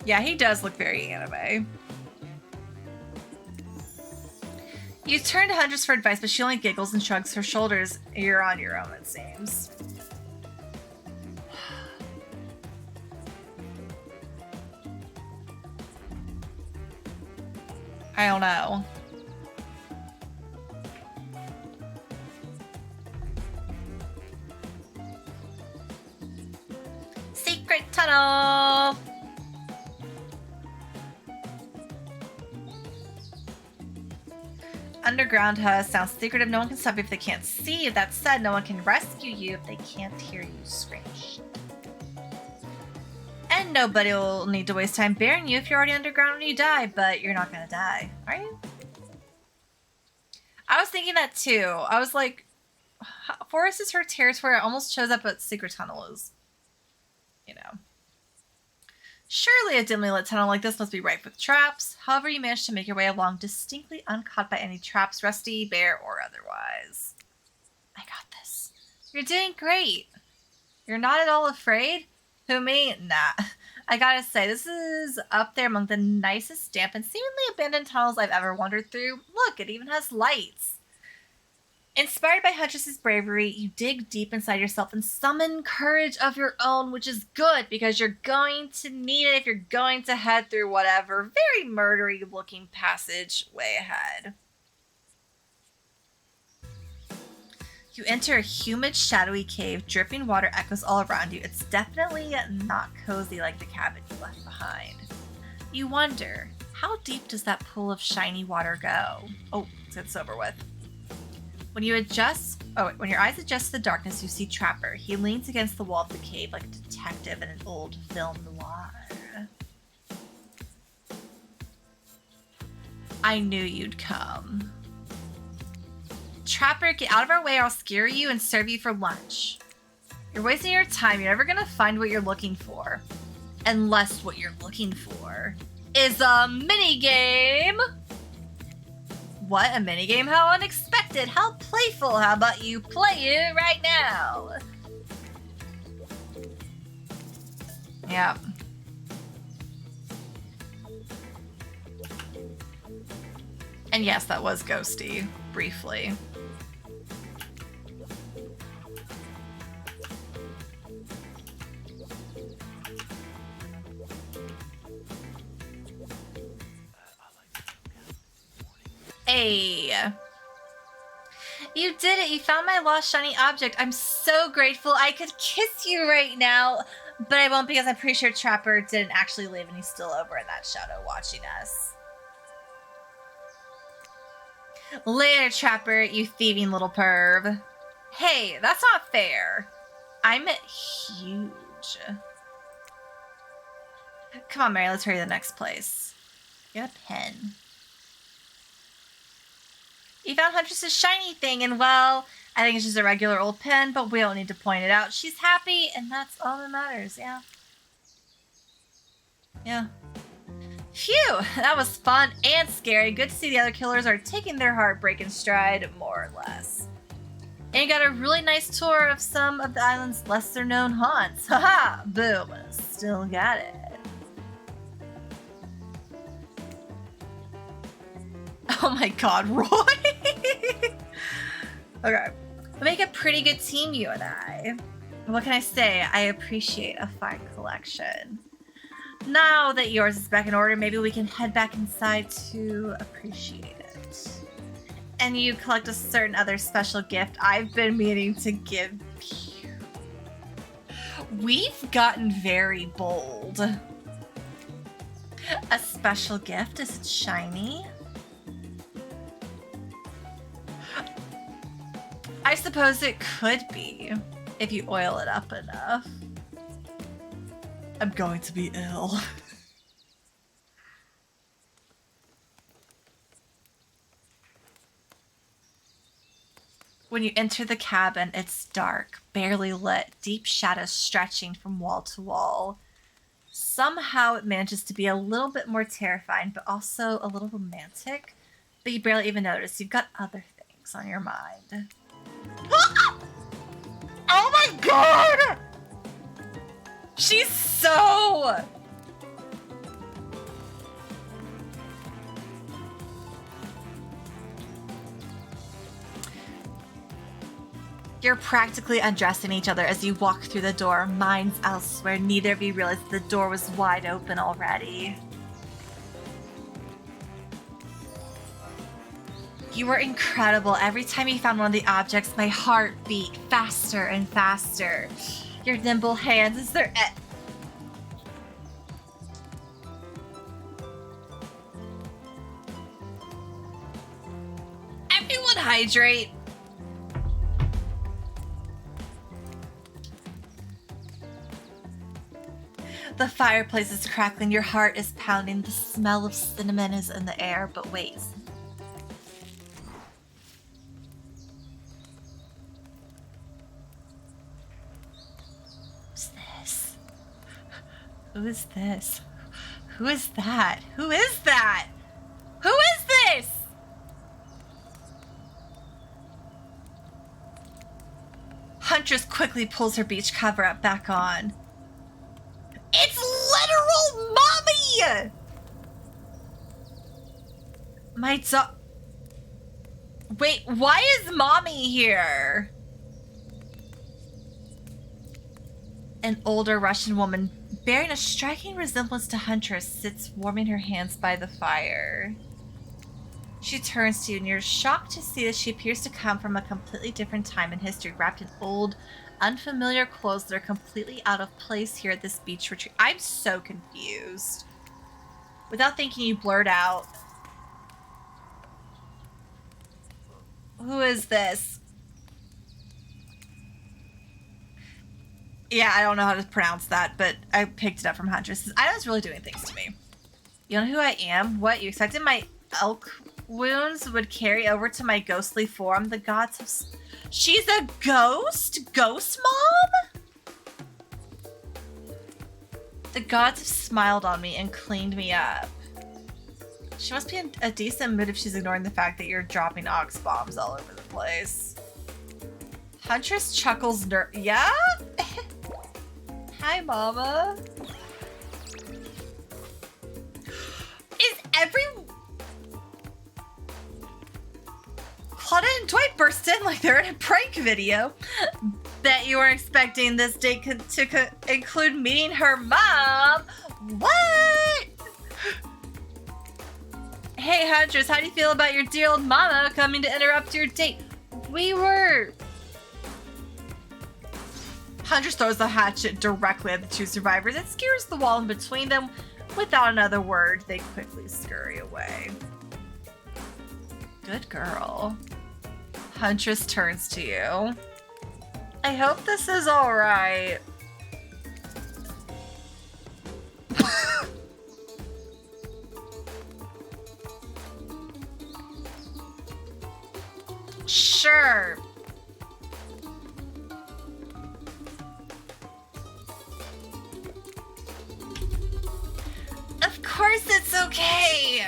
S1: Yeah, he does look very anime. You turn to Huntress for advice, but she only giggles and shrugs her shoulders. You're on your own, it seems. I don't know. Secret tunnel! Underground sounds secretive. No one can stop you if they can't see. That said, no one can rescue you if they can't hear you scream. And nobody will need to waste time burying you if you're already underground when you die, but you're not gonna die, are you? I was thinking that too. I was like, forest is her territory. I almost chose up what secret tunnel is. Surely a dimly lit tunnel like this must be ripe with traps. However, you managed to make your way along distinctly uncaught by any traps, Rusty, Bear, or otherwise. I got this. You're doing great. You're not at all afraid? Who, me? Nah. I gotta say, this is up there among the nicest, damp, and seemingly abandoned tunnels I've ever wandered through. Look, it even has lights. Inspired by Huntress's bravery, you dig deep inside yourself and summon courage of your own, which is good because you're going to need it if you're going to head through whatever very murdery-looking passage way ahead. You enter a humid, shadowy cave. Dripping water echoes all around you. It's definitely not cozy like the cabin you left behind. You wonder, how deep does that pool of shiny water go? Oh, it's over with. When your eyes adjust to the darkness, you see Trapper. He leans against the wall of the cave like a detective in an old film noir. I knew you'd come. Trapper, get out of our way or I'll scare you and serve you for lunch. You're wasting your time. You're never gonna find what you're looking for. Unless what you're looking for is a minigame! What? A minigame? How unexpected! How playful! How about you play it right now? Yeah. And yes, that was ghosty, briefly. Hey. You did it! You found my lost shiny object. I'm so grateful. I could kiss you right now, but I won't because I'm pretty sure Trapper didn't actually leave and he's still over in that shadow watching us. Later, Trapper, you thieving little perv. Hey, that's not fair. I'm huge. Come on, Mary, let's hurry to the next place. Get a pen. You found Huntress's shiny thing, and well, I think it's just a regular old pen, but we don't need to point it out. She's happy, and that's all that matters, yeah. Yeah. Phew, that was fun and scary. Good to see the other killers are taking their heartbreak in stride, more or less. And you got a really nice tour of some of the island's lesser-known haunts. Haha, boom, still got it. Oh my god, Roy! Okay. We make a pretty good team, you and I. What can I say? I appreciate a fine collection. Now that yours is back in order, maybe we can head back inside to appreciate it. And you collect a certain other special gift I've been meaning to give you. We've gotten very bold. A special gift? Is it shiny? I suppose it could be, if you oil it up enough. I'm going to be ill. When you enter the cabin, it's dark, barely lit, deep shadows stretching from wall to wall. Somehow it manages to be a little bit more terrifying, but also a little romantic. But you barely even notice. You've got other things on your mind. Oh my god! She's so... You're practically undressing each other as you walk through the door, minds elsewhere. Neither of you realized the door was wide open already. You were incredible. Every time you found one of the objects, my heart beat faster and faster. Your nimble hands as they're... Everyone hydrate. The fireplace is crackling. Your heart is pounding. The smell of cinnamon is in the air. But wait. Who is this? Who is that? Who is that? Who is this? Huntress quickly pulls her beach cover-up back on. It's literal Mommy! My dog... Wait, why is Mommy here? An older Russian woman bearing a striking resemblance to Huntress sits warming her hands by the fire. She turns to you and you're shocked to see that she appears to come from a completely different time in history, wrapped in old, unfamiliar clothes that are completely out of place here at this beach retreat. I'm so confused. Without thinking, you blurt out, "Who is this?" Yeah, I don't know how to pronounce that, but I picked it up from Huntress. I know it's really doing things to me. You know who I am? What, you expected my elk wounds would carry over to my ghostly form? The gods have... She's a ghost? Ghost mom? The gods have smiled on me and cleaned me up. She must be in a decent mood if she's ignoring the fact that you're dropping ox bombs all over the place. Huntress chuckles yeah? Hi, Mama. Is every... Claudia and Dwight burst in like they're in a prank video. Bet you weren't expecting this date to include meeting her mom. What? Hey, Huntress, how do you feel about your dear old mama coming to interrupt your date? We were... Huntress throws the hatchet directly at the two survivors. It skewers the wall in between them. Without another word, they quickly scurry away. Good girl. Huntress turns to you. I hope this is all right. Sure. Of course it's okay.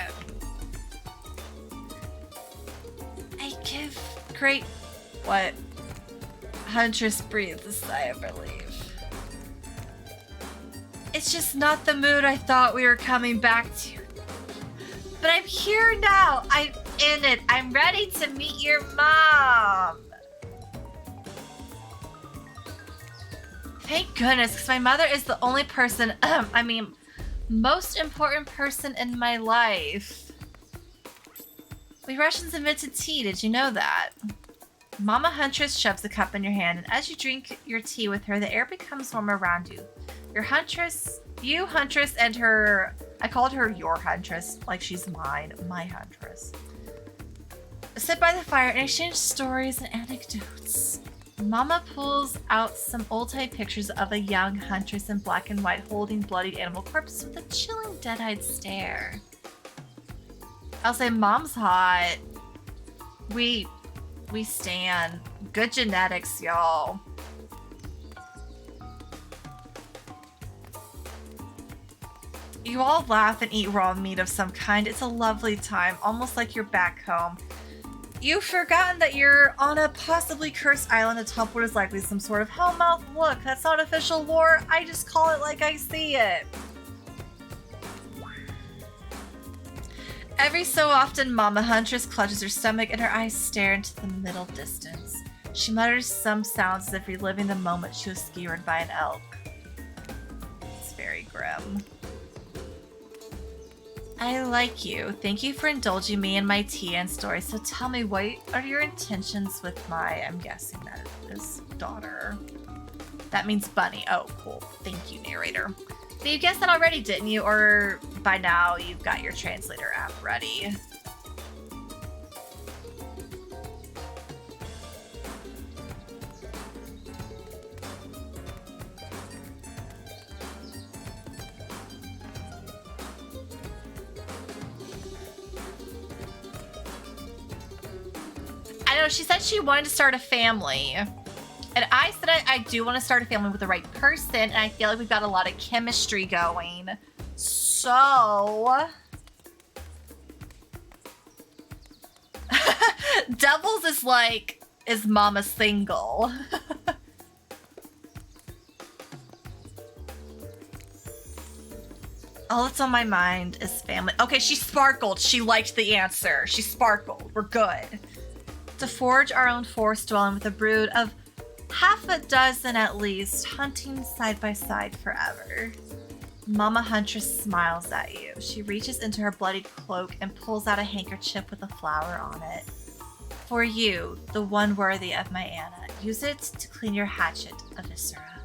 S1: I give great... What? Huntress breathed a sigh of relief. It's just not the mood I thought we were coming back to. But I'm here now. I'm in it. I'm ready to meet your mom. Thank goodness, because my mother is the only person, most important person in my life. We Russians invented tea, did you know that? Mama Huntress shoves a cup in your hand, and as you drink your tea with her, the air becomes warm around you. You Huntress, and her, I called her your Huntress, like she's mine, my Huntress. Sit by the fire and exchange stories and anecdotes. Mama pulls out some old-time pictures of a young Huntress in black and white holding bloodied animal corpses with a chilling dead-eyed stare. I'll say Mom's hot. We stan. Good genetics, y'all. You all laugh and eat raw meat of some kind. It's a lovely time, almost like you're back home. You've forgotten that you're on a possibly cursed island atop what is likely some sort of hellmouth. Look, that's not official lore. I just call it like I see it. Every so often, Mama Huntress clutches her stomach and her eyes stare into the middle distance. She mutters some sounds as if reliving the moment she was skewered by an elk. It's very grim. I like you. Thank you for indulging me in my tea and stories. So tell me, what are your intentions with my, I'm guessing that is daughter. That means bunny. Oh, cool. Thank you, narrator. So you guessed that already, didn't you? Or by now you've got your translator app ready. I know, she said she wanted to start a family. And I said I do want to start a family with the right person, and I feel like we've got a lot of chemistry going. So... Devils is Mama single. All that's on my mind is family. Okay, she sparkled. She liked the answer. She sparkled. We're good. To forge our own forest dwelling with a brood of half a dozen at least, hunting side by side forever. Mama Huntress smiles at you. She reaches into her bloodied cloak and pulls out a handkerchief with a flower on it. For you, the one worthy of my Anna. Use it to clean your hatchet of Viscera.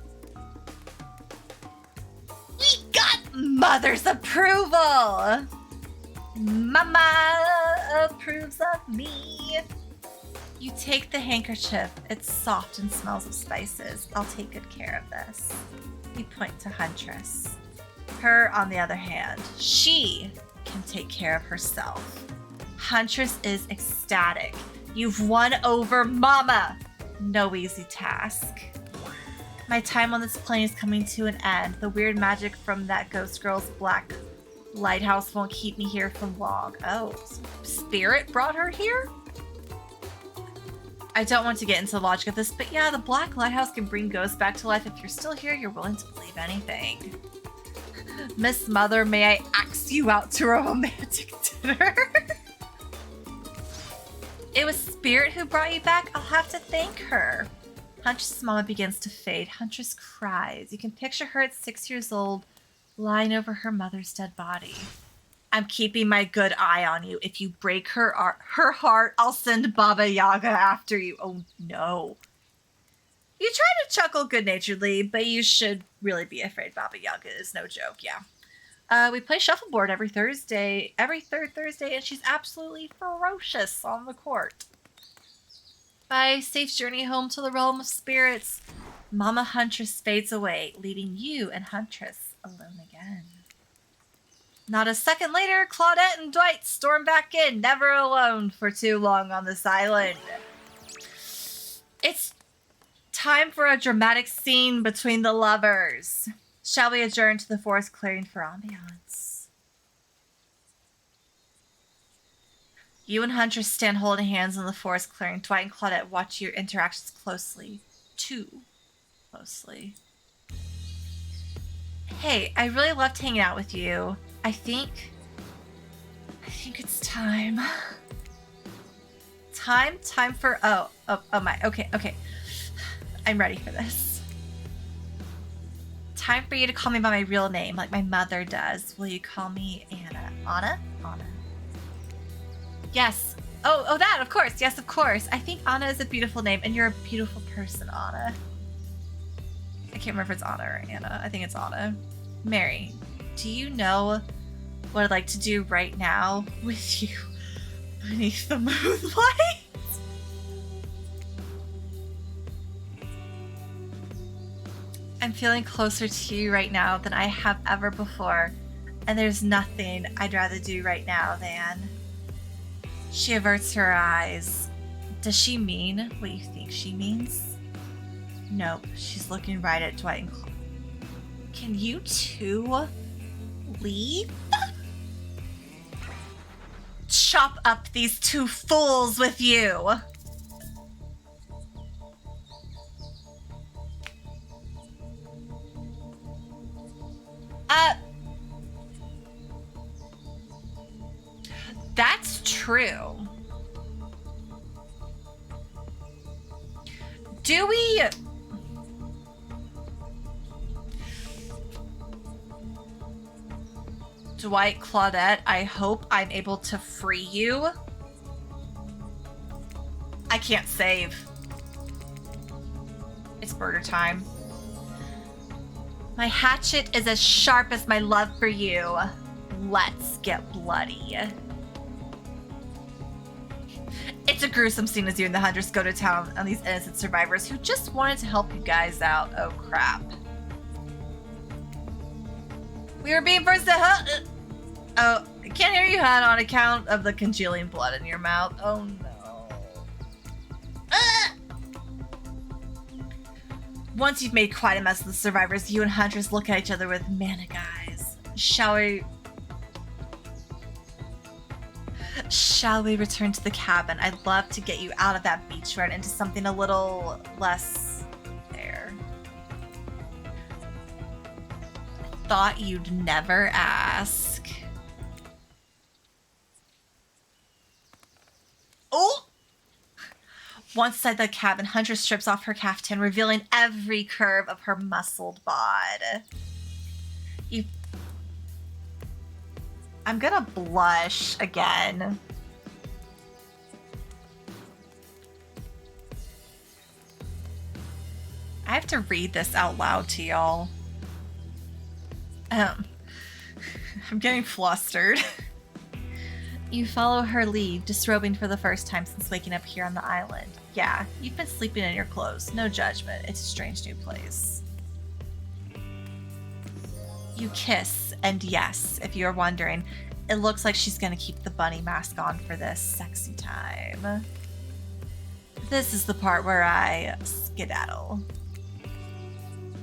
S1: We got Mother's approval! Mama approves of me. You take the handkerchief. It's soft and smells of spices. I'll take good care of this. You point to Huntress. Her, on the other hand, she can take care of herself. Huntress is ecstatic. You've won over Mama. No easy task. My time on this plane is coming to an end. The weird magic from that ghost girl's black lighthouse won't keep me here for long. Oh, Spirit brought her here? I don't want to get into the logic of this, but yeah, the Black Lighthouse can bring ghosts back to life. If you're still here, you're willing to believe anything. Miss Mother, may I ask you out to a romantic dinner? It was Spirit who brought you back? I'll have to thank her. Huntress' mama begins to fade. Huntress cries. You can picture her at 6 years old, lying over her mother's dead body. I'm keeping my good eye on you. If you break her heart, I'll send Baba Yaga after you. Oh, no. You try to chuckle good-naturedly, but you should really be afraid. Baba Yaga is no joke, yeah. We play shuffleboard every third Thursday, and she's absolutely ferocious on the court. Bye, safe journey home to the realm of spirits. Mama Huntress fades away, leaving you and Huntress alone again. Not a second later, Claudette and Dwight storm back in, never alone for too long on this island. It's time for a dramatic scene between the lovers. Shall we adjourn to the forest clearing for ambiance? You and Huntress stand holding hands in the forest clearing. Dwight and Claudette watch your interactions closely. Too closely. Hey, I really loved hanging out with you. I think it's time. Time for oh my. Okay. I'm ready for this. Time for you to call me by my real name, like my mother does. Will you call me Anna? Anna? Anna. Yes. Oh, that, of course. Yes, of course. I think Anna is a beautiful name, and you're a beautiful person, Anna. I can't remember if it's Anna or Anna. I think it's Anna. Mary, do you know what I'd like to do right now with you beneath the moonlight? I'm feeling closer to you right now than I have ever before, and there's nothing I'd rather do right now than... She averts her eyes. Does she mean what you think she means? Nope, she's looking right at Dwight and Claude. Can you two leave? Chop up these two fools with you! That's true. Do we... Dwight, Claudette, I hope I'm able to free you. I can't save. It's murder time. My hatchet is as sharp as my love for you. Let's get bloody. It's a gruesome scene as you and the Huntress go to town on these innocent survivors who just wanted to help you guys out. Oh, crap. We were being forced to Oh, I can't hear you, hon, on account of the congealing blood in your mouth. Oh, no. Once you've made quite a mess of the survivors, you and Huntress look at each other with manic eyes. Shall we return to the cabin? I'd love to get you out of that beach run into something a little less there. I thought you'd never ask. Oh! Once inside the cabin, Huntress strips off her caftan, revealing every curve of her muscled bod. I'm gonna blush again. I have to read this out loud to y'all. I'm getting flustered. You follow her lead, disrobing for the first time since waking up here on the island. Yeah, you've been sleeping in your clothes. No judgment. It's a strange new place. You kiss, and yes, if you're wondering, it looks like she's gonna keep the bunny mask on for this sexy time. This is the part where I skedaddle.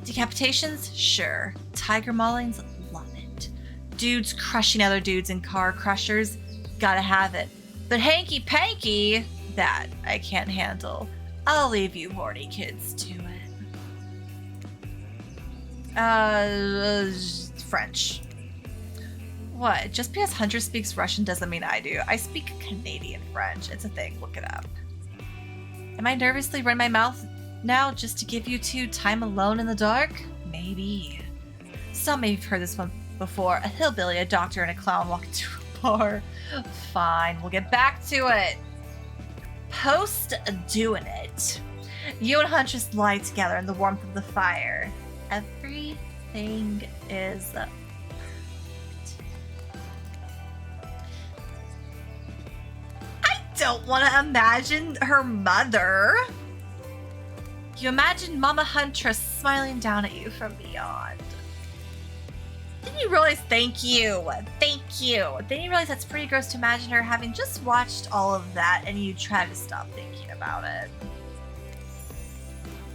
S1: Decapitations? Sure. Tiger maulings? Love it. Dudes crushing other dudes in car crushers? Gotta have it. But hanky-panky? That I can't handle. I'll leave you horny kids to it. French. What? Just because Hunter speaks Russian doesn't mean I do. I speak Canadian French. It's a thing. Look it up. Am I nervously running my mouth now just to give you two time alone in the dark? Maybe. Some may have heard this one before. A hillbilly, a doctor, and a clown walk into a bar. Fine. We'll get back to it. Post doing it. You and Huntress lie together in the warmth of the fire. Everything is perfect. I don't want to imagine her mother. You imagine Mama Huntress smiling down at you from beyond. Didn't you realize, thank you. Didn't you realize that's pretty gross to imagine her having just watched all of that and you try to stop thinking about it?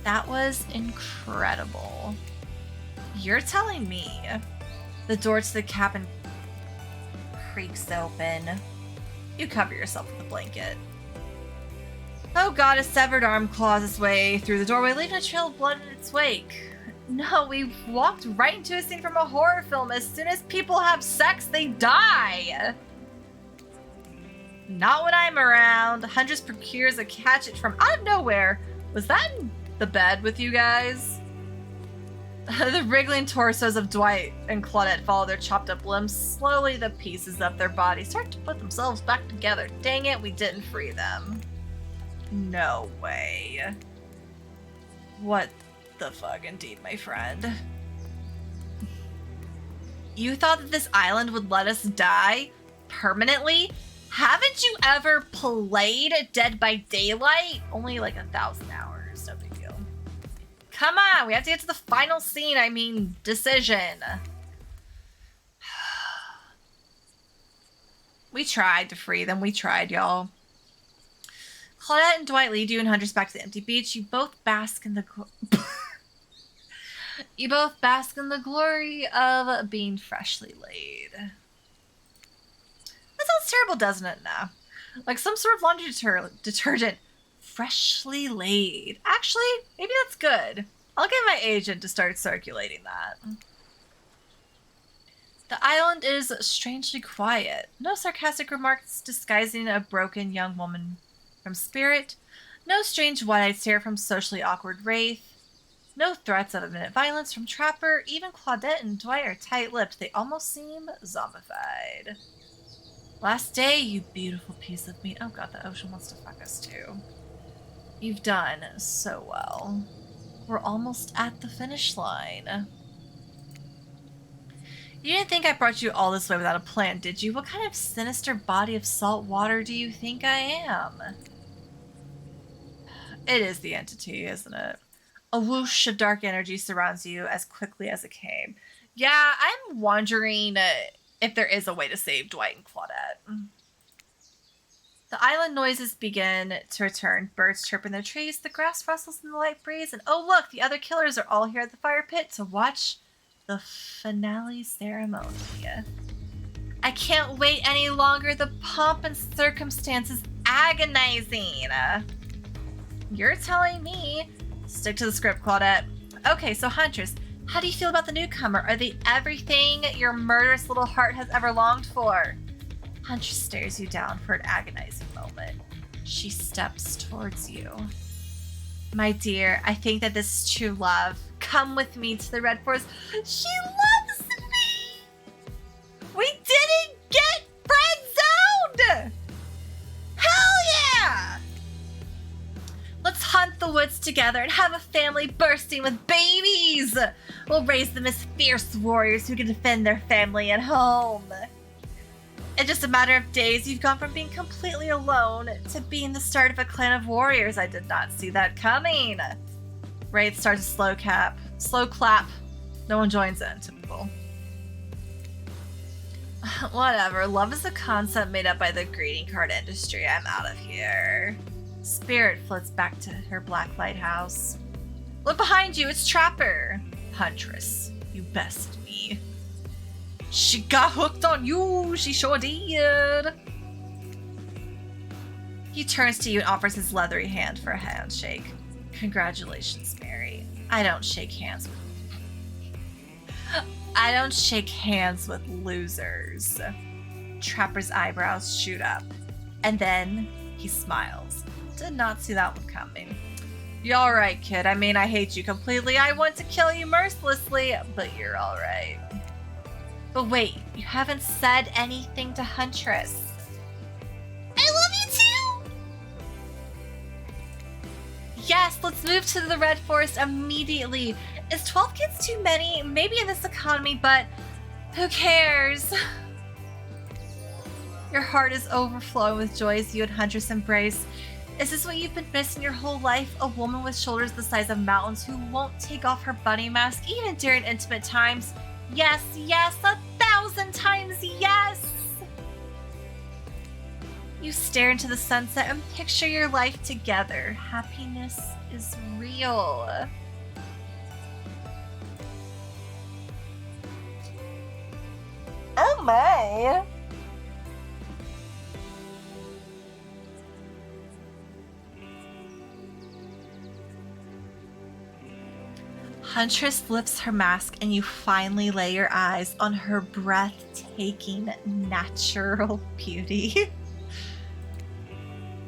S1: That was incredible. You're telling me the door to the cabin creaks open. You cover yourself with a blanket. Oh god, a severed arm claws its way through the doorway, leaving a trail of blood in its wake. No, we walked right into a scene from a horror film. As soon as people have sex, they die. Not when I'm around. Huntress procures a hatchet from out of nowhere. Was that in the bed with you guys? The wriggling torsos of Dwight and Claudette follow their chopped up limbs. Slowly, the pieces of their bodies start to put themselves back together. Dang it, we didn't free them. No way. What the fuck, indeed, my friend. You thought that this island would let us die permanently? Haven't you ever played Dead by Daylight? Only like 1,000 hours, no big deal. Come on, we have to get to the final scene, I mean, decision. We tried to free them, we tried, y'all. Claudette and Dwight lead you and Huntress back to the empty beach. You both bask in the glory of being freshly laid. That sounds terrible, doesn't it? Now, like some sort of laundry detergent. Freshly laid. Actually, maybe that's good. I'll get my agent to start circulating that. The island is strangely quiet. No sarcastic remarks disguising a broken young woman from Spirit. No strange wide-eyed stare from socially awkward Wraith. No threats of imminent violence from Trapper. Even Claudette and Dwight are tight-lipped. They almost seem zombified. Last day, you beautiful piece of meat. Oh god, the ocean wants to fuck us too. You've done so well. We're almost at the finish line. You didn't think I brought you all this way without a plan, did you? What kind of sinister body of salt water do you think I am? It is the entity, isn't it? A whoosh of dark energy surrounds you as quickly as it came. Yeah, I'm wondering if there is a way to save Dwight and Claudette. The island noises begin to return. Birds chirp in the trees, the grass rustles in the light breeze, and oh look, the other killers are all here at the fire pit to watch the finale ceremony. I can't wait any longer. The pomp and circumstance is agonizing. You're telling me. Stick to the script, Claudette. Okay, so Huntress, how do you feel about the newcomer? Are they everything your murderous little heart has ever longed for? Huntress stares you down for an agonizing moment. She steps towards you. My dear, I think that this is true love. Come with me to the Red Forest. She loves me! We didn't get friend-zoned! Hell yeah! Let's hunt the woods together and have a family bursting with babies! We'll raise them as fierce warriors who can defend their family at home. In just a matter of days, you've gone from being completely alone to being the start of a clan of warriors. I did not see that coming. Wraith starts a slow clap. No one joins in. Typical. Whatever. Love is a concept made up by the greeting card industry. I'm out of here. Spirit floats back to her black lighthouse. Look behind you. It's Trapper. Huntress, you best me. She got hooked on you. She sure did. He turns to you and offers his leathery hand for a handshake. Congratulations, Mary. I don't shake hands with losers. Trapper's eyebrows shoot up. And then he smiles. Did not see that one coming. You're alright, kid. I mean, I hate you completely. I want to kill you mercilessly, but you're alright. But wait, you haven't said anything to Huntress. I love you too! Yes, let's move to the Red Forest immediately. Is 12 kids too many? Maybe in this economy, but who cares? Your heart is overflowing with joy as you and Huntress embrace. Is this what you've been missing your whole life? A woman with shoulders the size of mountains who won't take off her bunny mask even during intimate times? Yes, yes, 1,000 times yes! You stare into the sunset and picture your life together. Happiness is real. Oh my! Huntress lifts her mask and you finally lay your eyes on her breathtaking natural beauty.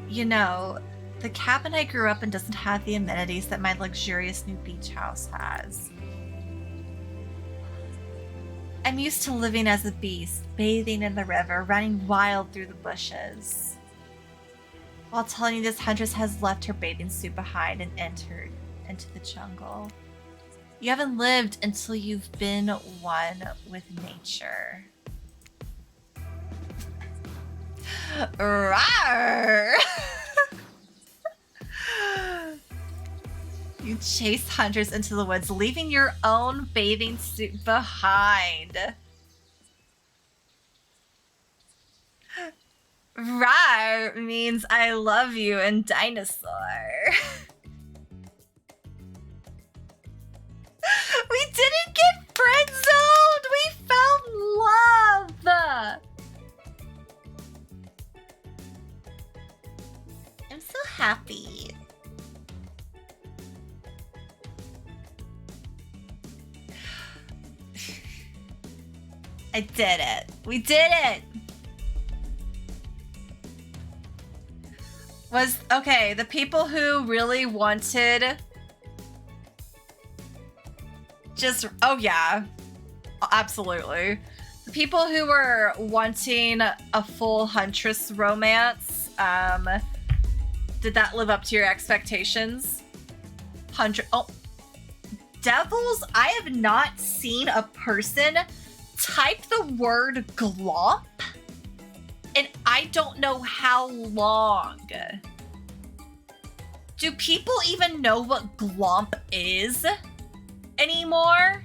S1: You know, the cabin I grew up in doesn't have the amenities that my luxurious new beach house has. I'm used to living as a beast, bathing in the river, running wild through the bushes. While telling you this, Huntress has left her bathing suit behind and entered into the jungle. You haven't lived until you've been one with nature. Rawr! You chase Huntress into the woods, leaving your own bathing suit behind. Rawr means I love you in dinosaur. We didn't get friend-zoned! We found love! I'm so happy. I did it. We did it! Okay, the people who really wanted... oh yeah, absolutely. The people who were wanting a full Huntress romance, did that live up to your expectations? Oh, Devils, I have not seen a person type the word glomp in I don't know how long. Do people even know what glomp is anymore?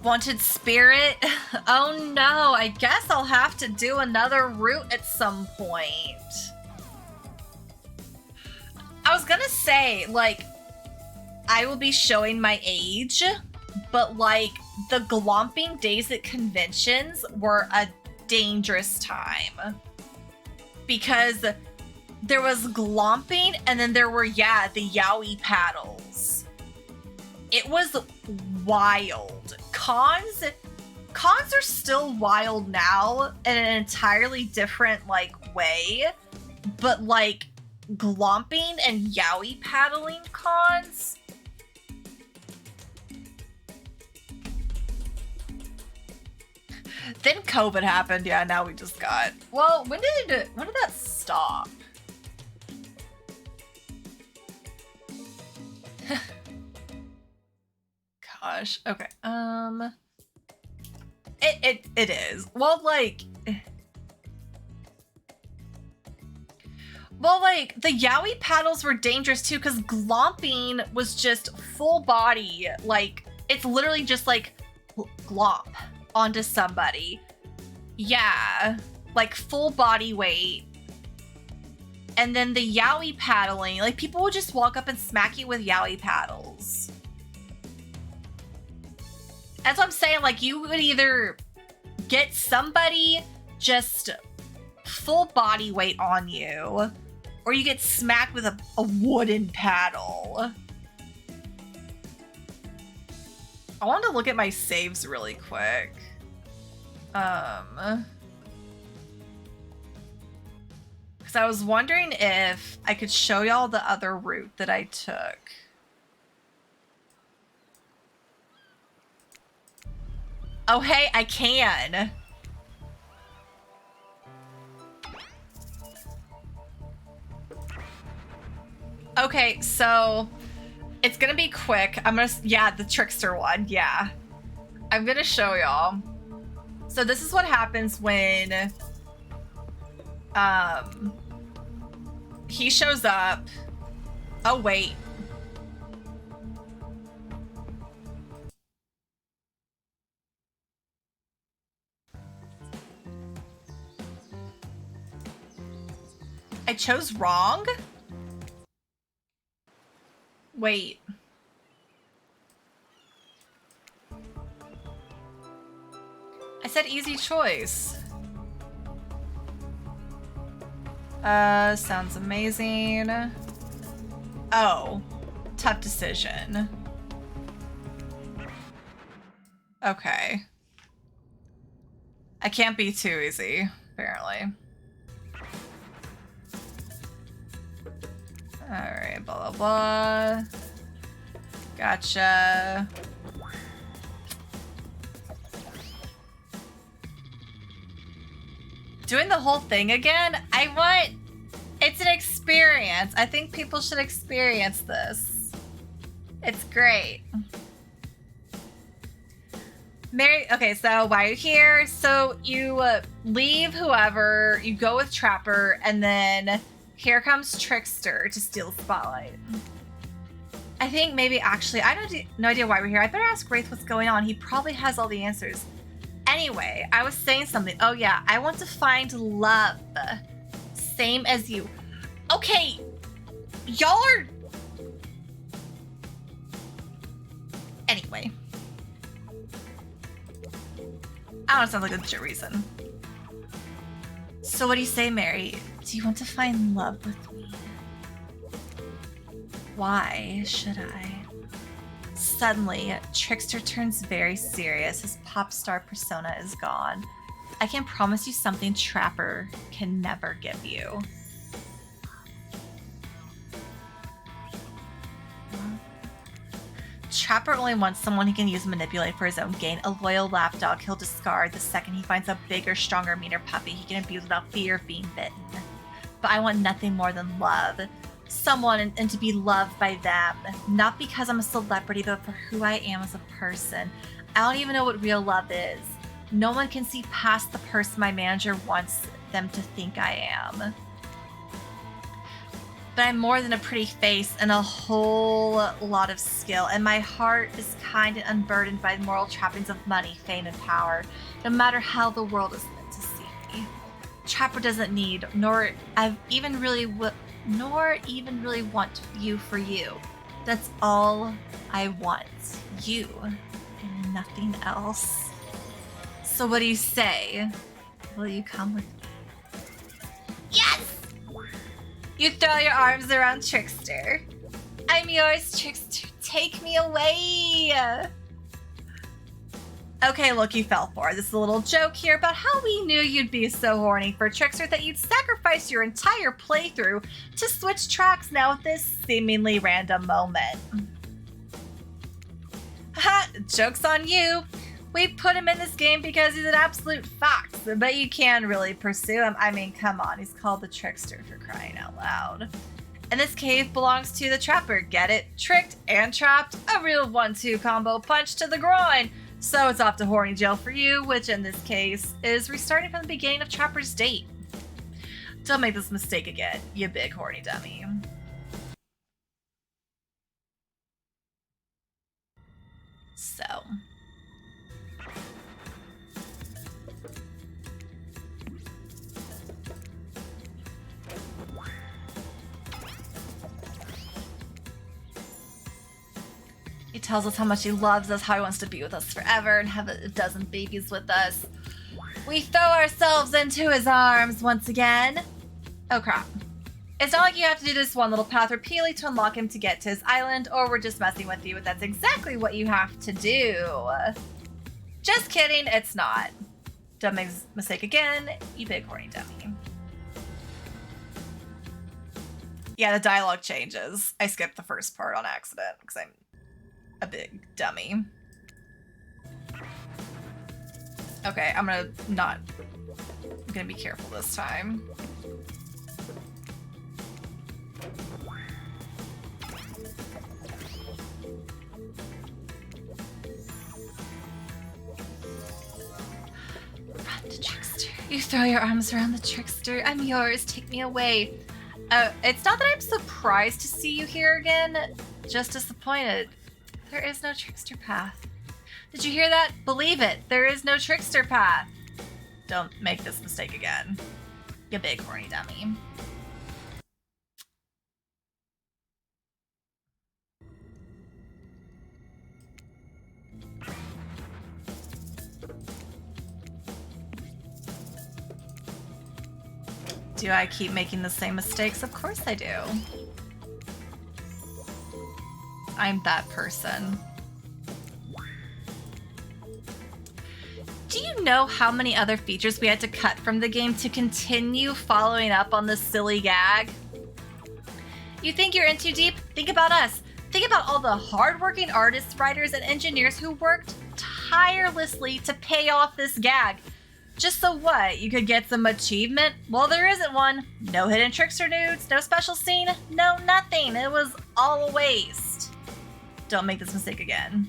S1: Wanted spirit? Oh no, I guess I'll have to do another route at some point. I was gonna say, like, I will be showing my age, but like, the glomping days at conventions were a dangerous time. Because there was glomping and then there were, yeah, the yaoi paddles. It was wild. Cons are still wild now in an entirely different, like, way. But, like, glomping and yaoi paddling cons... Then COVID happened. Yeah, now we just got... Well, when did that stop? Gosh. Okay. It is. Well, like... Well, like, the yaoi paddles were dangerous too, because glomping was just full body. Like, it's literally just like glomp onto somebody. Yeah. Like, full body weight. And then the yaoi paddling, like, people would just walk up and smack you with yaoi paddles. That's what I'm saying. Like, you would either get somebody just full body weight on you, or you get smacked with a wooden paddle. I wanted to look at my saves really quick. Because I was wondering if I could show y'all the other route that I took. Oh, hey, I can. Okay, so it's gonna be quick. Yeah, the trickster one, yeah. I'm gonna show y'all. So this is what happens when, he shows up. Oh, wait. I chose wrong? Wait. I said easy choice. Sounds amazing. Oh, tough decision. Okay. I can't be too easy, apparently. Alright, blah, blah, blah. Gotcha. Doing the whole thing again? It's an experience. I think people should experience this. It's great. Mary, okay, so why are you here? So you leave whoever, you go with Trapper, and then here comes Trickster to steal the spotlight. I think maybe actually, I don't no idea why we're here. I better ask Wraith what's going on. He probably has all the answers. Anyway, I was saying something. Oh yeah, I want to find love. Same as you. Okay, y'all are... Anyway. I don't sound like a legit reason. So what do you say, Mary? Do you want to find love with me? Why should I? Suddenly, Trickster turns very serious. His pop star persona is gone. I can promise you something Trapper can never give you. Trapper only wants someone he can use and manipulate for his own gain. A loyal lapdog he'll discard the second he finds a bigger, stronger, meaner puppy he can abuse without fear of being bitten. But I want nothing more than love. Someone and to be loved by them. Not because I'm a celebrity, but for who I am as a person. I don't even know what real love is. No one can see past the person my manager wants them to think I am. But I'm more than a pretty face and a whole lot of skill, and my heart is kind and unburdened by the moral trappings of money, fame, and power, no matter how the world is meant to see me. Trapper doesn't need, nor even really want you for you. That's all I want, you, and nothing else. So what do you say? Will you come with me? Yes! You throw your arms around Trickster. I'm yours, Trickster. Take me away. Okay, look, you fell for it. This is a little joke here about how we knew you'd be so horny for Trickster that you'd sacrifice your entire playthrough to switch tracks now at this seemingly random moment. Haha, joke's on you. We put him in this game because he's an absolute fox, but you can really pursue him. I mean, come on, he's called the Trickster for crying out loud. And this cave belongs to the Trapper, get it? Tricked and trapped, a real 1-2 combo punch to the groin. So it's off to horny jail for you, which in this case is restarting from the beginning of Trapper's date. Don't make this mistake again, you big horny dummy. So... he tells us how much he loves us, how he wants to be with us forever and have a dozen babies with us. We throw ourselves into his arms once again. Oh crap. It's not like you have to do this one little path repeatedly to unlock him to get to his island, or we're just messing with you, but that's exactly what you have to do. Just kidding, it's not. Don't make this mistake again, you big horny dummy. Yeah, the dialogue changes. I skipped the first part on accident because I'm a big dummy. Okay, I'm gonna be careful this time. Run to Trickster. You throw your arms around the Trickster. I'm yours, take me away. It's not that I'm surprised to see you here again, just disappointed. There is no trickster path. Did you hear that? Believe it, there is no trickster path. Don't make this mistake again. You big horny dummy. Do I keep making the same mistakes? Of course I do. I'm that person. Do you know how many other features we had to cut from the game to continue following up on this silly gag? You think you're in too deep? Think about us. Think about all the hardworking artists, writers, and engineers who worked tirelessly to pay off this gag. Just so what? You could get some achievement? Well, there isn't one. No hidden trickster nudes, no special scene, no nothing. It was all a waste. Don't make this mistake again.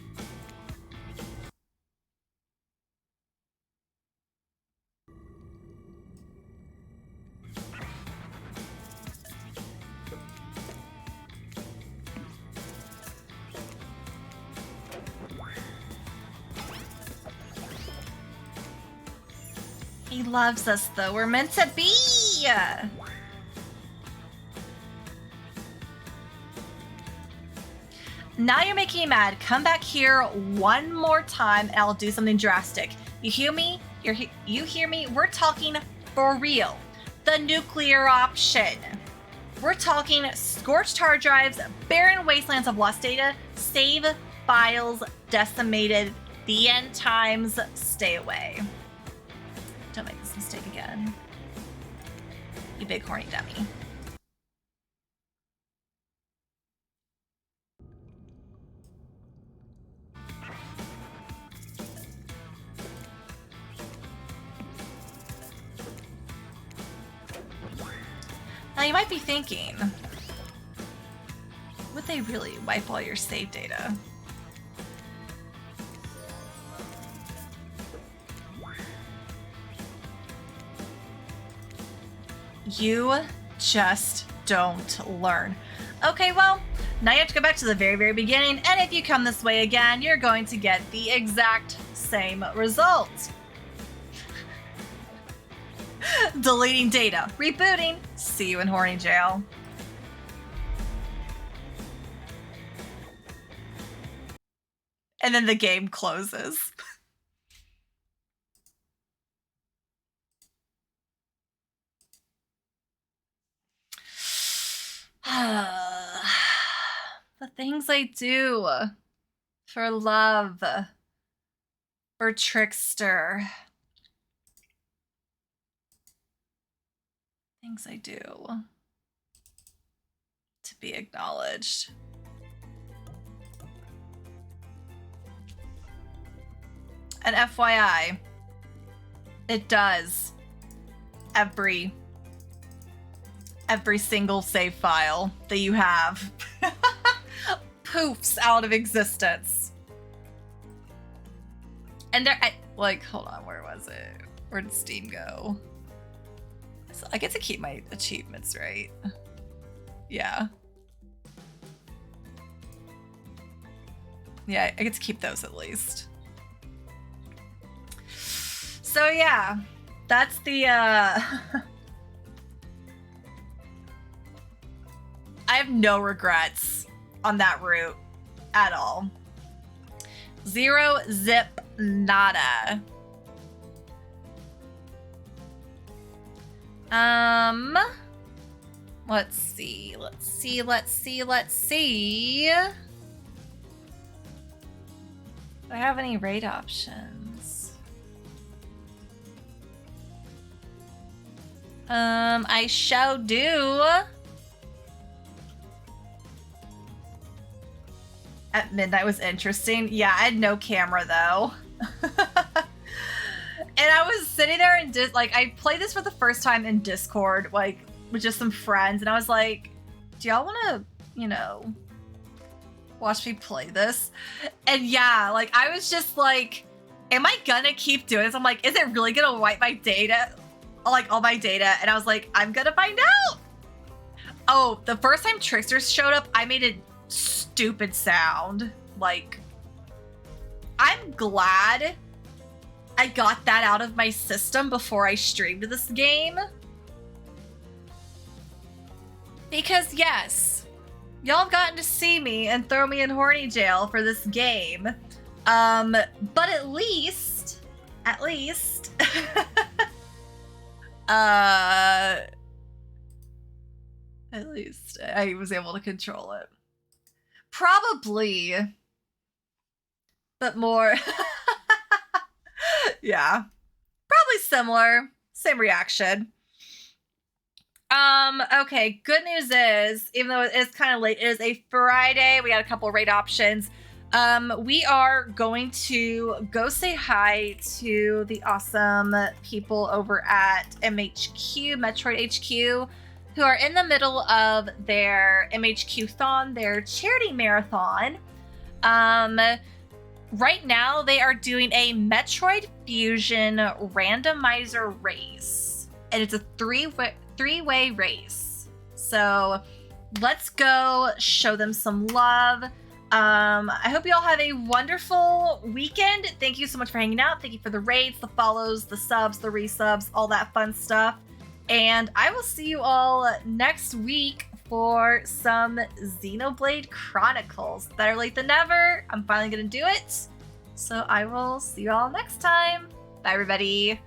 S1: He loves us, though. We're meant to be. Now you're making me mad. Come back here one more time, and I'll do something drastic. You hear me? You hear me? We're talking for real. The nuclear option. We're talking scorched hard drives, barren wastelands of lost data, save files decimated, the end times. Stay away. Don't make this mistake again. You big horny dummy. Now you might be thinking, would they really wipe all your save data? You just don't learn. Okay, well, now you have to go back to the very, very beginning, and if you come this way again, you're going to get the exact same result. Deleting data, rebooting, see you in horny jail. And then the game closes. The things I do for love, for Trickster. Things I do to be acknowledged. And FYI, it does every single save file that you have poofs out of existence. And there, like, hold on, where was it? Where did Steam go? So I get to keep my achievements, right? Yeah. Yeah, I get to keep those at least. So yeah, that's the I have no regrets on that route at all. Zero zip nada. Let's see. Do I have any raid options? I shall do. At midnight was interesting. Yeah, I had no camera though. And I was sitting there and I played this for the first time in Discord, like with just some friends, and I was like, do y'all wanna, watch me play this? And yeah, like I was just like, am I gonna keep doing this? I'm like, is it really gonna wipe my data? Like all my data? And I was like, I'm gonna find out. Oh, the first time Trickster showed up, I made a stupid sound. Like, I'm glad I got that out of my system before I streamed this game. Because yes, y'all have gotten to see me and throw me in horny jail for this game. But at least, at least I was able to control it. Probably, but more, yeah, probably similar, same reaction. Okay, good news is, even though it is kind of late, it is a Friday. We got a couple raid options. We are going to go say hi to the awesome people over at MHQ, Metroid HQ, who are in the middle of their MHQ-thon, their charity marathon. Right now, they are doing a Metroid Fusion randomizer race, and it's a three-way race. So let's go show them some love. I hope you all have a wonderful weekend. Thank you so much for hanging out. Thank you for the raids, the follows, the subs, the resubs, all that fun stuff. And I will see you all next week for some Xenoblade Chronicles. Better late than never. I'm finally gonna do it. So I will see you all next time. Bye, everybody.